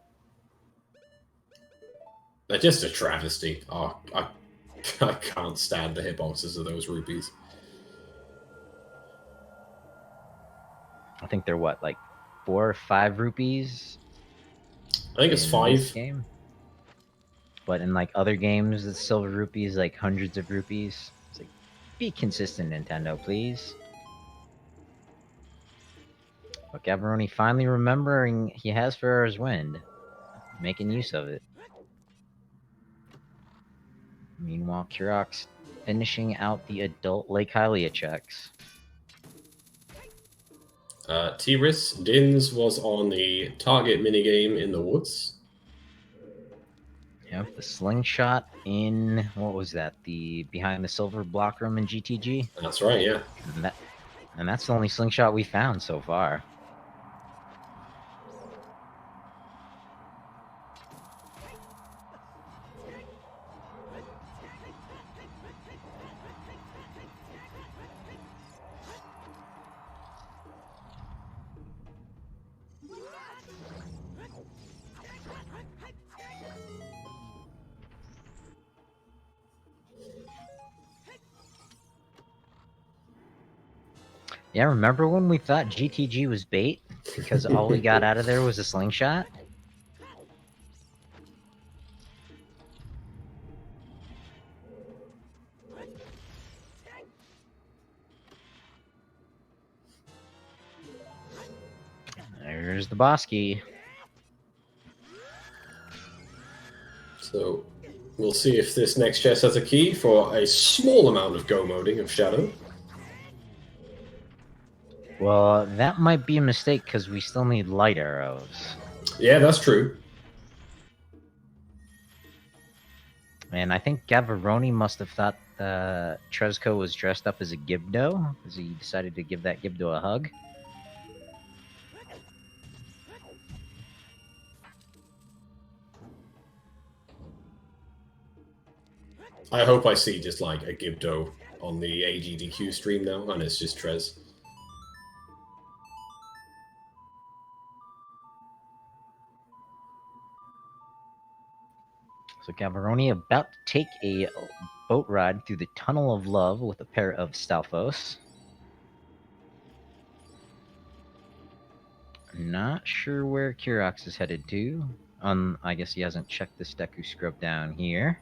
They're just a travesty. Oh, I can't stand the hitboxes of those rupees. I think they're what, like 4 or 5 rupees? I think it's in 5. this game. But in like other games, the silver rupees like hundreds of rupees. It's like, be consistent, Nintendo, please. But Gavaroni finally remembering he has Ferrar's Wind, making use of it. Meanwhile, Kirox finishing out the adult Lake Hylia checks. T-Riss Dins was on the target minigame in the woods. Yep, the slingshot in, what was that? The behind the silver block room in GTG? That's right, yeah. And that's the only slingshot we found so far. Yeah, remember when we thought GTG was bait? Because all we got out of there was a slingshot? There's the boss key. So we'll see if this next chest has a key for a small amount of go moding of Shadow. Well, that might be a mistake because we still need light arrows. Yeah, that's true. And I think Gavaroni must have thought Trezko was dressed up as a Gibdo, because he decided to give that Gibdo a hug. I hope I see just like a Gibdo on the AGDQ stream now, and it's just Trez. So Gavaroni about to take a boat ride through the Tunnel of Love with a pair of Stalfos. Not sure where Kirox is headed to. I guess he hasn't checked this Deku Scrub down here.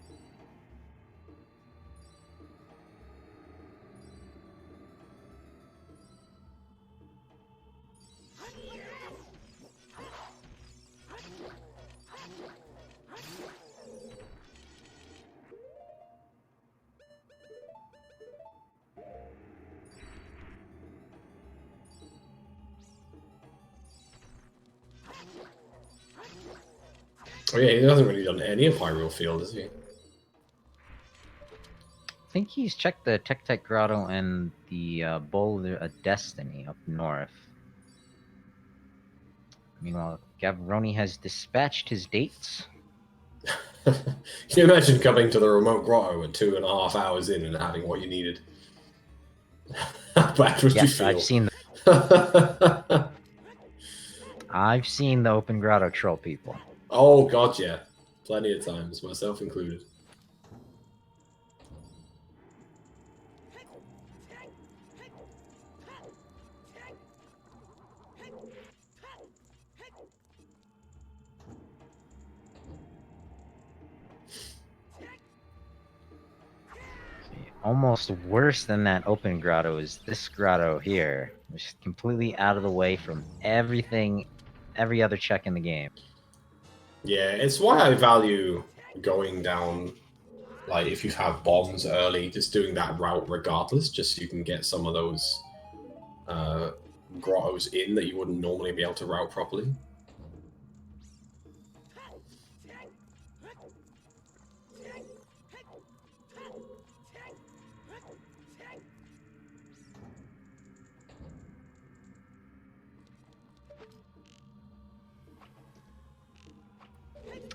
Oh yeah, he hasn't really done any of Hyrule Field, has he? I think he's checked the Tech Grotto and the Boulder of Destiny up north. Meanwhile, Gavaroni has dispatched his dates. Can you imagine coming to the remote grotto at 2.5 hours in and having what you needed? How bad would you feel? I've seen the open grotto troll people. Oh god, yeah. Plenty of times, myself included. almost worse than that open grotto is this grotto here, which is completely out of the way from everything, every other check in the game. Yeah, it's why I value going down, like, if you have bombs early, just doing that route regardless, just so you can get some of those grottos in that you wouldn't normally be able to route properly.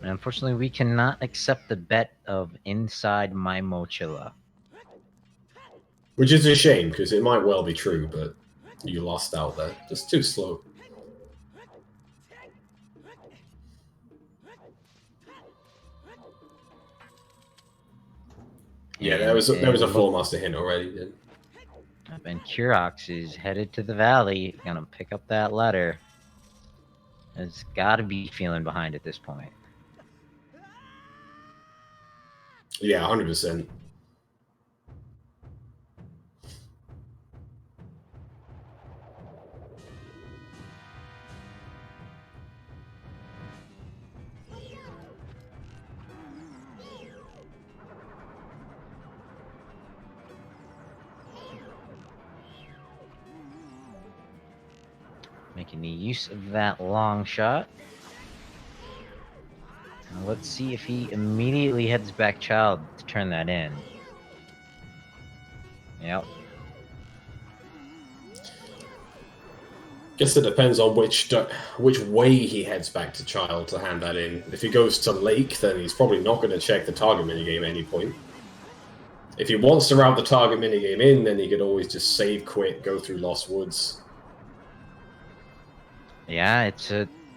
Unfortunately, we cannot accept the bet of inside my mochila. Which is a shame, because it might well be true, but you lost out there. Just too slow. Yeah, there was a Floor Master hint already. Then. And Kirox is headed to the valley, gonna pick up that letter. It's gotta be feeling behind at this point. Yeah, 100%. Making the use of that long shot. Now let's see if he immediately heads back child to turn that in. Yep. Guess it depends on which way he heads back to child to hand that in. If he goes to lake, then he's probably not going to check the target minigame at any point. If he wants to route the target minigame in, then he could always just save, quit, go through Lost Woods. Yeah,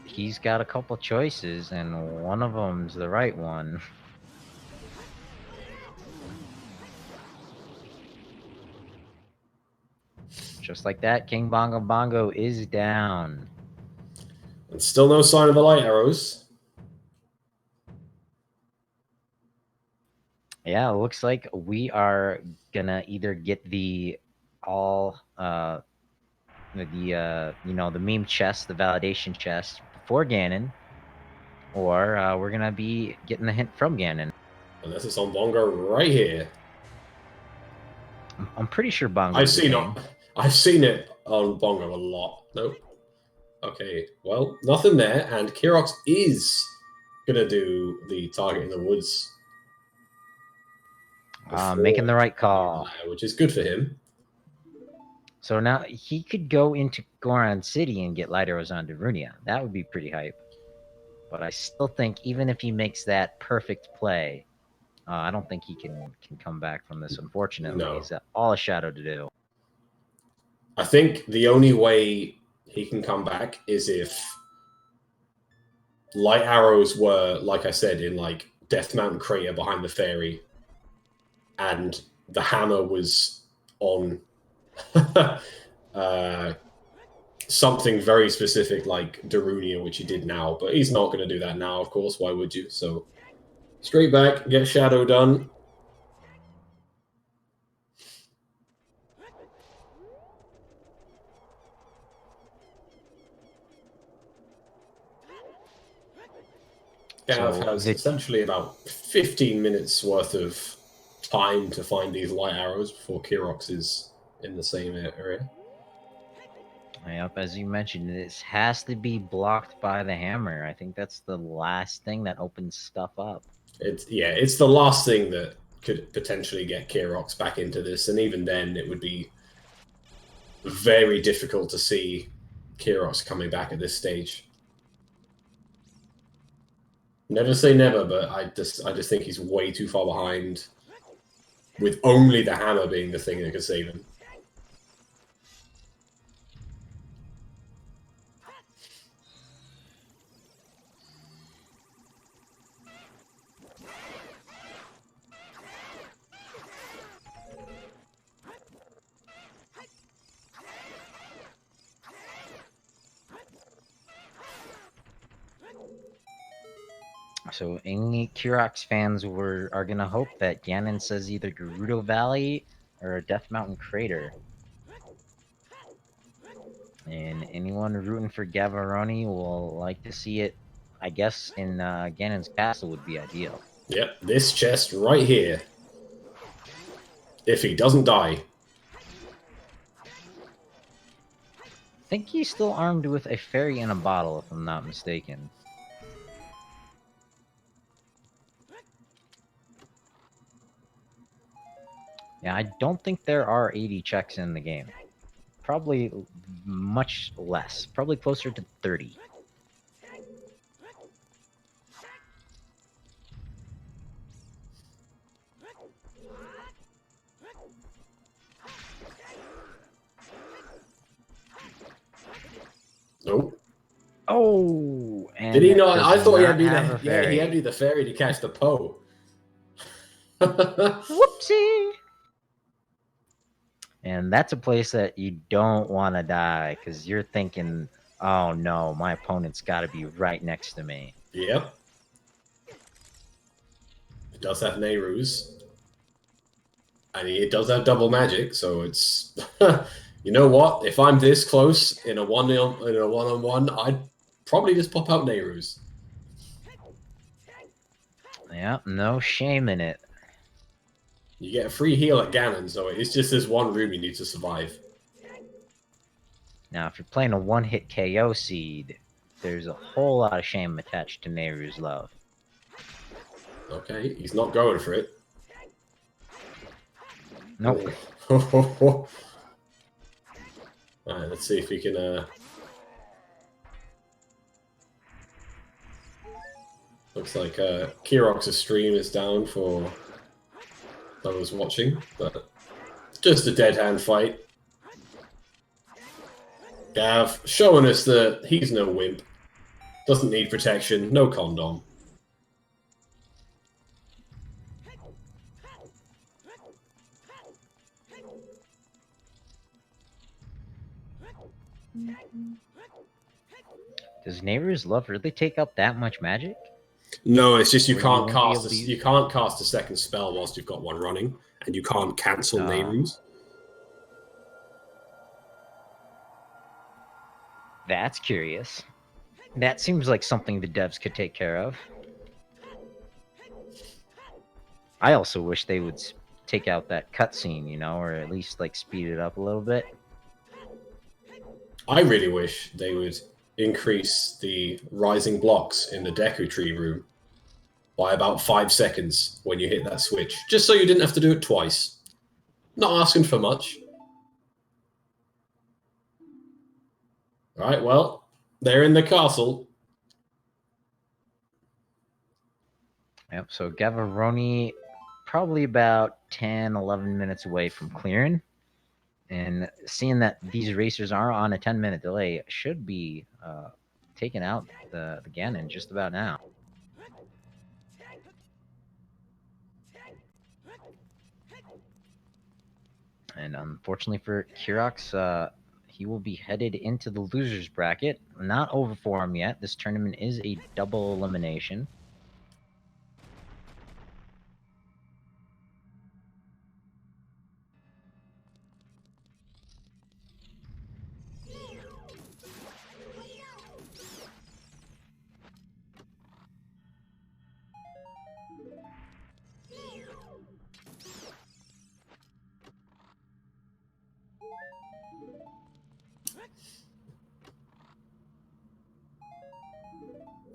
he's got a couple choices, and one of them's the right one. Just like that, King Bongo Bongo is down. And still no sign of the light arrows. Yeah, it looks like we are gonna either get the the meme chest, the validation chest before Ganon, or we're gonna be getting the hint from Ganon. Unless it's on Bongo right here. I'm pretty sure Bongo. I've seen it on Bongo a lot. Nope. Okay, well, nothing there, and Kirox is gonna do the target in the woods. Making the right call. Which is good for him. So now he could go into Goron City and get light arrows on Darunia. That would be pretty hype. But I still think even if he makes that perfect play, I don't think he can come back from this, unfortunately. No. He's all a Shadow to do. I think the only way he can come back is if light arrows were, like I said, in like Death Mountain Crater behind the fairy, and the hammer was on something very specific like Darunia, which he did now, but he's not going to do that now, of course. Why would you? So straight back, get Shadow done. Gav has essentially about 15 minutes worth of time to find these light arrows before Kirox is in the same area. Yep, as you mentioned, this has to be blocked by the hammer. I think that's the last thing that opens stuff up. It's the last thing that could potentially get Kirox back into this, and even then it would be very difficult to see Kirox coming back at this stage. Never say never, but I just think he's way too far behind, with only the hammer being the thing that could save him. So any Kirox fans are gonna hope that Ganon says either Gerudo Valley or Death Mountain Crater. And anyone rooting for Gavaroni will like to see it, I guess, in Ganon's castle would be ideal. Yep, this chest right here. If he doesn't die. I think he's still armed with a fairy and a bottle, if I'm not mistaken. Yeah, I don't think there are 80 checks in the game. Probably much less. Probably closer to 30. Nope. Oh, and Did he not? does I thought he had not me have the a fairy. he had me the fairy to catch the Poe. Whoopsie! And that's a place that you don't want to die, because you're thinking, oh no, my opponent's got to be right next to me. Yep. It does have Nehru's. And it does have double magic, so it's... You know what? If I'm this close in a one-on-one, I'd probably just pop out Nehru's. Yeah, no shame in it. You get a free heal at Ganon, so it's just this one room you need to survive. Now, if you're playing a one-hit KO seed, there's a whole lot of shame attached to Nehru's love. Okay, he's not going for it. Nope. Alright, let's see if we can... Looks like Kirox's stream is down for those watching, but just a dead hand fight. Gav showing us that he's no wimp. Doesn't need protection, no condom. Does Nehru's love really take up that much magic? No, it's just you Or can't you won't be cast able to use you can't cast a second spell whilst you've got one running, and you can't cancel Oh. Nehru's. That's curious. That seems like something the devs could take care of. I also wish they would take out that cutscene, you know, or at least like speed it up a little bit. I really wish they would increase the rising blocks in the Deku Tree room by about 5 seconds when you hit that switch, just so you didn't have to do it twice. Not asking for much. Right, well, they're in the castle. Yep, so Gavaroni probably about 10, 11 minutes away from clearing. And seeing that these racers are on a 10-minute delay, should be taking out the Ganon just about now. And unfortunately for Kirox, he will be headed into the losers bracket. Not over for him yet. This tournament is a double elimination.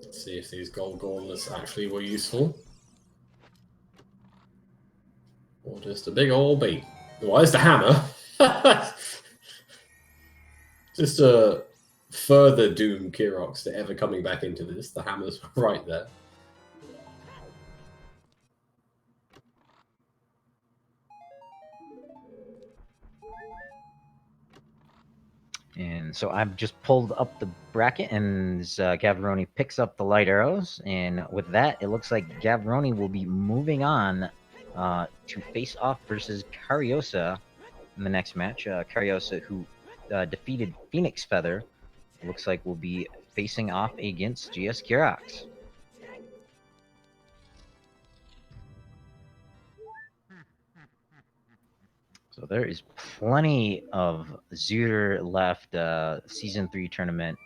Let's see if these gold gauntlets actually were useful. Or just a big old beat. Why is the hammer? Just a further doom Kirox to ever coming back into this. The hammer's right there. And so I've just pulled up the bracket, and Gavaroni picks up the light arrows. And with that, it looks like Gavaroni will be moving on to face off versus Cariosa in the next match. Cariosa, who defeated Phoenix Feather, looks like will be facing off against GS Kirox. So there is plenty of Zooter left Season 3 tournament.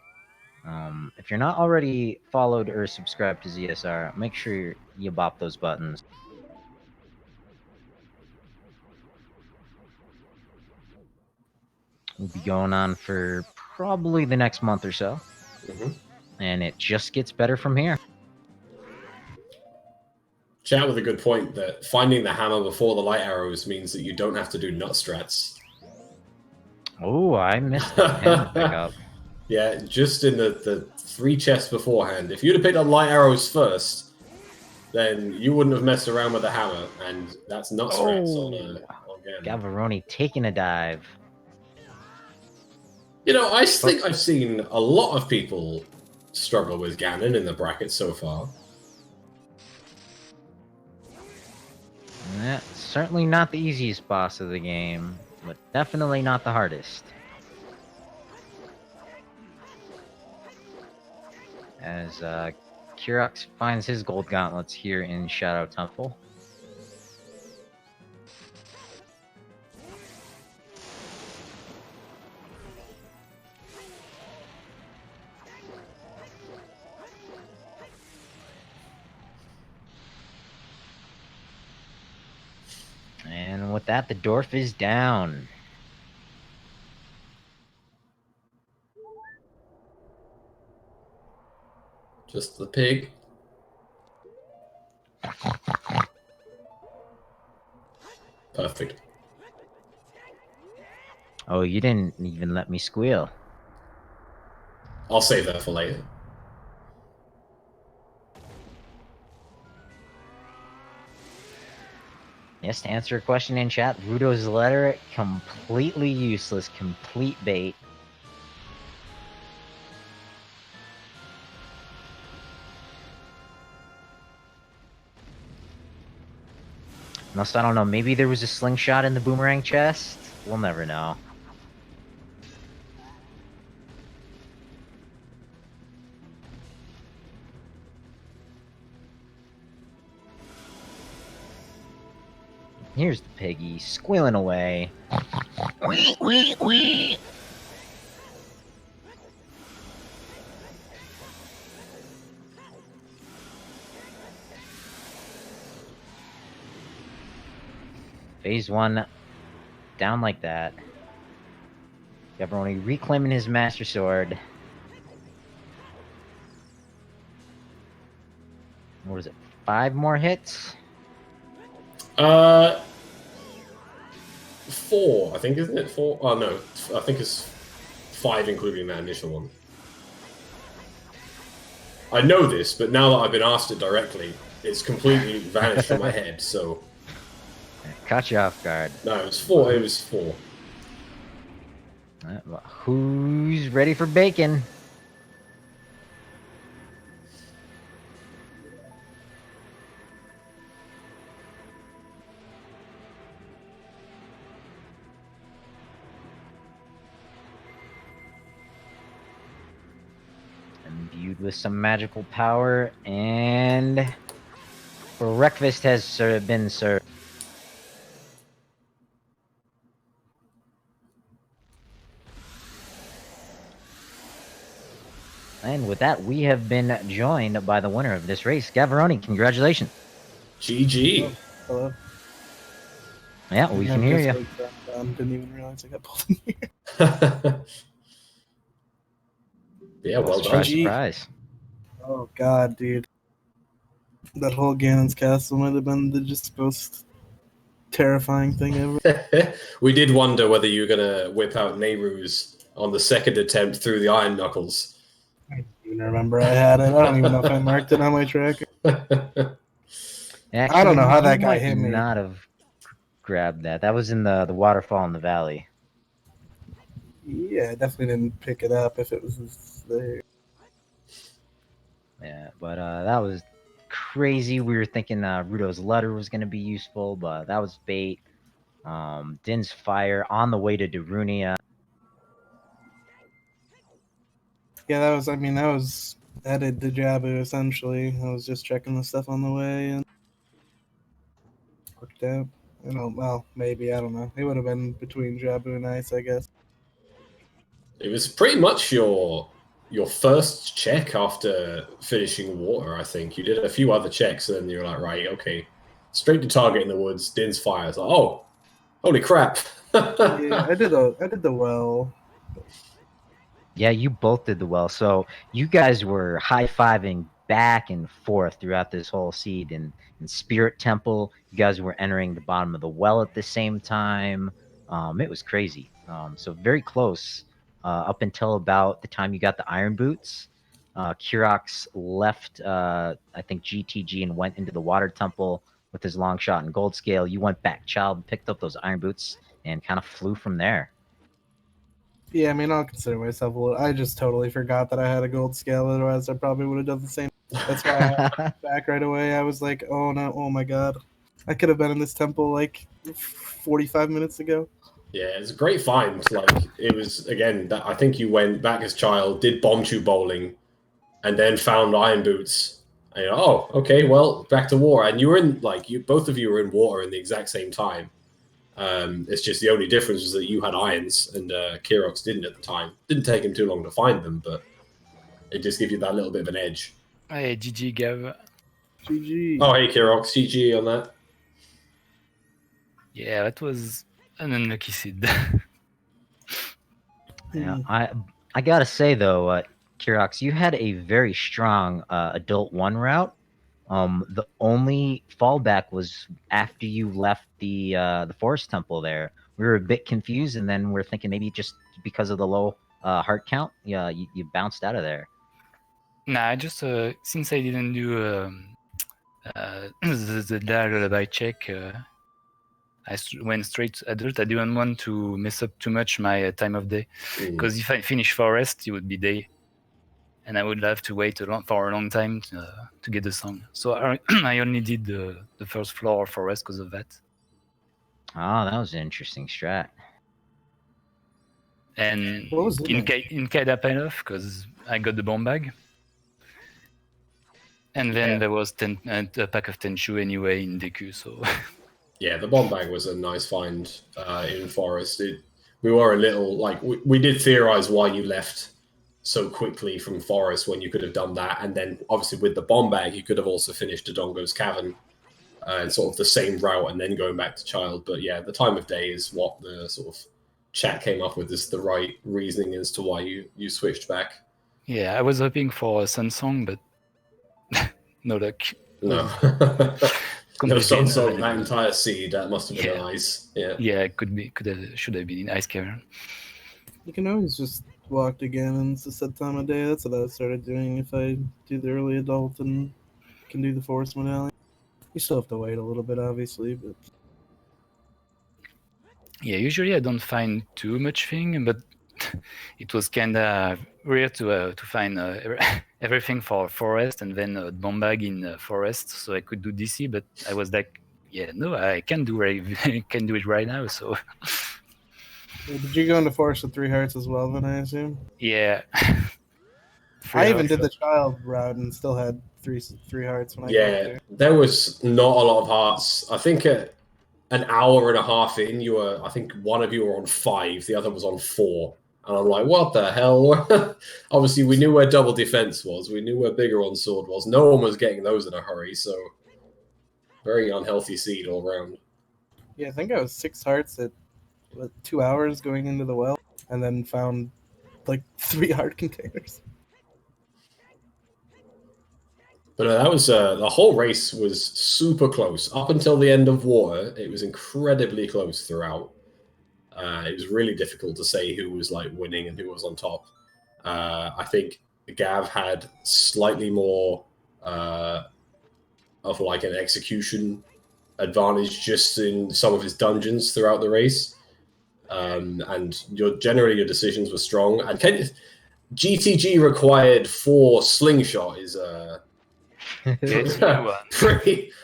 If you're not already followed or subscribed to ZSR, make sure you bop those buttons. We'll be going on for probably the next month or so. And it just gets better from here. Chat with a good point that finding the hammer before the light arrows means that you don't have to do nut strats. Oh, I missed that hammer pickup. Yeah, just in the 3 chests beforehand. If you'd have picked up light arrows first, then you wouldn't have messed around with the hammer, and that's nut strats on Ganon. Gavaroni taking a dive. You know, I think I've seen a lot of people struggle with Ganon in the bracket so far. Yeah, certainly not the easiest boss of the game, but definitely not the hardest. As Kirox finds his gold gauntlets here in Shadow Temple. And with that, the dwarf is down. Just the pig. Perfect. Oh, you didn't even let me squeal. I'll save that for later. Yes, to answer a question in chat, Rudo's letter, completely useless, complete bait. Unless, I don't know, maybe there was a slingshot in the boomerang chest? We'll never know. Here's the piggy, squealing away. Wee, wee, wee. Phase 1 down like that. Gavaroni reclaiming his Master Sword. What is it? 5 more hits? 4, I think, isn't it? 4? Oh, no. I think it's 5, including that initial one. I know this, but now that I've been asked it directly, it's completely vanished from my head, so... Caught you off guard. No, it was 4. It was 4. Well, who's ready for bacon? Imbued with some magical power, and breakfast has been served. And with that, we have been joined by the winner of this race, Gavaroni. Congratulations. GG. Hello. Yeah, we can hear you. Didn't even realize I got pulled in here. Yeah, well done. Surprise. Oh god, dude. That whole Ganon's Castle might have been the just most terrifying thing ever. We did wonder whether you were going to whip out Nehru's on the second attempt through the Iron Knuckles. I don't even remember I had it. I don't even know if I marked it on my tracker. Actually, I don't know how you that guy might hit me. not have grabbed that. That was in the waterfall in the valley. Yeah, I definitely didn't pick it up if it was there. Yeah, but that was crazy. We were thinking Rudo's letter was going to be useful, but that was bait. Din's fire on the way to Darunia. Yeah, that did the Jabu essentially. I was just checking the stuff on the way and worked out. Well, maybe, I don't know. It would have been between Jabu and Ice, I guess. It was pretty much your first check after finishing water, I think. You did a few other checks, and then you were like, right, okay. Straight to target in the woods, Din's fire. It's like, oh, holy crap. Yeah, I did the well. Yeah, you both did the well. So you guys were high-fiving back and forth throughout this whole seed. In Spirit Temple, you guys were entering the bottom of the well at the same time. It was crazy. So very close up until about the time you got the iron boots. Kirox left, I think, GTG and went into the water temple with his long shot and gold scale. You went back, child, picked up those iron boots, and kind of flew from there. Yeah, I mean, I'll consider myself a little. I just totally forgot that I had a gold scale. Otherwise, I probably would have done the same. That's why I went back right away. I was like, oh no, oh my god. I could have been in this temple like 45 minutes ago. Yeah, it's a great find. Like, it was, again, that I think you went back as child, did bomb tube bowling, and then found iron boots. And you're like, oh, okay, well, back to war. And you were in, like, both of you were in water in the exact same time. It's just the only difference was that you had irons and Kirox didn't at the time. Didn't take him too long to find them, but it just gives you that little bit of an edge. Hey, GG, Gav. GG. Oh, hey, Kirox, GG on that. Yeah, that was an unlucky seed. Yeah, I gotta say though, Kirox, you had a very strong adult one route. The only fallback was after you left the forest temple. There, we were a bit confused, and then we're thinking maybe just because of the low heart count, yeah, you bounced out of there. Nah, I just since I didn't do the lullaby check, I went straight to adult. I didn't want to mess up too much my time of day, because if I finish forest, it would be day, and I would have to wait for a long time to get the song. So I only did the first floor forest because of that. Oh, that was an interesting strat. And What was in Kaida Payoff, because I got the bomb bag. And then there was a pack of Tenchu anyway in Deku, so... Yeah, the bomb bag was a nice find in Forest. We were a little, like, we did theorize why you left so quickly from Forest when you could have done that. And then, obviously, with the bomb bag, you could have also finished Dodongo's Cavern and sort of the same route and then going back to Child. But yeah, the time of day is what the sort of chat came up with as the right reasoning as to why you switched back. Yeah, I was hoping for a Sun Song, but no luck. No. No Sun Song, that entire seed, that must have been nice. Yeah. Yeah, should have been in Ice Cavern. You can always just walk again and it's a set time of day. That's what I started doing if I do the early adult and can do the forest medallion. You still have to wait a little bit, obviously, but... Yeah, usually I don't find too much thing, but it was kinda rare to find everything for forest and then a bomb bag in forest, so I could do DC. But I was like, yeah, no, I can do it right now. So Did you go into forest with 3 hearts as well? Then I assume. yeah. I even did the child route and still had three hearts when I got there was not a lot of hearts. I think an hour and a half in, I think one of you were on 5, the other was on 4. And I'm like, what the hell? Obviously, we knew where double defense was. We knew where bigger on sword was. No one was getting those in a hurry, so very unhealthy seed all around. Yeah, I think I was 6 hearts at 2 hours going into the well, and then found like 3 heart containers. But that was the whole race was super close up until the end of water. It was incredibly close throughout. It was really difficult to say who was like winning and who was on top. I think Gav had slightly more of like an execution advantage just in some of his dungeons throughout the race, and generally your decisions were strong. And GTG required 4 slingshot is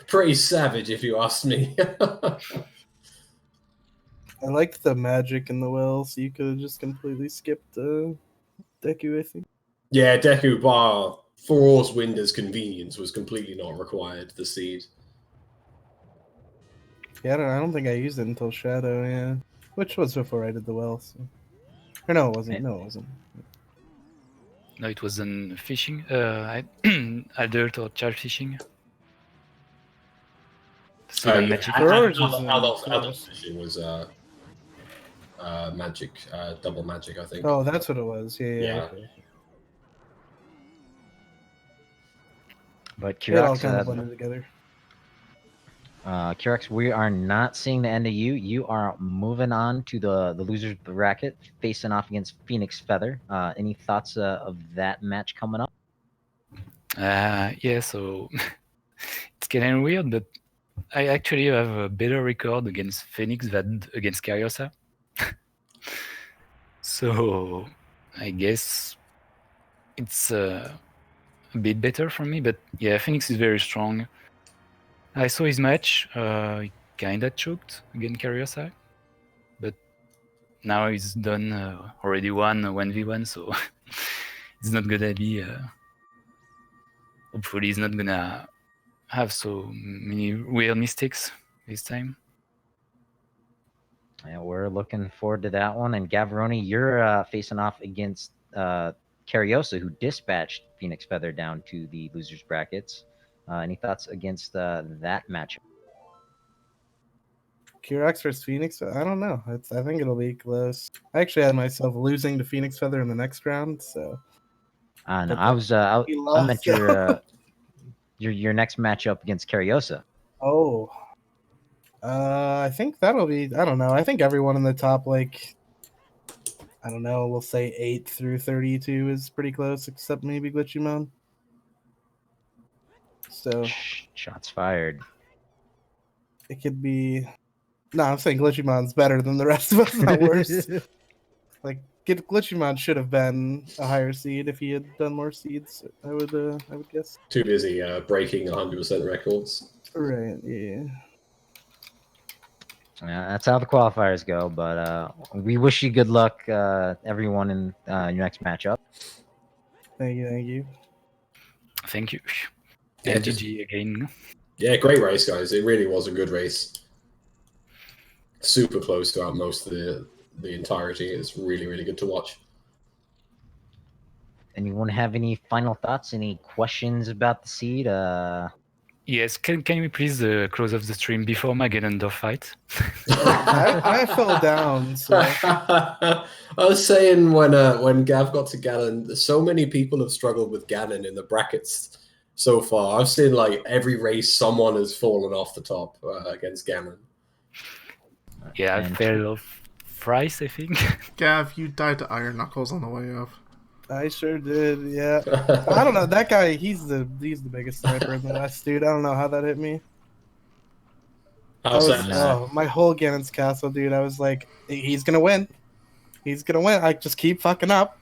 pretty savage if you ask me. I liked the magic in the well, so you could have just completely skipped Deku, I think. Yeah, Deku bar for Or's Winder's convenience was completely not required, the seed. Yeah, I don't think I used it until Shadow, yeah. Which was before I did the well, so. Or no, it wasn't. Yeah. No, it wasn't. No, it was in fishing. Adult or child fishing. Second magic. Yours was in Adult Kirox. fishing was magic, double magic, I think. Oh, that's what it was. Yeah. Yeah. Okay. But It all Kirox, kind of blended together. Kirox, we are not seeing the end of you. You are moving on to the losers bracket, facing off against Phoenix Feather. Any thoughts of that match coming up? Yeah, so it's getting weird, but I actually have a better record against Phoenix than against Cariosa. So I guess it's a bit better for me, but yeah, Phoenix is very strong. I saw his match. He kinda choked against Cariosa, but now he's done already won 1v1, so it's not gonna be. Hopefully, he's not gonna have so many weird mistakes this time. Yeah, we're looking forward to that one. And Gavaroni, you're facing off against Cariosa, who dispatched Phoenix Feather down to the losers brackets. Any thoughts against that matchup? Kirox versus Phoenix. I don't know. I think it'll be close. I actually had myself losing to Phoenix Feather in the next round, so. No, But I was I lost, meant your next matchup against Cariosa. Oh. I think that'll be. I don't know. I think everyone in the top, like, I don't know. We'll say 8 through 32 is pretty close, except maybe Glitchymon. So Shots fired. it could be. No, I'm saying Glitchymon's better than the rest of us, not worse. Like, Glitchymon should have been a higher seed if he had done more seeds. I would guess. Too busy breaking 100% records. Right. Yeah. Yeah, that's how the qualifiers go. But we wish you good luck, everyone, in your next matchup. Thank you. Thank you. Yeah, And just- GG again. Yeah, great race, guys. It really was a good race. Super close throughout most of the entirety. It's really, really good to watch. Anyone have any final thoughts? Any questions about the seed? Yes, can we please close off the stream before Mageddon fight? I fell down. So. I was saying when Gav got to Ganon, so many people have struggled with Ganon in the brackets so far. I've seen like every race someone has fallen off the top against Ganon. Yeah, I And- fell off thrice, I think. Gav, you died to Iron Knuckles on the way up. I sure did. Yeah. I don't know. That guy, he's the biggest sniper in the West, dude. I don't know how that hit me. How's that? Oh, my whole Ganon's Castle, dude. I was like, he's gonna win. He's gonna win. I just keep fucking up.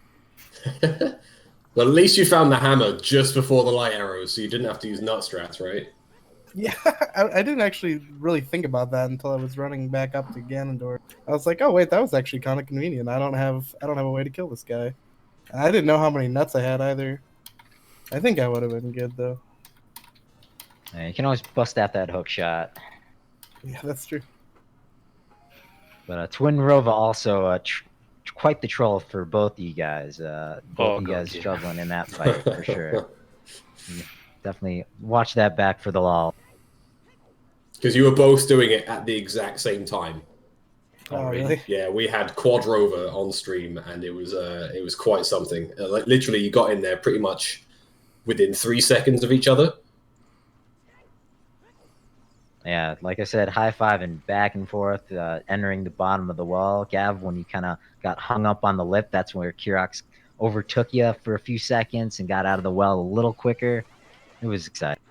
Well, at least you found the hammer just before the light arrows, so you didn't have to use nut strats, right? Yeah, I didn't actually really think about that until I was running back up to Ganondorf. I was like, oh wait, that was actually kind of convenient. I don't have a way to kill this guy. I didn't know how many nuts I had either. I think I would have been good though. You can always bust out that hook shot. Yeah, that's true. But Twin Rova also quite the troll for both of you guys. Both of you guys yeah. struggling in that fight for sure. Definitely watch that back for the lol. Because you were both doing it at the exact same time. Oh, really? Yeah, we had Quad Rover on stream, and it was quite something. Like literally, you got in there pretty much within 3 seconds of each other. Yeah, like I said, high five and back and forth, entering the bottom of the well. Gav, when you kind of got hung up on the lip, that's where Kirox overtook you for a few seconds and got out of the well a little quicker. It was exciting.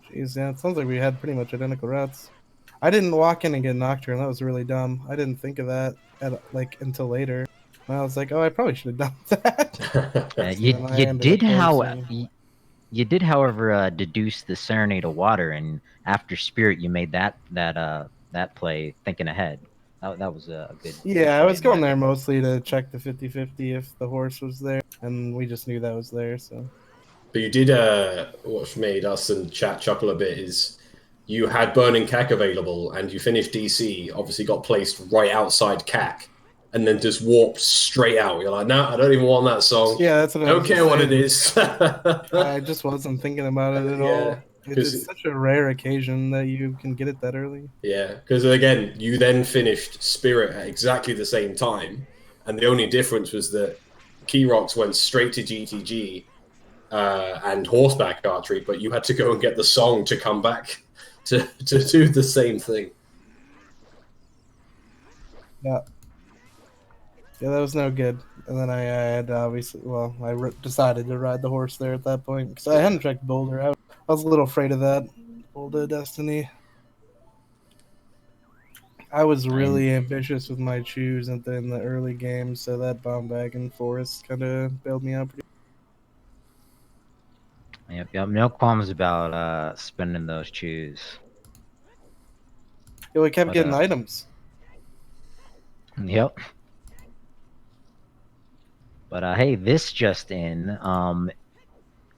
Jeez, yeah, it sounds like we had pretty much identical routes. I didn't walk in and get Nocturne. That was really dumb. I didn't think of that until later. And I was like, oh, I probably should have done that. You did, however, deduce the Serenade of Water, and after Spirit, you made that play thinking ahead. That was a good. Yeah, I was going there mostly to check the 50-50 if the horse was there, and we just knew that was there. So. But you did what made us and chat chuckle a bit is you had Burning CAC available, and you finished DC, obviously got placed right outside CAC, and then just warped straight out. You're like, no, I don't even want that song. Yeah, that's what I Don't was care what it saying. is. I just wasn't thinking about it at all. It's 'cause- such a rare occasion that you can get it that early. Yeah, because again, you then finished Spirit at exactly the same time, and the only difference was that Kirox went straight to GTG and horseback archery, but you had to go and get the song to come back to do the same thing. Yeah. Yeah, that was no good. And then I had obviously, well, decided to ride the horse there at that point because I hadn't checked Boulder out. I was a little afraid of that. Boulder Destiny. I was really ambitious with my choose in the early game, so that bomb bag and forest kind of bailed me out pretty. Yep. No qualms about spending those chews. Yeah, we kept But, getting items. Yep. But hey, this just in.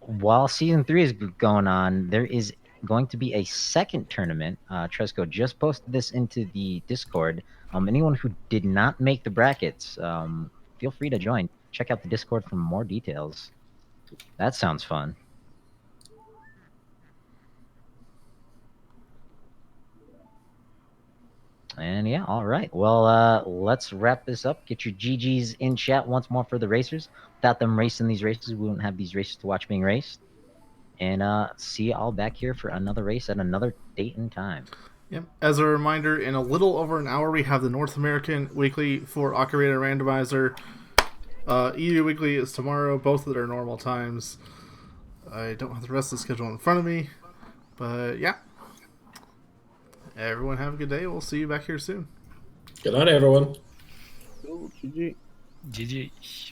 While season 3 is going on, there is going to be a second tournament. Tresco just posted this into the Discord. Anyone who did not make the brackets, feel free to join. Check out the Discord for more details. That sounds fun. And yeah, all right. Well, let's wrap this up. Get your GGs in chat once more for the racers. Without them racing these races, we wouldn't have these races to watch being raced. And see you all back here for another race at another date and time. Yep. As a reminder, in a little over an hour, we have the North American Weekly for Ocarina Randomizer. EU Weekly is tomorrow, both at our normal times. I don't have the rest of the schedule in front of me. But yeah. Everyone have a good day. We'll see you back here soon. Good night, everyone. Cool, GG. GG.